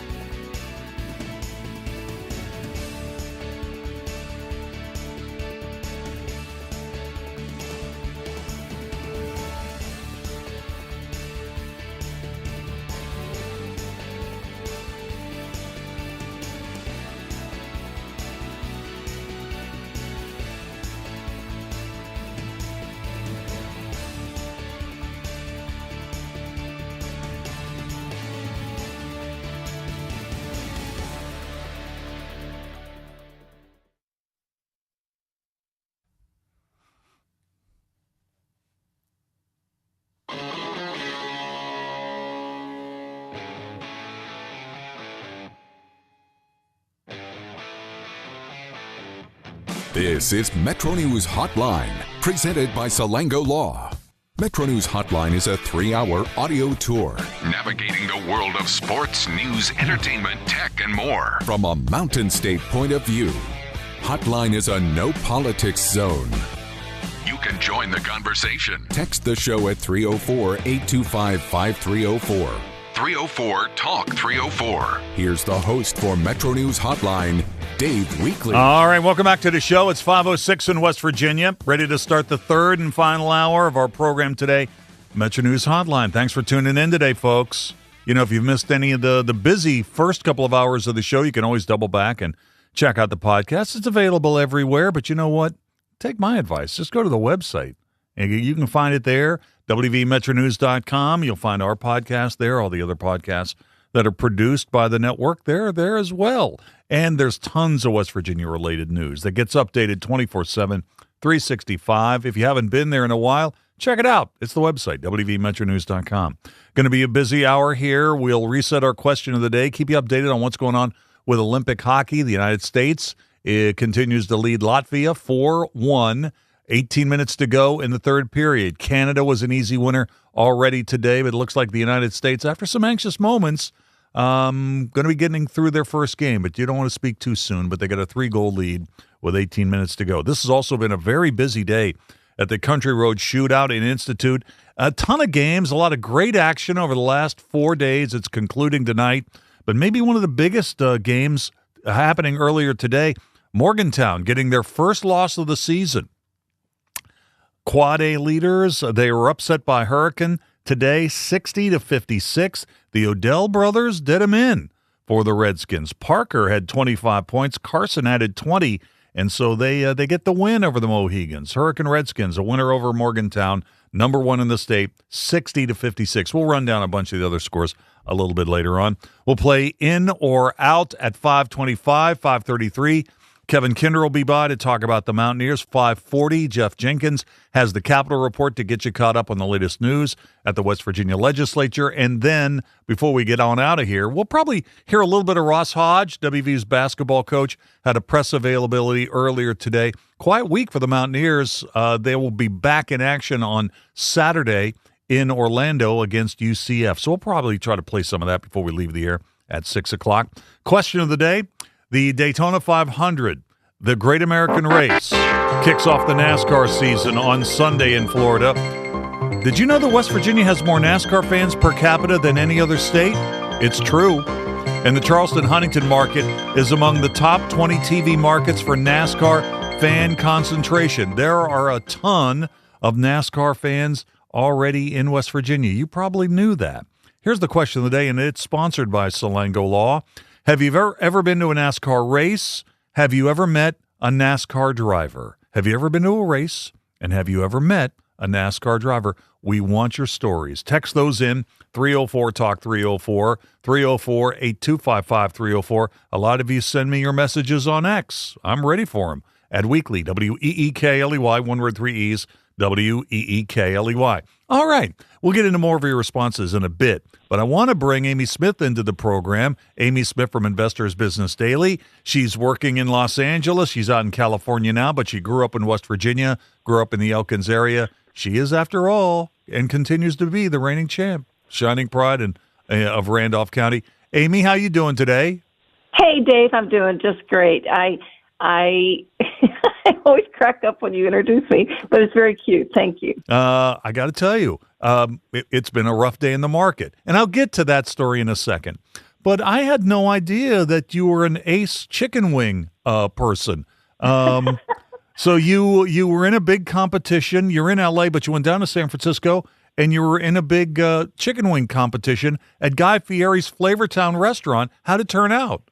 This is Metro News Hotline, presented by Salango Law. Metro News Hotline is a 3-hour audio tour navigating the world of sports, news, entertainment, tech, and more from a Mountain State point of view. Hotline is a no politics zone. You can join the conversation. Text the show at 304-825-5304. 304-TALK-304. Here's the host for Metro News Hotline, Dave Weekly. All right, welcome back to the show. It's 5:06 in West Virginia, ready to start the third and final hour of our program today, Metro News Hotline. Thanks for tuning in today, folks. You know, if you've missed any of the busy first couple of hours of the show, you can always double back and check out the podcast. It's available everywhere, but you know what? Take my advice. Just go to the website, and you can find it there, WVMetronews.com. You'll find our podcast there, all the other podcasts that are produced by the network. They're there as well. And there's tons of West Virginia-related news that gets updated 24/7, 365. If you haven't been there in a while, check it out. It's the website, WVMetronews.com. Going to be a busy hour here. We'll reset our question of the day, keep you updated on what's going on with Olympic hockey. The United States continues to lead Latvia 4-1. 18 minutes to go in the third period. Canada was an easy winner already today, but it looks like the United States, after some anxious moments, going to be getting through their first game. But you don't want to speak too soon, but they got a 3-goal lead with 18 minutes to go. This has also been a very busy day at the Country Road Shootout in Institute. A ton of games, a lot of great action over the last 4 days. It's concluding tonight. But maybe one of the biggest games happening earlier today, Morgantown getting their first loss of the season. Quad A leaders, they were upset by Hurricane today, 60-56. The Odell brothers did them in for the Redskins. Parker had 25 points. Carson added 20, and so they get the win over the Mohegans. Hurricane Redskins, a winner over Morgantown, number one in the state, 60-56. We'll run down a bunch of the other scores a little bit later on. We'll play in or out at 5:25, 5:33. Kevin Kinder will be by to talk about the Mountaineers. 5:40, Jeff Jenkins has the Capitol Report to get you caught up on the latest news at the West Virginia Legislature. And then, before we get on out of here, we'll probably hear a little bit of Ross Hodge, WVU's basketball coach, had a press availability earlier today. Quiet week for the Mountaineers. They will be back in action on Saturday in Orlando against UCF. So we'll probably try to play some of that before we leave the air at 6 o'clock. Question of the day. The Daytona 500, the Great American Race, kicks off the NASCAR season on Sunday in Florida. Did you know that West Virginia has more NASCAR fans per capita than any other state? It's true. And the Charleston-Huntington market is among the top 20 TV markets for NASCAR fan concentration. There are a ton of NASCAR fans already in West Virginia. You probably knew that. Here's the question of the day, and it's sponsored by Salango Law. Have you ever been to a NASCAR race? Have you ever met a NASCAR driver? Have you ever been to a race? And have you ever met a NASCAR driver? We want your stories. Text those in, 304-TALK-304, 304-8255-304. A lot of you send me your messages on X. I'm ready for them. At Weekly, W-E-E-K-L-E-Y, one word, 3 E's, W-E-E-K-L-E-Y. All right, we'll get into more of your responses in a bit, but I want to bring Amy Smith into the program. Amy Smith from Investors Business Daily. She's working in Los Angeles. She's out in California now, but she grew up in West Virginia, grew up in the Elkins area. She is, after all, and continues to be the reigning champ, shining pride of Randolph County. Amy, how you doing today? Hey, Dave, I'm doing just great. I always crack up when you introduce me, but it's very cute. Thank you. I got to tell you, it's been a rough day in the market, and I'll get to that story in a second. But I had no idea that you were an ace chicken wing person. So you were in a big competition. You're in L.A., but you went down to San Francisco, and you were in a big chicken wing competition at Guy Fieri's Flavortown restaurant. How'd it turn out?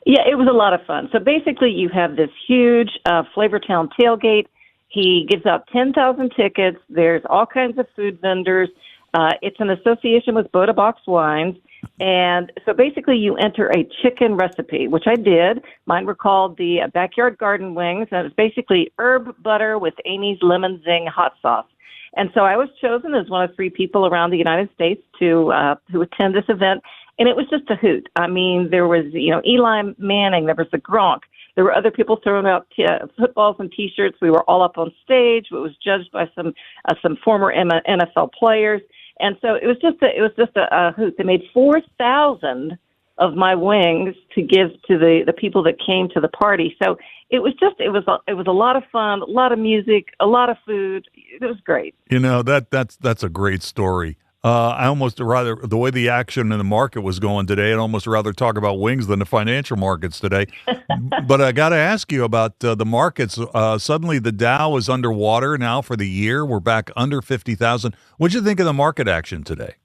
Yeah, it was a lot of fun. So basically you have this huge Flavortown tailgate. He gives out 10,000 tickets. There's all kinds of food vendors. It's an association with Boda Box Wines. And so basically you enter a chicken recipe, which I did. Mine were called the Backyard Garden Wings. And it's basically herb butter with Amy's Lemon Zing hot sauce. And so I was chosen as one of 3 people around the United States to attend this event. And it was just a hoot. I mean, there was, Eli Manning, there was the Gronk, There were other people throwing out footballs and T-shirts. We were all up on stage. It was judged by some former NFL players, and so it was just a hoot. They made 4,000 of my wings to give to the people that came to the party. So it was a lot of fun, a lot of music, a lot of food. It was great. That's a great story. I almost rather, the way the action in the market was going today, I'd almost rather talk about wings than the financial markets today. But I got to ask you about the markets. Suddenly the Dow is underwater now for the year. We're back under 50,000. What'd you think of the market action today?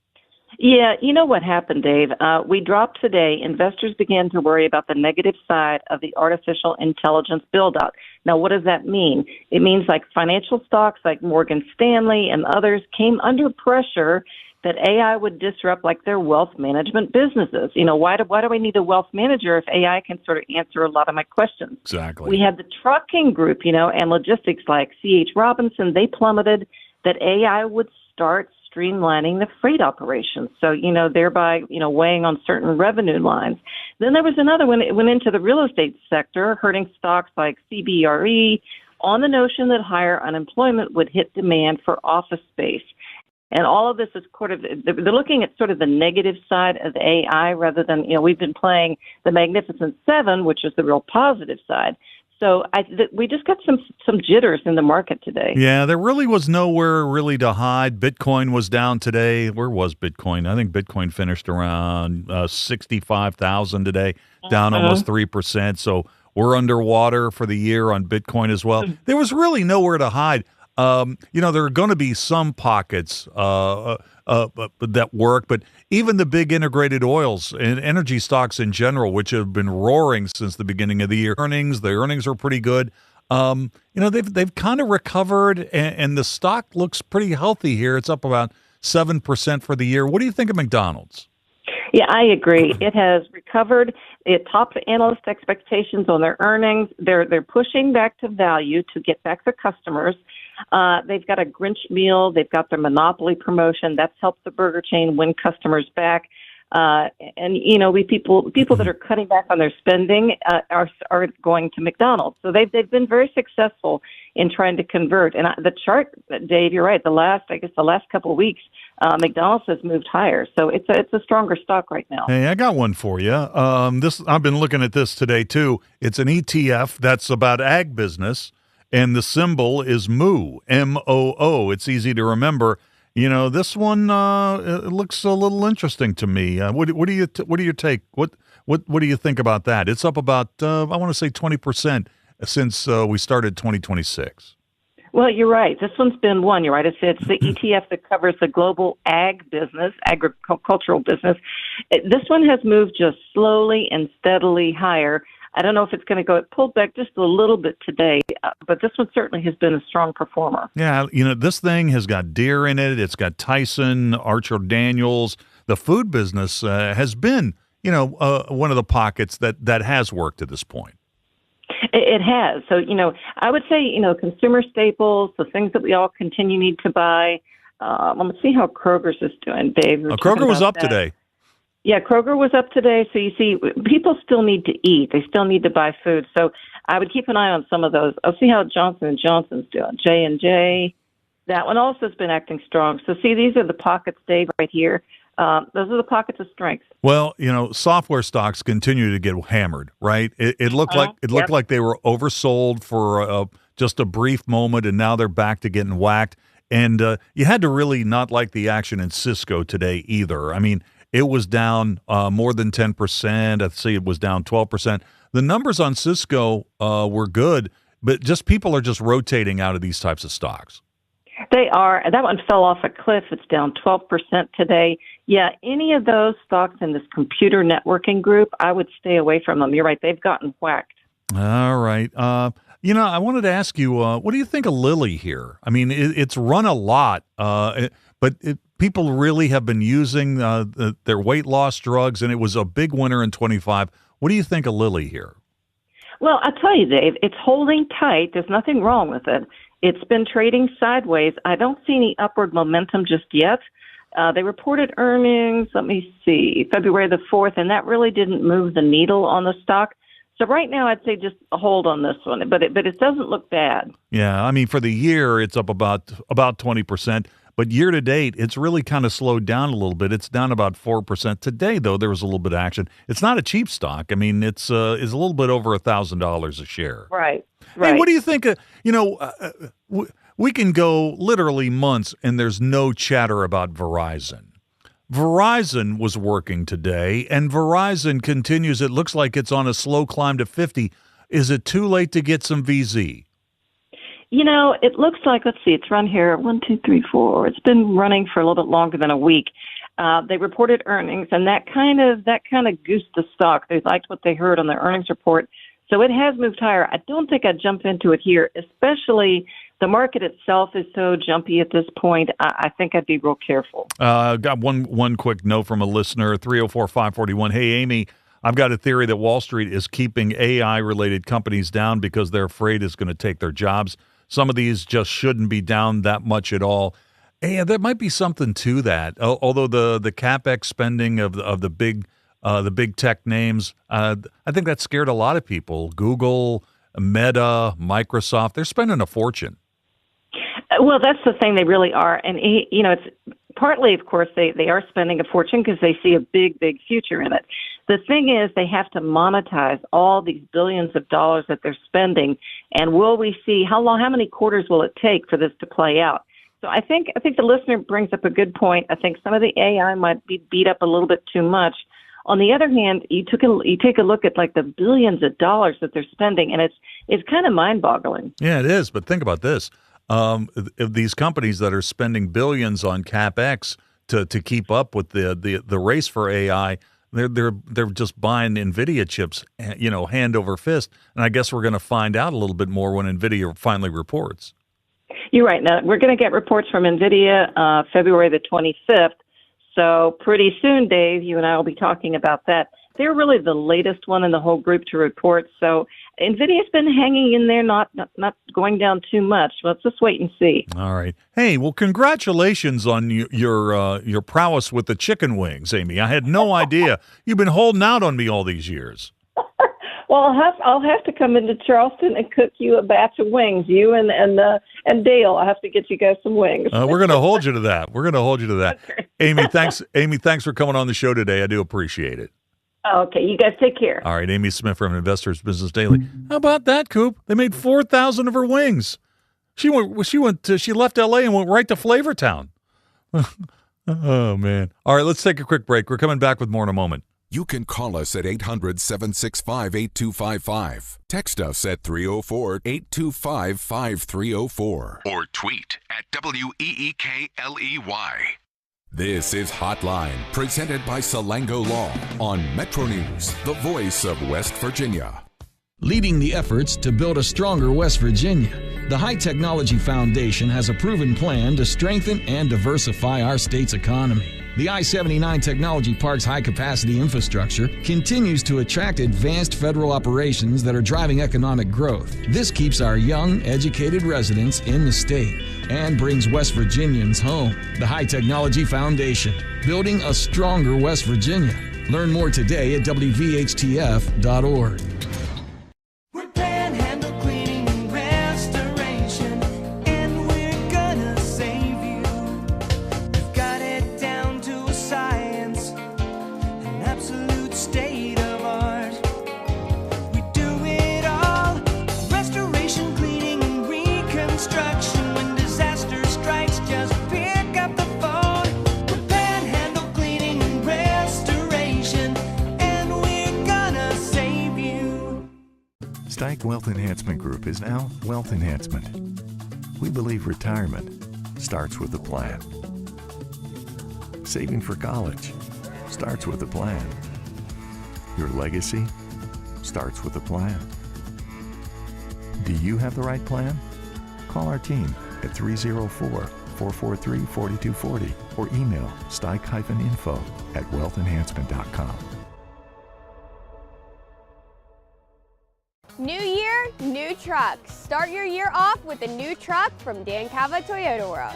Yeah, you know what happened, Dave? We dropped today. Investors began to worry about the negative side of the artificial intelligence build-out. Now, what does that mean? It means like financial stocks like Morgan Stanley and others came under pressure that AI would disrupt like their wealth management businesses. Why do we need a wealth manager if AI can sort of answer a lot of my questions? Exactly. We had the trucking group, and logistics like C.H. Robinson. They plummeted that AI would start streamlining the freight operations. So, thereby, weighing on certain revenue lines. Then there was another one that went into the real estate sector, hurting stocks like CBRE on the notion that higher unemployment would hit demand for office space. And all of this is they're looking at sort of the negative side of AI rather than, we've been playing the Magnificent Seven, which is the real positive side. So we just got some jitters in the market today. Yeah, there really was nowhere really to hide. Bitcoin was down today. Where was Bitcoin? I think Bitcoin finished around 65,000 today, down almost 3%. So we're underwater for the year on Bitcoin as well. There was really nowhere to hide. There are going to be some pockets that work, but even the big integrated oils and energy stocks in general, which have been roaring since the beginning of the year, the earnings are pretty good. They've kind of recovered, and the stock looks pretty healthy here. It's up about 7% for the year. What do you think of McDonald's? Yeah, I agree. It has recovered. It topped analyst expectations on their earnings. They're pushing back to value to get back their customers. They've got a Grinch meal. They've got their Monopoly promotion. That's helped the burger chain win customers back. People that are cutting back on their spending are going to McDonald's. So they've been very successful in trying to convert. And the chart, Dave, you're right. The last couple of weeks, McDonald's has moved higher. So it's a stronger stock right now. Hey, I got one for you. I've been looking at this today too. It's an ETF that's about ag business, and the symbol is MOO, M-O-O. It's easy to remember. This one it looks a little interesting to me. What do you take? What do you think about that? It's up about I want to say 20% since we started 2026. Well, you're right. This one's been one. You're right. It's the ETF that covers the global ag business, agricultural business. This one has moved just slowly and steadily higher. I don't know if it's going to go. It pulled back just a little bit today, but this one certainly has been a strong performer. Yeah, this thing has got Deere in it. It's got Tyson, Archer Daniels. The food business has been, one of the pockets that has worked to this point. It has. So, I would say, consumer staples, the things that we all need to buy. Let's see how Kroger's is doing, Dave. Kroger was up today. Yeah, Kroger was up today. So you see, people still need to eat. They still need to buy food. So I would keep an eye on some of those. I'll see how Johnson & Johnson's doing. J&J, that one also has been acting strong. So see, these are the pockets, Dave, right here. Those are the pockets of strength. Well, software stocks continue to get hammered, right? It looked like they were oversold for just a brief moment, and now they're back to getting whacked. And you had to really not like the action in Cisco today either. I mean, it was down more than 10%. I'd say it was down 12%. The numbers on Cisco were good, but people are just rotating out of these types of stocks. They are. That one fell off a cliff. It's down 12% today. Yeah, any of those stocks in this computer networking group, I would stay away from them. You're right. They've gotten whacked. All right. I wanted to ask you, what do you think of Lilly here? I mean, it's run a lot, but people really have been using their weight loss drugs, and it was a big winner in 25. What do you think of Lilly here? Well, I'll tell you, Dave, it's holding tight. There's nothing wrong with it. It's been trading sideways. I don't see any upward momentum just yet. They reported earnings, let me see, February the 4th, and that really didn't move the needle on the stock. So right now, I'd say just a hold on this one, but it doesn't look bad. Yeah, I mean, for the year, it's up about 20%. But year to date, it's really kind of slowed down a little bit. It's down about 4%. Today, though, there was a little bit of action. It's not a cheap stock. I mean, it's a little bit over $1,000 a share. Right. Hey, what do you think? We can go literally months, and there's no chatter about Verizon. Verizon was working today, and Verizon continues. It looks like it's on a slow climb to 50. Is it too late to get some VZ? It looks like, let's see, it's run here 1, 2, 3, 4. It's been running for a little bit longer than a week. They reported earnings, and that kind of goosed the stock. They liked what they heard on their earnings report, so it has moved higher. I don't think I'd jump into it here, especially the market itself is so jumpy at this point. I think I'd be real careful. Got one quick note from a listener, 304-541. Hey, Amy, I've got a theory that Wall Street is keeping AI-related companies down because they're afraid it's going to take their jobs. Some of these just shouldn't be down that much at all. Yeah, there might be something to that. Although the CapEx spending of the big tech names, I think that scared a lot of people. Google, Meta, Microsoft, they're spending a fortune. Well, that's the thing. They really are. And, it's partly, of course, they are spending a fortune because they see a big, big future in it. The thing is, they have to monetize all these billions of dollars that they're spending. And will we see how many quarters will it take for this to play out? So I think the listener brings up a good point. I think some of the AI might be beat up a little bit too much. On the other hand, you take a look at like the billions of dollars that they're spending, and it's kind of mind-boggling. Yeah, it is. But think about this. These companies that are spending billions on CapEx to keep up with the race for AI, they're just buying NVIDIA chips, hand over fist. And I guess we're going to find out a little bit more when NVIDIA finally reports. You're right. Now, we're going to get reports from NVIDIA February the 25th. So pretty soon, Dave, you and I will be talking about that. They're really the latest one in the whole group to report. So NVIDIA's been hanging in there, not going down too much. Let's just wait and see. All right. Hey, well, congratulations on your prowess with the chicken wings, Amy. I had no idea. You've been holding out on me all these years. Well, I'll have to come into Charleston and cook you a batch of wings. You and Dale, I have to get you guys some wings. We're going to hold you to that. Okay. Amy, thanks for coming on the show today. I do appreciate it. Okay, you guys take care. All right, Amy Smith from Investors Business Daily. How about that, Coop? They made 4,000 of her wings. She left L.A. and went right to Flavortown. Oh man! All right, let's take a quick break. We're coming back with more in a moment. You can call us at 800-765-8255. Text us at 304-825-5304. Or tweet at WEEKLEY. This is Hotline, presented by Salango Law on Metro News, the voice of West Virginia. Leading the efforts to build a stronger West Virginia, the High Technology Foundation has a proven plan to strengthen and diversify our state's economy. The I-79 Technology Park's high-capacity infrastructure continues to attract advanced federal operations that are driving economic growth. This keeps our young, educated residents in the state and brings West Virginians home. The High Technology Foundation, building a stronger West Virginia. Learn more today at WVHTF.org. Stike Wealth Enhancement Group is now Wealth Enhancement. We believe retirement starts with a plan. Saving for college starts with a plan. Your legacy starts with a plan. Do you have the right plan? Call our team at 304-443-4240 or email stike-info@wealthenhancement.com. New year, new trucks. Start your year off with a new truck from Dan Cava Toyota World.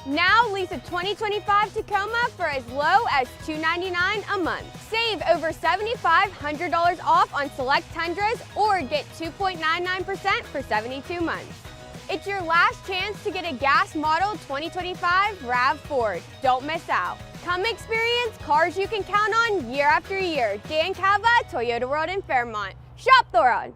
Now lease a 2025 Tacoma for as low as $299 a month. Save over $7,500 off on select Tundras or get 2.99% for 72 months. It's your last chance to get a gas model 2025 RAV4. Don't miss out. Come experience cars you can count on year after year. Dan Cava, Toyota World in Fairmont. Shop the road.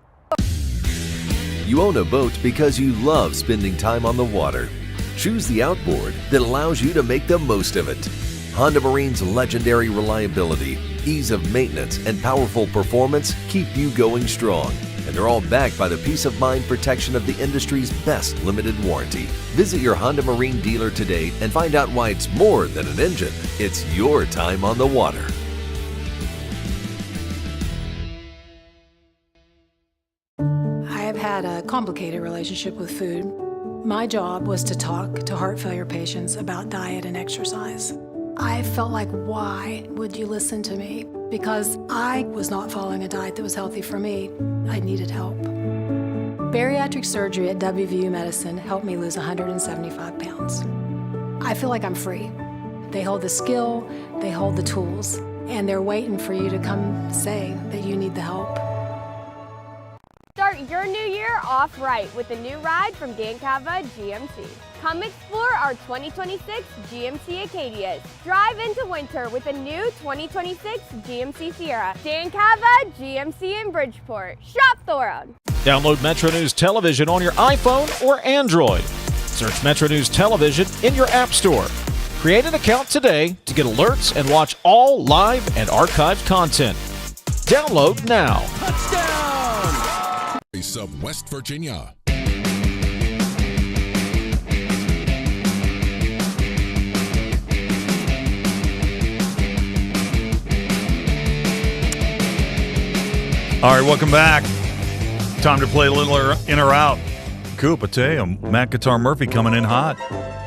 You own a boat because you love spending time on the water. Choose the outboard that allows you to make the most of it. Honda Marine's legendary reliability, ease of maintenance, and powerful performance keep you going strong. And they're all backed by the peace of mind protection of the industry's best limited warranty. Visit your Honda Marine dealer today and find out why it's more than an engine. It's your time on the water. I have had a complicated relationship with food. My job was to talk to heart failure patients about diet and exercise. I felt like, why would you listen to me? Because I was not following a diet that was healthy for me. I needed help. Bariatric surgery at WVU Medicine helped me lose 175 pounds. I feel like I'm free. They hold the skill, they hold the tools, and they're waiting for you to come say that you need the help. Start your new year off right with a new ride from Dan Cava GMC. Come explore our 2026 GMC Acadias. Drive into winter with a new 2026 GMC Sierra. Dan Cava GMC in Bridgeport. Shop the world. Download Metro News Television on your iPhone or Android. Search Metro News Television in your app store. Create an account today to get alerts and watch all live and archived content. Download now. Of West Virginia. All right, welcome back. Time to play a little in or out. Coop, I tell you, Matt Guitar Murphy coming in hot.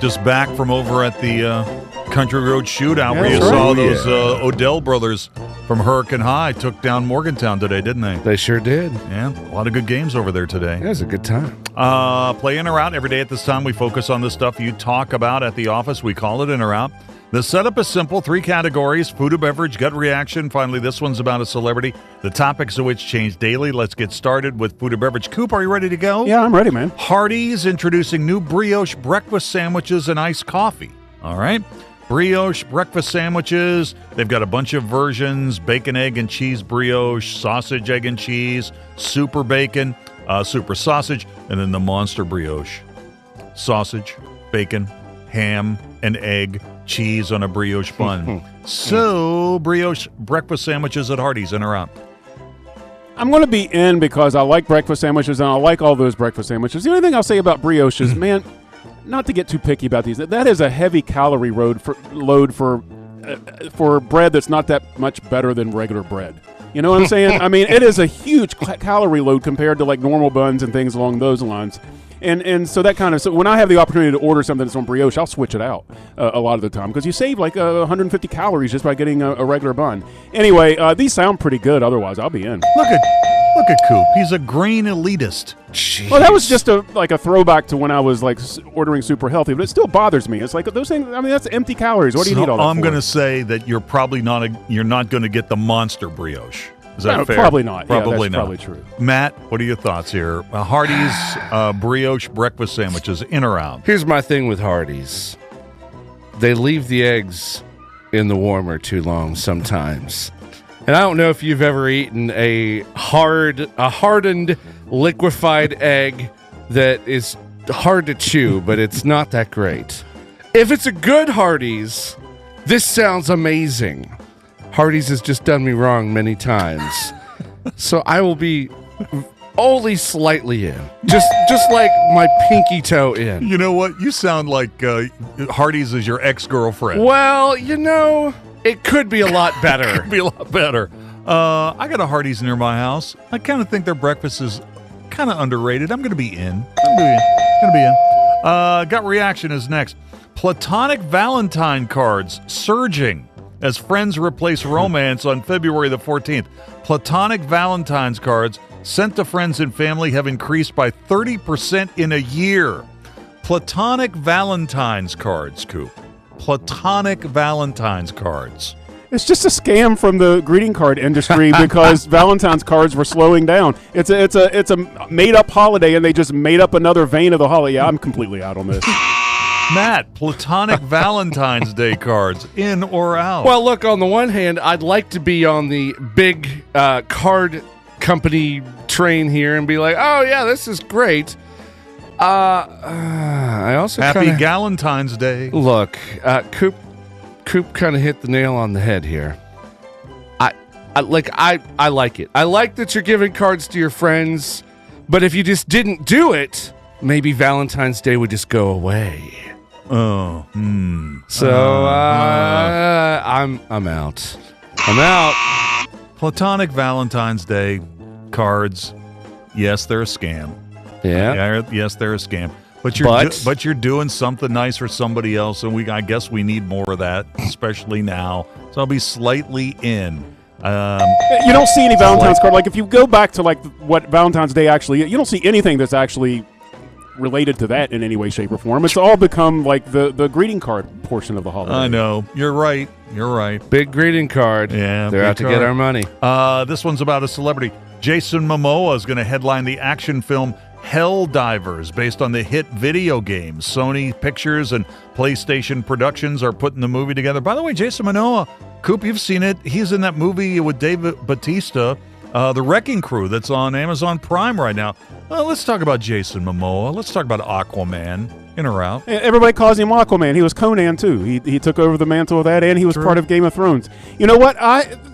Just back from over at the Country Road Shootout where you saw those Odell brothers from Hurricane High took down Morgantown today, didn't they? They sure did. Yeah, a lot of good games over there today. It was a good time. Play in or out. Every day at this time, we focus on the stuff you talk about at the office. We call it in or out. The setup is simple. 3 categories: food or beverage, gut reaction. Finally, this one's about a celebrity. The topics of which change daily. Let's get started with food or beverage. Coop, are you ready to go? Yeah, I'm ready, man. Hardee's introducing new brioche breakfast sandwiches and iced coffee. All right. Brioche breakfast sandwiches. They've got a bunch of versions: bacon, egg, and cheese brioche, sausage, egg, and cheese, super bacon, super sausage, and then the monster brioche. Sausage, bacon, ham, and egg, cheese on a brioche bun. So, brioche breakfast sandwiches at Hardee's, in or out? I'm going to be in because I like breakfast sandwiches, and I like all those breakfast sandwiches. The only thing I'll say about brioche is, man, not to get too picky about these, that is a heavy calorie load for bread that's not that much better than regular bread. You know what I'm saying? I mean, it is a huge calorie load compared to like normal buns and things along those lines. And so that kind of, so when I have the opportunity to order something that's on brioche, I'll switch it out a lot of the time because you save like 150 calories just by getting a regular bun. Anyway, these sound pretty good. Otherwise, I'll be in. Look at Coop. He's a green elitist. Jeez. Well, that was just a throwback to when I was like ordering super healthy, but it still bothers me. It's like those things. I mean, that's empty calories. What do you need all that I'm for? going to say that you're probably you're not going to get the monster brioche. Is that fair? Probably not. Probably that's not. Probably true. Matt, what are your thoughts here? Hardee's brioche breakfast sandwiches, in or out? Here's my thing with Hardee's. They leave the eggs in the warmer too long sometimes. And I don't know if you've ever eaten a hardened, liquefied egg that is hard to chew, but it's not that great. If it's a good Hardee's, this sounds amazing. Hardee's has just done me wrong many times. So I will be only slightly in. Just like my pinky toe in. You know what? You sound like Hardee's is your ex-girlfriend. Well, it could be a lot better. It could be a lot better. I got a Hardee's near my house. I kind of think their breakfast is kind of underrated. I'm going to be in. Gut reaction is next. Platonic Valentine cards surging as friends replace romance on February the 14th. Platonic Valentine's cards sent to friends and family have increased by 30% in a year. Platonic Valentine's cards, Coop. Platonic Valentine's cards. It's just a scam from the greeting card industry because Valentine's cards were slowing down. It's a made up holiday, and they just made up another vein of the holiday. Yeah, I'm completely out on this. Matt, Platonic Valentine's Day cards, in or out? Well, look, on the one hand, I'd like to be on the big card company train here and be like, oh, yeah, this is great. I also Happy Galentine's Day. Look, Coop kind of hit the nail on the head here. I like it. I like that you're giving cards to your friends, but if you just didn't do it, maybe Valentine's Day would just go away. Oh, So I'm out. I'm out. Platonic Valentine's Day cards. Yes, they're a scam. Yeah. Yes, they're a scam. But you're doing something nice for somebody else, and I guess we need more of that, especially now. So I'll be slightly in. You don't see any Valentine's card. Like if you go back to like what Valentine's Day actually is, you don't see anything that's actually related to that in any way, shape, or form. It's all become like the greeting card portion of the holiday. I know. You're right. Big greeting card. Yeah. They're out to get our money. This one's about a celebrity. Jason Momoa is going to headline the action film Hell Divers, based on the hit video game. Sony Pictures and PlayStation Productions are putting the movie together. By the way, Jason Momoa, Coop, you've seen it. He's in that movie with Dave Bautista, The Wrecking Crew, that's on Amazon Prime right now. Well, let's talk about Jason Momoa. Let's talk about Aquaman. In or out? Everybody calls him Aquaman. He was Conan too. He took over the mantle of that, and he was part of Game of Thrones. You know what?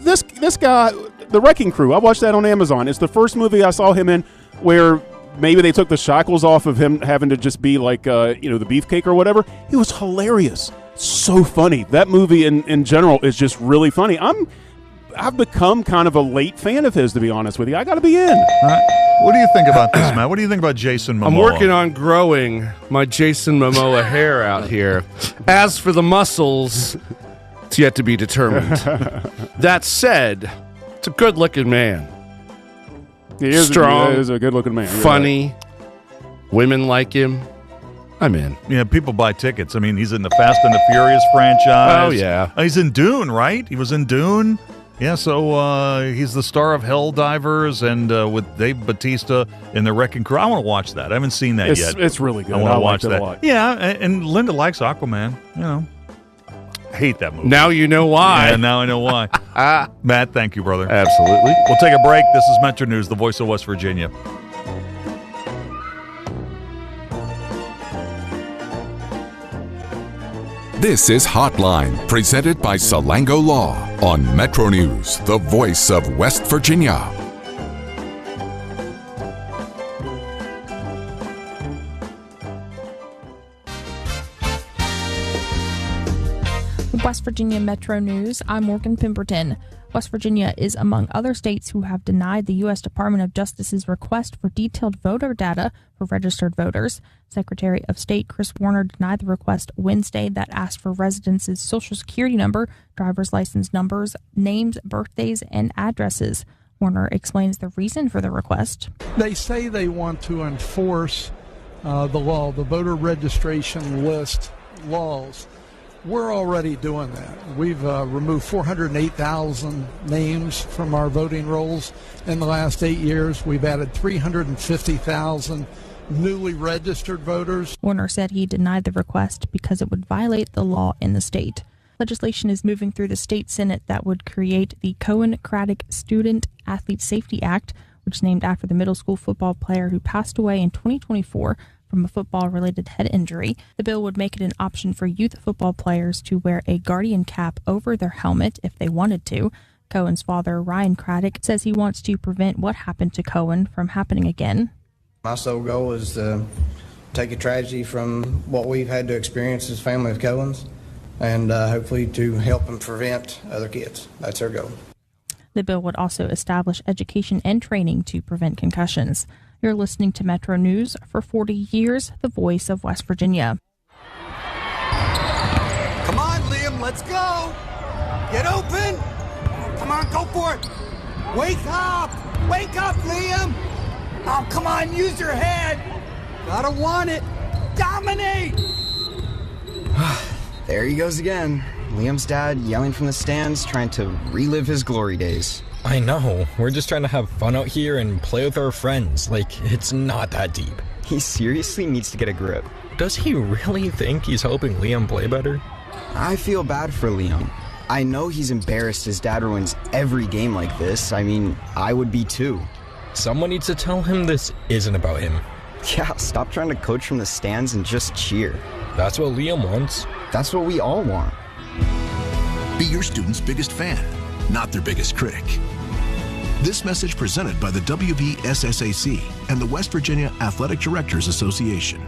This guy, The Wrecking Crew. I watched that on Amazon. It's the first movie I saw him in where maybe they took the shackles off of him having to just be like, the beefcake or whatever. He was hilarious. So funny. That movie in general is just really funny. I've become kind of a late fan of his, to be honest with you. I got to be in. What do you think about this, Matt? What do you think about Jason Momoa? I'm working on growing my Jason Momoa hair out here. As for the muscles, it's yet to be determined. That said, it's a good-looking man. He is strong. He is a good-looking man. Funny. Right. Women like him. I'm in. Yeah, people buy tickets. I mean, he's in the Fast and the Furious franchise. Oh, yeah. He's in Dune, right? He was in Dune. Yeah, so he's the star of Hell Divers and with Dave Bautista in The Wrecking Crew. I want to watch that. I haven't seen that yet. It's really good. I want to watch that. A lot. Yeah, and Linda likes Aquaman. You know, I hate that movie. Now you know why. Yeah, now I know why. Matt, thank you, brother. Absolutely. We'll take a break. This is Metro News, the voice of West Virginia. This is Hotline, presented by Salango Law on Metro News, the voice of West Virginia. West Virginia Metro News, I'm Morgan Pemberton. West Virginia is among other states who have denied the U.S. Department of Justice's request for detailed voter data for registered voters. Secretary of State Chris Warner denied the request Wednesday that asked for residents' social security number, driver's license numbers, names, birthdays, and addresses. Warner explains the reason for the request. They say they want to enforce the law, the voter registration list laws. We're already doing that. We've removed 408,000 names from our voting rolls in the last 8 years. We've added 350,000 newly registered voters. Warner said he denied the request because it would violate the law in the state. Legislation is moving through the state Senate that would create the Cohen-Craddock Student Athlete Safety Act, which is named after the middle school football player who passed away in 2024 from a football-related head injury. The bill would make it an option for youth football players to wear a guardian cap over their helmet if they wanted to. Cohen's father, Ryan Craddock, says he wants to prevent what happened to Cohen from happening again. My sole goal is to take a tragedy from what we've had to experience as a family of Cohens and hopefully to help and prevent other kids. That's our goal. The bill would also establish education and training to prevent concussions. You're listening to Metro News. For 40 years, the voice of West Virginia. Come on, Liam, let's go. Get open. Come on, go for it. Wake up. Wake up, Liam. Oh, come on, use your head. Gotta want it. Dominate! There he goes again. Liam's dad yelling from the stands, trying to relive his glory days. I know. We're just trying to have fun out here and play with our friends. Like, it's not that deep. He seriously needs to get a grip. Does he really think he's helping Liam play better? I feel bad for Liam. I know he's embarrassed his dad ruins every game like this. I mean, I would be too. Someone needs to tell him this isn't about him. Yeah, stop trying to coach from the stands and just cheer. That's what Liam wants. That's what we all want. Be your student's biggest fan, not their biggest critic. This message presented by the WVSSAC and the West Virginia Athletic Directors Association.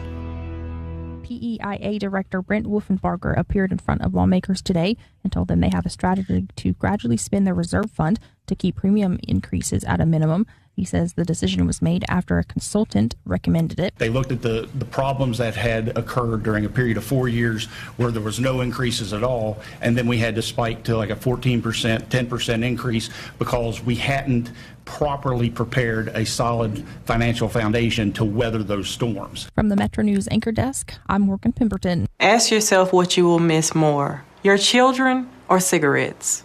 PEIA Director Brent Wolfenbarger appeared in front of lawmakers today and told them they have a strategy to gradually spend their reserve fund to keep premium increases at a minimum. He says the decision was made after a consultant recommended it. They looked at the problems that had occurred during a period of 4 years where there was no increases at all, and then we had to spike to like a 14%, 10% increase because we hadn't properly prepared a solid financial foundation to weather those storms. From the Metro News Anchor Desk, I'm Morgan Pemberton. Ask yourself what you will miss more, your children or cigarettes.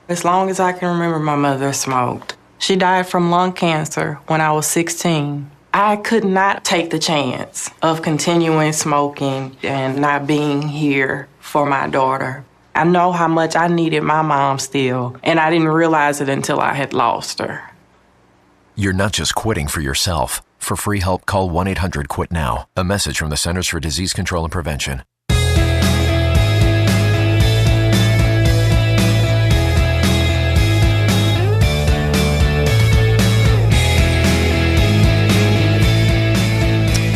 As long as I can remember, my mother smoked. She died from lung cancer when I was 16. I could not take the chance of continuing smoking and not being here for my daughter. I know how much I needed my mom still, and I didn't realize it until I had lost her. You're not just quitting for yourself. For free help, call 1-800-QUIT-NOW. A message from the Centers for Disease Control and Prevention.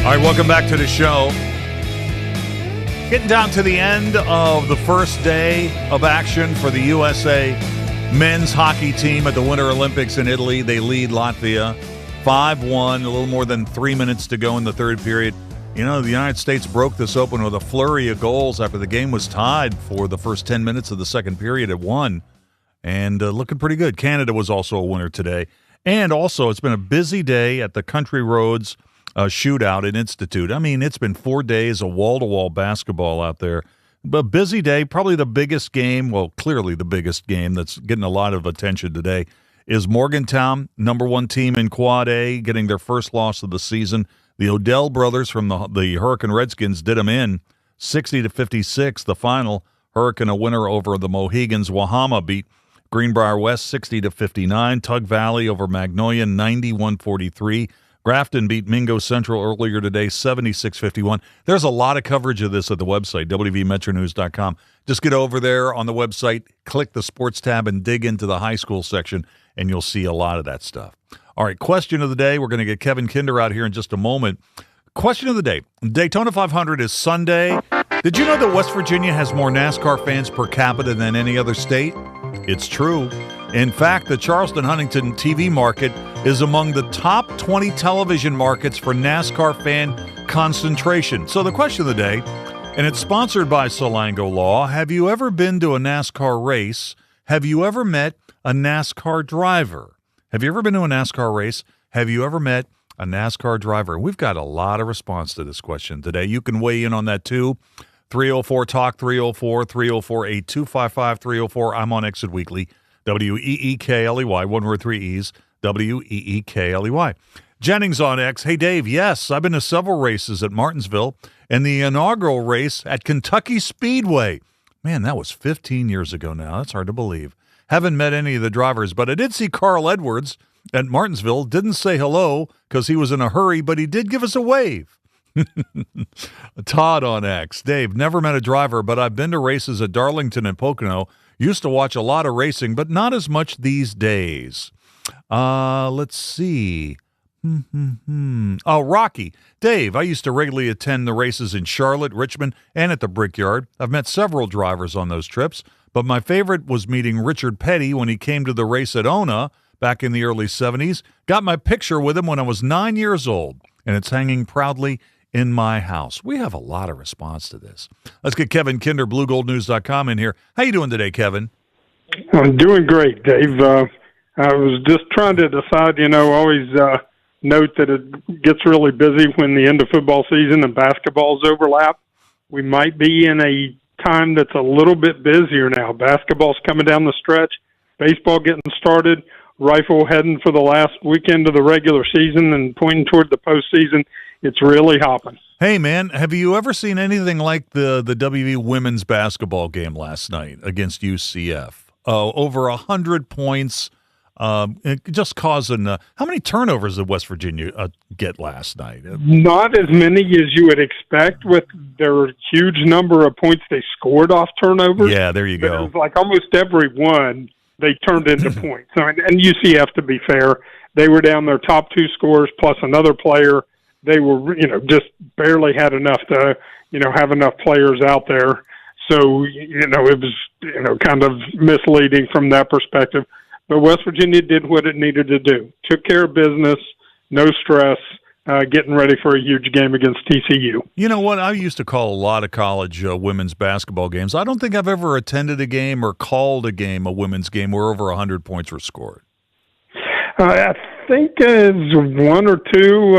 All right, welcome back to the show. Getting down to the end of the first day of action for the USA men's hockey team at the Winter Olympics in Italy. They lead Latvia 5-1, a little more than 3 minutes to go in the third period. You know, the United States broke this open with a flurry of goals after the game was tied for the first 10 minutes of the second period at 1. And looking pretty good. Canada was also a winner today. And also, it's been a busy day at the Country Roads shootout at Institute. I mean, it's been 4 days of wall-to-wall basketball out there. But busy day, probably the biggest game, well, clearly the biggest game that's getting a lot of attention today is Morgantown, number one team in Quad A, getting their first loss of the season. The Odell brothers from the Hurricane Redskins did them in 60-56, the final. Hurricane a winner over the Mohegans. Wahama beat Greenbrier West 60-59. Tug Valley over Magnolia 91-43. Grafton beat Mingo Central earlier today, 76-51. There's a lot of coverage of this at the website, WVMetroNews.com. Just get over there on the website, click the sports tab, and dig into the high school section, and you'll see a lot of that stuff. All right, question of the day. We're going to get Kevin Kinder out here in just a moment. Question of the day. Daytona 500 is Sunday. Did you know that West Virginia has more NASCAR fans per capita than any other state? It's true. In fact, the Charleston-Huntington TV market is among the top 20 television markets for NASCAR fan concentration. So the question of the day, and it's sponsored by Salango Law, have you ever been to a NASCAR race? Have you ever met a NASCAR driver? Have you ever been to a NASCAR race? Have you ever met a NASCAR driver? We've got a lot of response to this question today. You can weigh in on that too. 304-TALK, 304-304-8255, 304. I'm on Exit Weekly. WEEKLEY, one word, 3 E's, WEEKLEY. Jennings on X. Hey, Dave, yes, I've been to several races at Martinsville and the inaugural race at Kentucky Speedway. Man, that was 15 years ago now. That's hard to believe. Haven't met any of the drivers, but I did see Carl Edwards at Martinsville. Didn't say hello because he was in a hurry, but he did give us a wave. Todd on X. Dave, never met a driver, but I've been to races at Darlington and Pocono. Used to watch a lot of racing, but not as much these days. Let's see. Oh, Rocky. Dave, I used to regularly attend the races in Charlotte, Richmond, and at the Brickyard. I've met several drivers on those trips, but my favorite was meeting Richard Petty when he came to the race at Ona back in the early 70s. Got my picture with him when I was 9 years old, and it's hanging proudly in my house. We have a lot of response to this. Let's get Kevin Kinder, BlueGoldNews.com in here. How you doing today, Kevin? I'm doing great, Dave. I was just trying to decide, always note that it gets really busy when the end of football season and basketballs overlap. We might be in a time that's a little bit busier now. Basketball's coming down the stretch, baseball getting started, rifle heading for the last weekend of the regular season and pointing toward the postseason. It's really hopping. Hey, man, have you ever seen anything like the WVU women's basketball game last night against UCF? Over 100 points, just causing how many turnovers did West Virginia get last night? Not as many as you would expect with their huge number of points they scored off turnovers. Yeah, there you go. It was like almost every one they turned into points. So, and UCF, to be fair, they were down their top two scorers plus another player. They were, just barely had enough to, have enough players out there. So, it was, kind of misleading from that perspective. But West Virginia did what it needed to do. Took care of business, no stress, getting ready for a huge game against TCU. You know what? I used to call a lot of college women's basketball games. I don't think I've ever attended a game or called a game, a women's game, where over 100 points were scored. I think it's one or two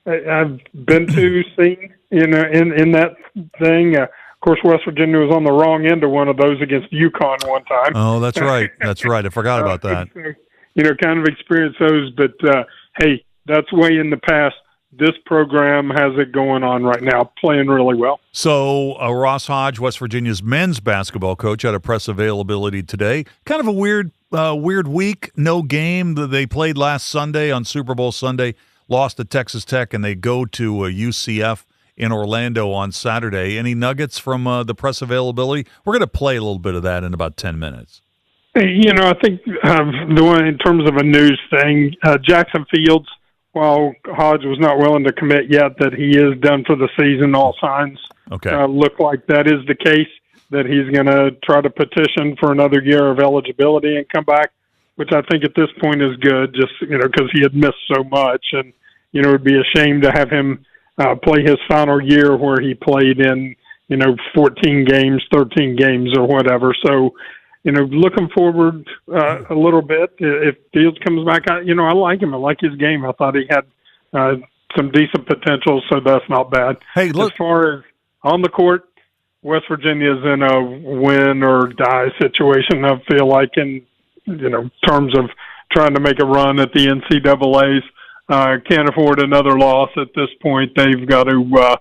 I've been to, seen, in that thing. Of course, West Virginia was on the wrong end of one of those against UConn one time. Oh, that's right. That's right. I forgot about that. Kind of experienced those. But, hey, that's way in the past. This program has it going on right now, playing really well. So Ross Hodge, West Virginia's men's basketball coach, had a press availability today. Kind of a weird week. No game. They played last Sunday on Super Bowl Sunday, lost to Texas Tech, and they go to UCF in Orlando on Saturday. Any nuggets from the press availability? We're going to play a little bit of that in about 10 minutes. I think the one in terms of a news thing, Jackson Fields, while Hodge was not willing to commit yet that he is done for the season, all signs look like that is the case, that he's going to try to petition for another year of eligibility and come back, which I think at this point is good, just, because he had missed so much. And, it would be a shame to have him play his final year where he played in, 14 games, 13 games or whatever. So, looking forward a little bit. If Fields comes back, I like him. I like his game. I thought he had some decent potential, so that's not bad. Hey, look. As far as on the court, West Virginia's in a win or die situation, I feel like, in, terms of trying to make a run at the NCAAs. Can't afford another loss at this point. They've got to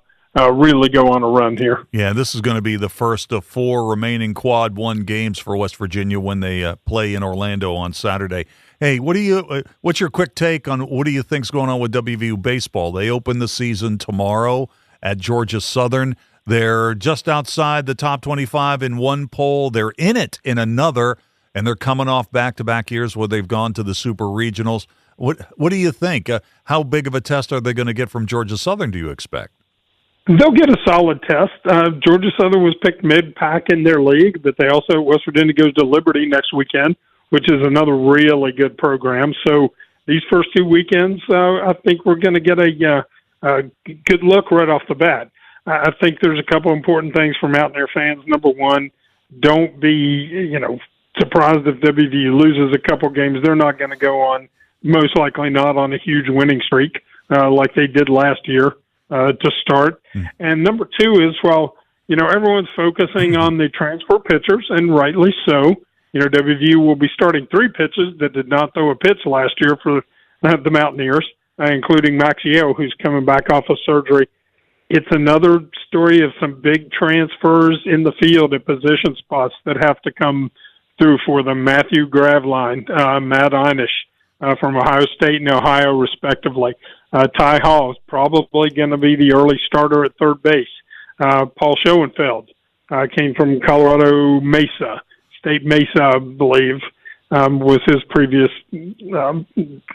really go on a run here. Yeah, this is going to be the first of 4 remaining Quad 1 games for West Virginia when they play in Orlando on Saturday. Hey, what's your quick take on what do you think's going on with WVU baseball? They open the season tomorrow at Georgia Southern. They're just outside the top 25 in one poll. They're in it in another, and they're coming off back-to-back years where they've gone to the Super Regionals. What do you think? How big of a test are they going to get from Georgia Southern, do you expect? They'll get a solid test. Georgia Southern was picked mid-pack in their league, but they also, West Virginia goes to Liberty next weekend, which is another really good program. So these first 2 weekends, I think we're going to get a good look right off the bat. I think there's a couple important things for Mountaineer fans. Number one, don't be, surprised if WVU loses a couple games. They're not going to go on, most likely not on a huge winning streak like they did last year to start. And number two is, everyone's focusing on the transfer pitchers, and rightly so. WVU will be starting 3 pitchers that did not throw a pitch last year for the Mountaineers, including Maxiell, who's coming back off of surgery. It's another story of some big transfers in the field at position spots that have to come through for them. Matthew Graveline, Matt Einish from Ohio State and Ohio, respectively. Ty Hall is probably going to be the early starter at third base. Paul Schoenfeld came from Colorado State Mesa, I believe, was his previous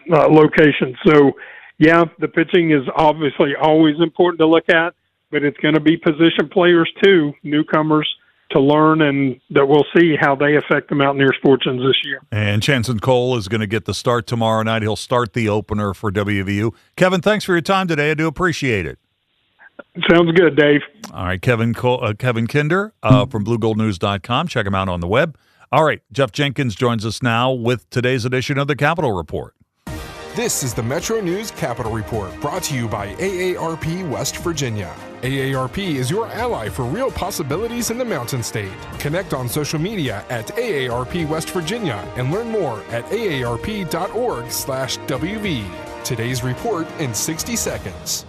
location. So, yeah, the pitching is obviously always important to look at, but it's going to be position players too, newcomers to learn, and that we'll see how they affect the Mountaineers' fortunes this year. And Chanson Cole is going to get the start tomorrow night. He'll start the opener for WVU. Kevin, thanks for your time today. I do appreciate it. Sounds good, Dave. All right, Kevin Kinder from BlueGoldNews.com. Check him out on the web. All right, Jeff Jenkins joins us now with today's edition of the Capitol Report. This is the Metro News Capital Report, brought to you by AARP West Virginia. AARP is your ally for real possibilities in the Mountain State. Connect on social media at AARP West Virginia and learn more at aarp.org/WV. Today's report in 60 seconds.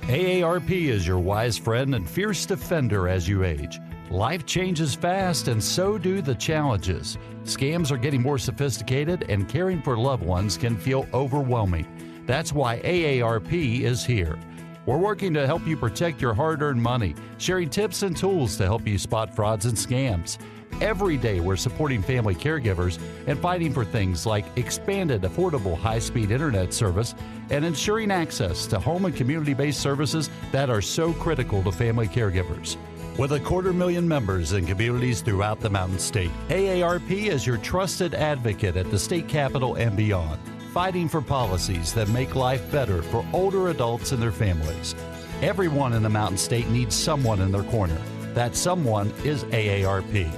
AARP is your wise friend and fierce defender as you age. Life changes fast, and so do the challenges. Scams are getting more sophisticated, and caring for loved ones can feel overwhelming. That's why AARP is here. We're working to help you protect your hard-earned money, sharing tips and tools to help you spot frauds and scams. Every day we're supporting family caregivers and fighting for things like expanded, affordable, high-speed internet service and ensuring access to home and community-based services that are so critical to family caregivers. With 250,000 members in communities throughout the Mountain State, AARP is your trusted advocate at the state capitol and beyond, fighting for policies that make life better for older adults and their families. Everyone in the Mountain State needs someone in their corner. That someone is AARP.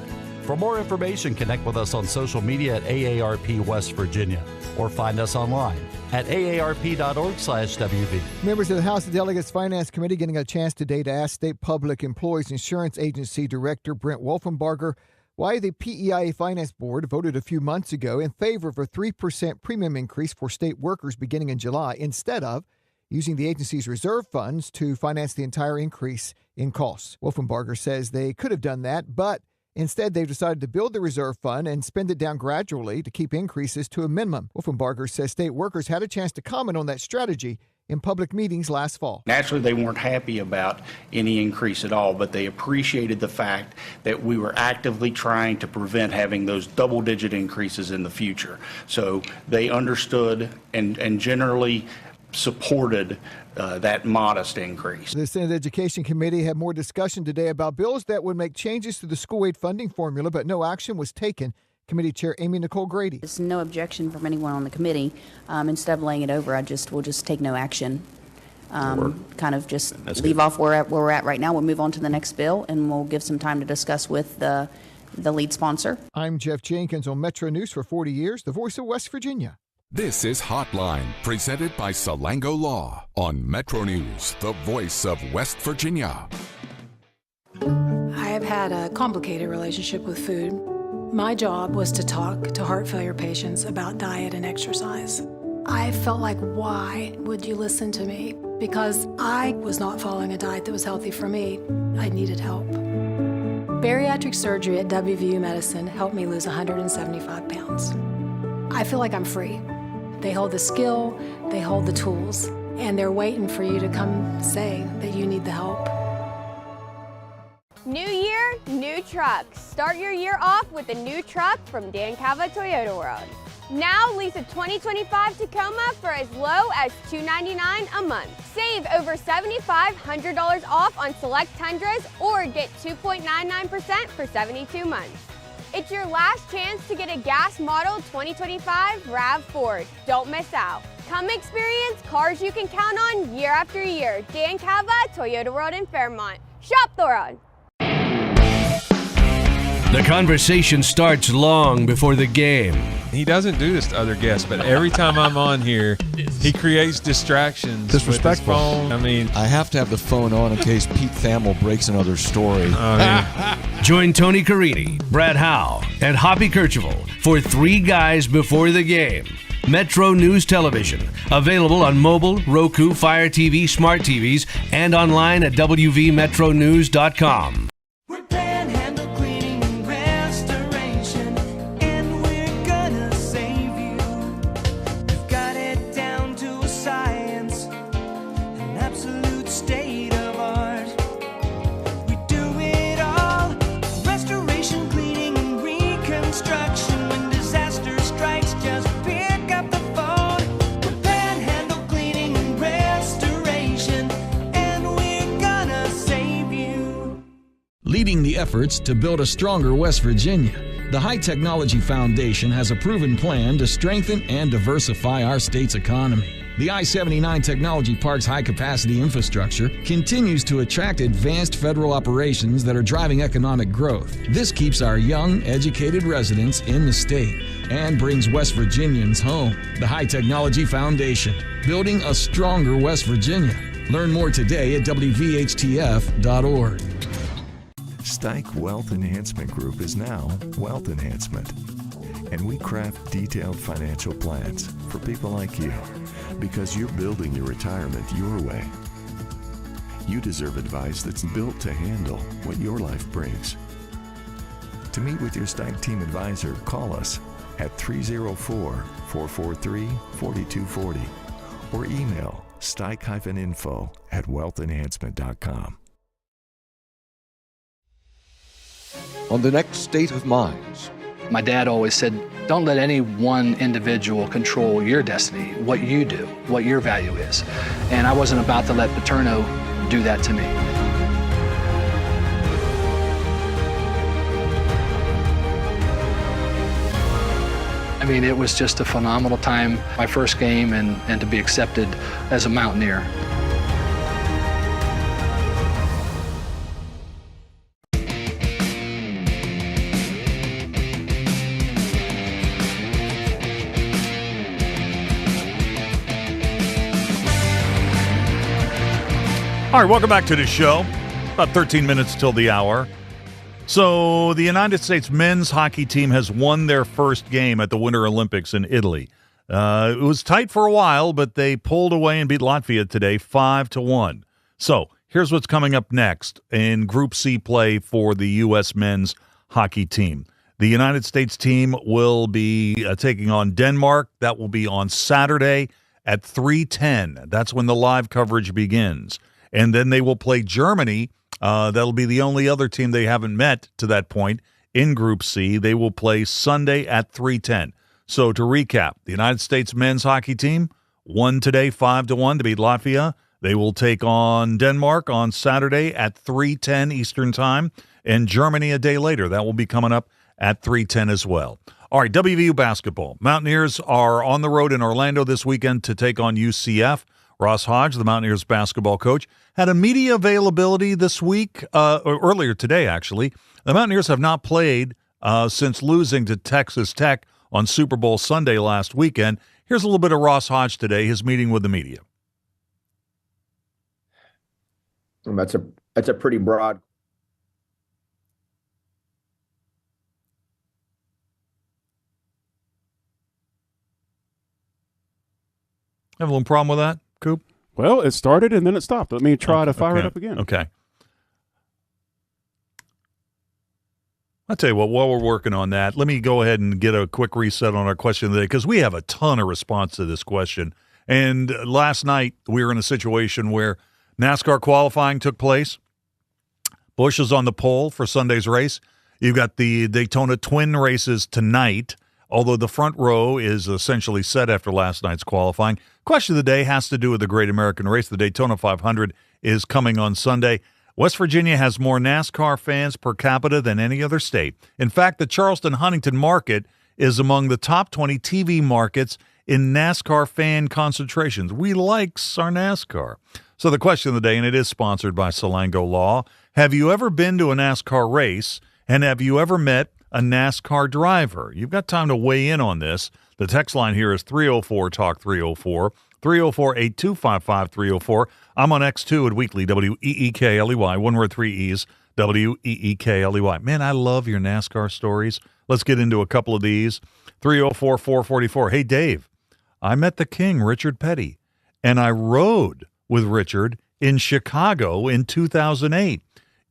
For more information, connect with us on social media at AARP West Virginia or find us online at aarp.org/WV. Members of the House of Delegates Finance Committee getting a chance today to ask State Public Employees Insurance Agency Director Brent Wolfenbarger why the PEIA Finance Board voted a few months ago in favor of a 3% premium increase for state workers beginning in July instead of using the agency's reserve funds to finance the entire increase in costs. Wolfenbarger says they could have done that, but instead, they've decided to build the reserve fund and spend it down gradually to keep increases to a minimum. Wolfenbarger says state workers had a chance to comment on that strategy in public meetings last fall. Naturally, they weren't happy about any increase at all, but they appreciated the fact that we were actively trying to prevent having those double-digit increases in the future. So they understood and generally supported that modest increase. The Senate Education Committee had more discussion today about bills that would make changes to the school aid funding formula, but no action was taken. Committee Chair Amy Nicole Grady. There's no objection from anyone on the committee. Instead of laying it over, we'll just take no action. Kind of just leave off where we're at right now. We'll move on to the next bill, and we'll give some time to discuss with the lead sponsor. I'm Jeff Jenkins on Metro News for 40 years, the voice of West Virginia. This is Hotline, presented by Salango Law on Metro News, the voice of West Virginia. I have had a complicated relationship with food. My job was to talk to heart failure patients about diet and exercise. I felt like, why would you listen to me? Because I was not following a diet that was healthy for me. I needed help. Bariatric surgery at WVU Medicine helped me lose 175 pounds. I feel like I'm free. They hold the skill, they hold the tools, and they're waiting for you to come say that you need the help. New year, new trucks. Start your year off with a new truck from Dan Cava Toyota World. Now lease a 2025 Tacoma for as low as $299 a month. Save over $7,500 off on select Tundras or get 2.99% for 72 months. It's your last chance to get a gas model 2025 RAV4. Don't miss out. Come experience cars you can count on year after year. Dan Cava, Toyota World in Fairmont. Shop the road. The conversation starts long before the game. He doesn't do this to other guests, but every time I'm on here, he creates distractions. Disrespectful. With his phone. I mean, I have to have the phone on in case Pete Thamel breaks another story. Join Tony Carini, Brad Howe, and Hoppy Kercheval for Three Guys Before the Game. Metro News Television, available on mobile, Roku, Fire TV, smart TVs, and online at wvmetronews.com. Leading the efforts to build a stronger West Virginia, the High Technology Foundation has a proven plan to strengthen and diversify our state's economy. The I-79 Technology Park's high-capacity infrastructure continues to attract advanced federal operations that are driving economic growth. This keeps our young, educated residents in the state. and brings West Virginians home. The High Technology Foundation, building a stronger West Virginia. Learn more today at WVHTF.org. Stike Wealth Enhancement Group is now Wealth Enhancement. And we craft detailed financial plans for people like you because you're building your retirement your way. You deserve advice that's built to handle what your life brings. To meet with your Stike team advisor, call us at 304-443-4240 or email stike-info@wealthenhancement.com. On the next State of Minds. My dad always said, don't let any one individual control your destiny, what you do, what your value is. And I wasn't about to let Paterno do that to me. I mean, it was just a phenomenal time, my first game, and to be accepted as a Mountaineer. All right, welcome back to the show. About 13 minutes till the hour. So the United States men's hockey team has won their first game at the Winter Olympics in Italy. It was tight for a while, but they pulled away and beat Latvia today 5-1. So here's what's coming up next in Group C play for the U.S. men's hockey team. The United States team will be taking on Denmark. That will be on Saturday at 3:10. That's when the live coverage begins. And then they will play Germany. That'll be the only other team they haven't met to that point in Group C. They will play Sunday at 3:10. So to recap, the United States men's hockey team won today 5-1 to beat Latvia. They will take on Denmark on Saturday at 3:10 Eastern Time, and Germany a day later. That will be coming up at 3:10 as well. All right, WVU basketball. Mountaineers are on the road in Orlando this weekend to take on UCF. Ross Hodge, the Mountaineers basketball coach, had a media availability this week, or earlier today, actually. The Mountaineers have not played since losing to Texas Tech on Super Bowl Sunday last weekend. Here's a little bit of Ross Hodge today, his meeting with the media. That's a pretty broad. Have a little problem with that, Coop? Well, it started and then it stopped. Let me try to fire it up again. Okay. I'll tell you what, while we're working on that, let me go ahead and get a quick reset on our question today, because we have a ton of response to this question. And last night, we were in a situation where NASCAR qualifying took place. Busch is on the pole for Sunday's race. You've got the Daytona Twin races tonight, although the front row is essentially set after last night's qualifying. Question of the day has to do with the Great American Race. The Daytona 500 is coming on Sunday. West Virginia has more NASCAR fans per capita than any other state. In fact, the Charleston-Huntington market is among the top 20 TV markets in NASCAR fan concentrations. We likes our NASCAR. So the question of the day, and it is sponsored by Salango Law, have you ever been to a NASCAR race, and have you ever met a NASCAR driver? You've got time to weigh in on this. The text line here is 304-TALK-304, 304-8255-304. I'm on X2 at Weekly, W-E-E-K-L-E-Y, one word, 3 E's, W-E-E-K-L-E-Y. Man, I love your NASCAR stories. Let's get into a couple of these. 304-444. Hey, Dave, I met the king, Richard Petty, and I rode with Richard in Chicago in 2008.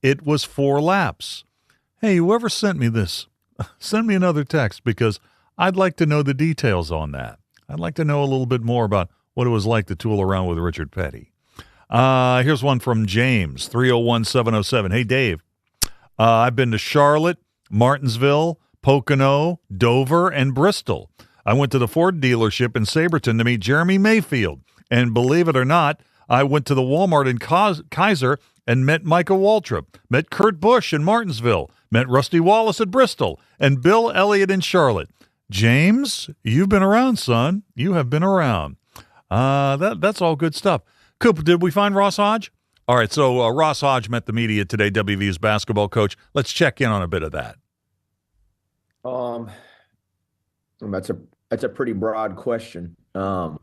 It was 4 laps. Hey, whoever sent me this, send me another text, because I'd like to know the details on that. I'd like to know a little bit more about what it was like to tool around with Richard Petty. Here's one from James, 301-707. Hey, Dave, I've been to Charlotte, Martinsville, Pocono, Dover, and Bristol. I went to the Ford dealership in Saberton to meet Jeremy Mayfield. And believe it or not, I went to the Walmart in Kaiser and met Micah Waltrip, met Kurt Busch in Martinsville, met Rusty Wallace at Bristol, and Bill Elliott in Charlotte. James, you've been around, son. You have been around. That's all good stuff. Coop, did we find Ross Hodge? All right, so Ross Hodge met the media today, WVU's basketball coach. Let's check in on a bit of that. That's a pretty broad question. I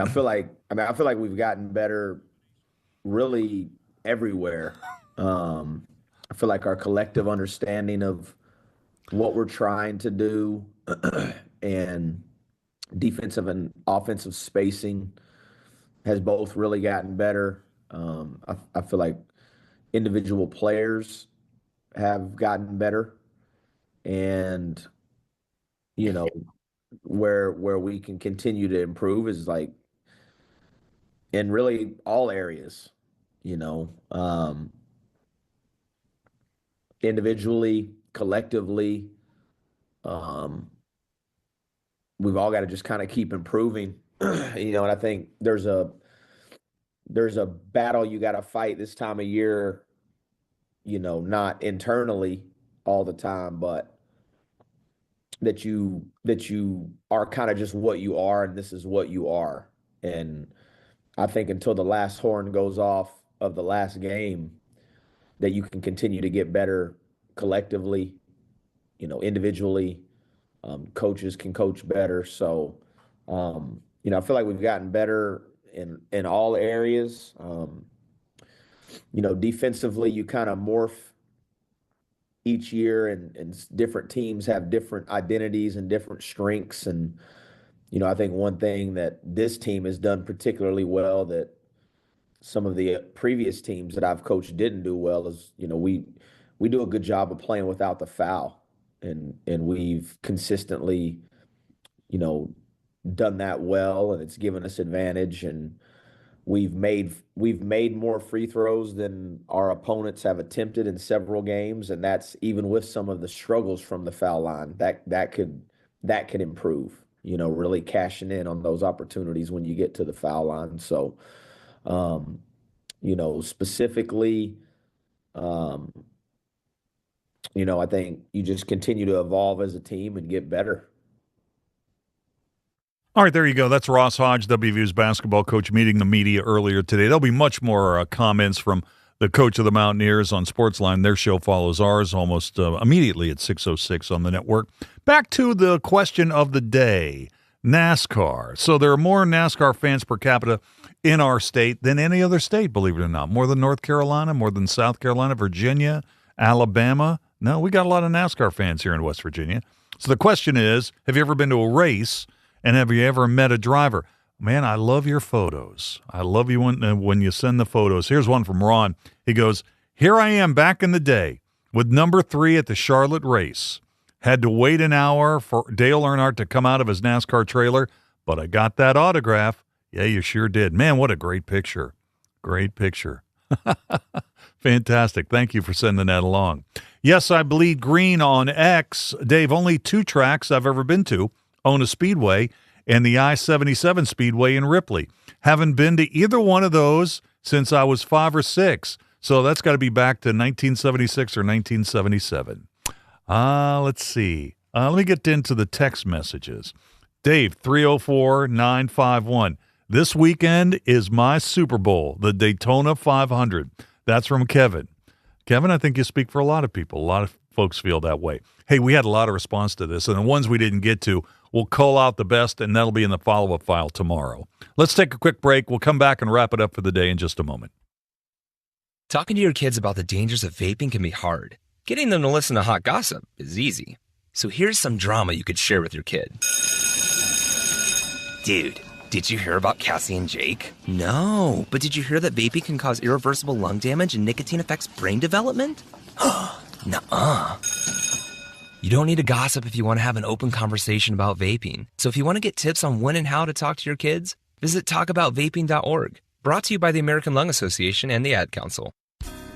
feel like we've gotten better really everywhere. I feel like our collective understanding of what we're trying to do and defensive and offensive spacing has both really gotten better. I feel like individual players have gotten better, and where we can continue to improve is like in really all areas, individually, collectively. We've all got to just kind of keep improving, and I think there's a battle you got to fight this time of year, not internally all the time, but that you are kind of just what you are, and this is what you are. And I think until the last horn goes off of the last game, that you can continue to get better collectively, individually. Coaches can coach better. So, I feel like we've gotten better in all areas. Defensively, you kind of morph each year, and different teams have different identities and different strengths. And, I think one thing that this team has done particularly well that some of the previous teams that I've coached didn't do well is, we do a good job of playing without the foul. And we've consistently, done that well, and it's given us advantage. And we've made more free throws than our opponents have attempted in several games, and that's even with some of the struggles from the foul line. That could improve. Really cashing in on those opportunities when you get to the foul line. So, specifically, I think you just continue to evolve as a team and get better. All right, there you go. That's Ross Hodge, WVU's basketball coach, meeting the media earlier today. There'll be much more comments from the coach of the Mountaineers on Sportsline. Their show follows ours almost immediately at 6:06 on the network. Back to the question of the day, NASCAR. So there are more NASCAR fans per capita in our state than any other state, believe it or not. More than North Carolina, more than South Carolina, Virginia, Alabama. No, we got a lot of NASCAR fans here in West Virginia. So the question is, have you ever been to a race, and have you ever met a driver? Man, I love your photos. I love you when you send the photos. Here's one from Ron. He goes, here I am back in the day with number 3 at the Charlotte race. Had to wait an hour for Dale Earnhardt to come out of his NASCAR trailer, but I got that autograph. Yeah, you sure did. Man, what a great picture. Great picture. Fantastic. Thank you for sending that along. Yes, I bleed green on X. Dave, only 2 tracks I've ever been to, Ona Speedway and the I-77 Speedway in Ripley. Haven't been to either one of those since I was 5 or 6. So that's got to be back to 1976 or 1977. Let's see. Let me get into the text messages. Dave, 304-951. This weekend is my Super Bowl, the Daytona 500. That's from Kevin. Kevin, I think you speak for a lot of people. A lot of folks feel that way. Hey, we had a lot of response to this, and the ones we didn't get to, we'll call out the best, and that'll be in the follow-up file tomorrow. Let's take a quick break. We'll come back and wrap it up for the day in just a moment. Talking to your kids about the dangers of vaping can be hard. Getting them to listen to hot gossip is easy. So here's some drama you could share with your kid. Dude, did you hear about Cassie and Jake? No, but did you hear that vaping can cause irreversible lung damage and nicotine affects brain development? Nuh-uh. You don't need to gossip if you want to have an open conversation about vaping. So if you want to get tips on when and how to talk to your kids, visit talkaboutvaping.org. Brought to you by the American Lung Association and the Ad Council.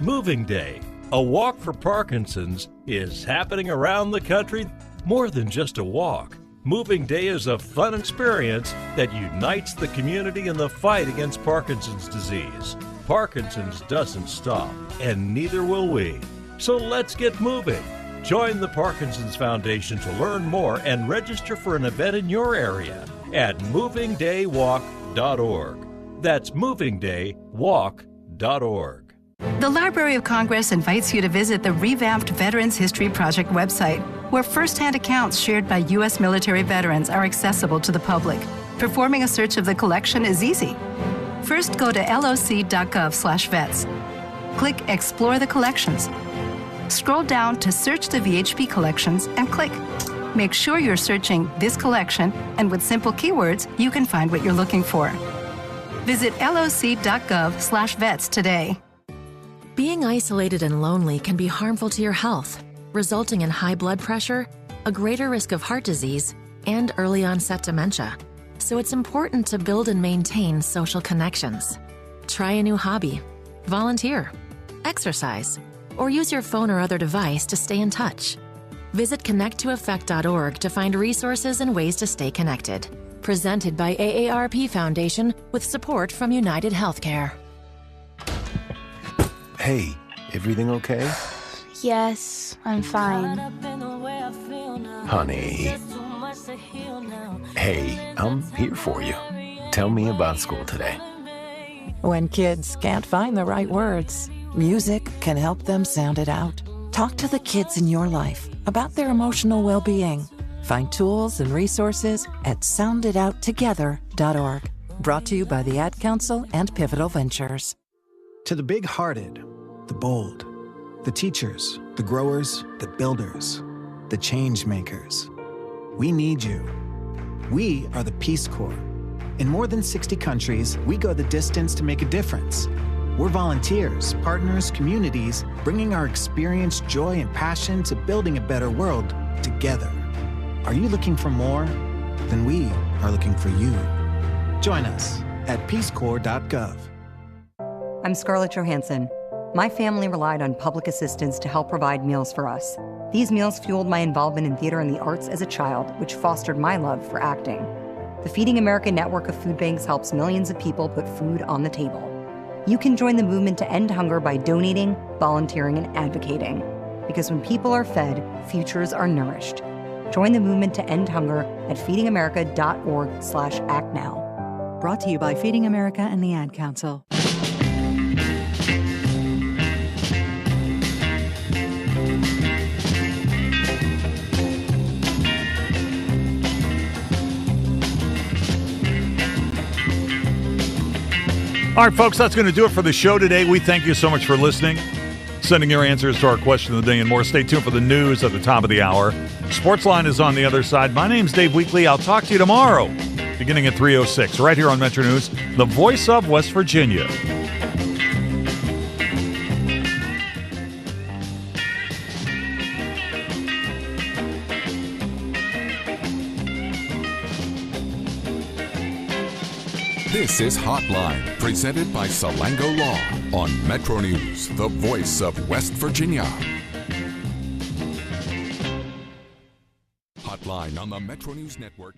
Moving Day, a walk for Parkinson's, is happening around the country. More than just a walk. Moving Day is a fun experience that unites the community in the fight against Parkinson's disease. Parkinson's doesn't stop, and neither will we. So let's get moving. Join the Parkinson's Foundation to learn more and register for an event in your area at movingdaywalk.org. That's movingdaywalk.org. The Library of Congress invites you to visit the revamped Veterans History Project website. where first-hand accounts shared by U.S. military veterans are accessible to the public. Performing a search of the collection is easy. First, go to loc.gov/vets. Click Explore the Collections. Scroll down to Search the VHP Collections and click. Make sure you're searching this collection, and with simple keywords, you can find what you're looking for. Visit loc.gov/vets today. Being isolated and lonely can be harmful to your health, resulting in high blood pressure, a greater risk of heart disease, and early onset dementia. So it's important to build and maintain social connections. Try a new hobby, volunteer, exercise, or use your phone or other device to stay in touch. Visit connecttoeffect.org to find resources and ways to stay connected. Presented by AARP Foundation with support from United Healthcare. Hey, everything okay? Yes, I'm fine. Honey. Hey, I'm here for you. Tell me about school today. When kids can't find the right words, music can help them sound it out. Talk to the kids in your life about their emotional well-being. Find tools and resources at sounditouttogether.org. Brought to you by the Ad Council and Pivotal Ventures. To the big-hearted, the bold, the teachers, the growers, the builders, the change makers. We need you. We are the Peace Corps. In more than 60 countries, we go the distance to make a difference. We're volunteers, partners, communities, bringing our experience, joy, and passion to building a better world together. Are you looking for more? Then we are looking for you. Join us at peacecorps.gov. I'm Scarlett Johansson. My family relied on public assistance to help provide meals for us. These meals fueled my involvement in theater and the arts as a child, which fostered my love for acting. The Feeding America network of food banks helps millions of people put food on the table. You can join the movement to end hunger by donating, volunteering, and advocating. Because when people are fed, futures are nourished. Join the movement to end hunger at feedingamerica.org/actnow. Brought to you by Feeding America and the Ad Council. All right, folks, that's going to do it for the show today. We thank you so much for listening, sending your answers to our question of the day and more. Stay tuned for the news at the top of the hour. Sportsline is on the other side. My name's Dave Weekly. I'll talk to you tomorrow, beginning at 3:06, right here on Metro News, the voice of West Virginia. This is Hotline, presented by Salango Law on Metro News, the voice of West Virginia. Hotline on the Metro News Network.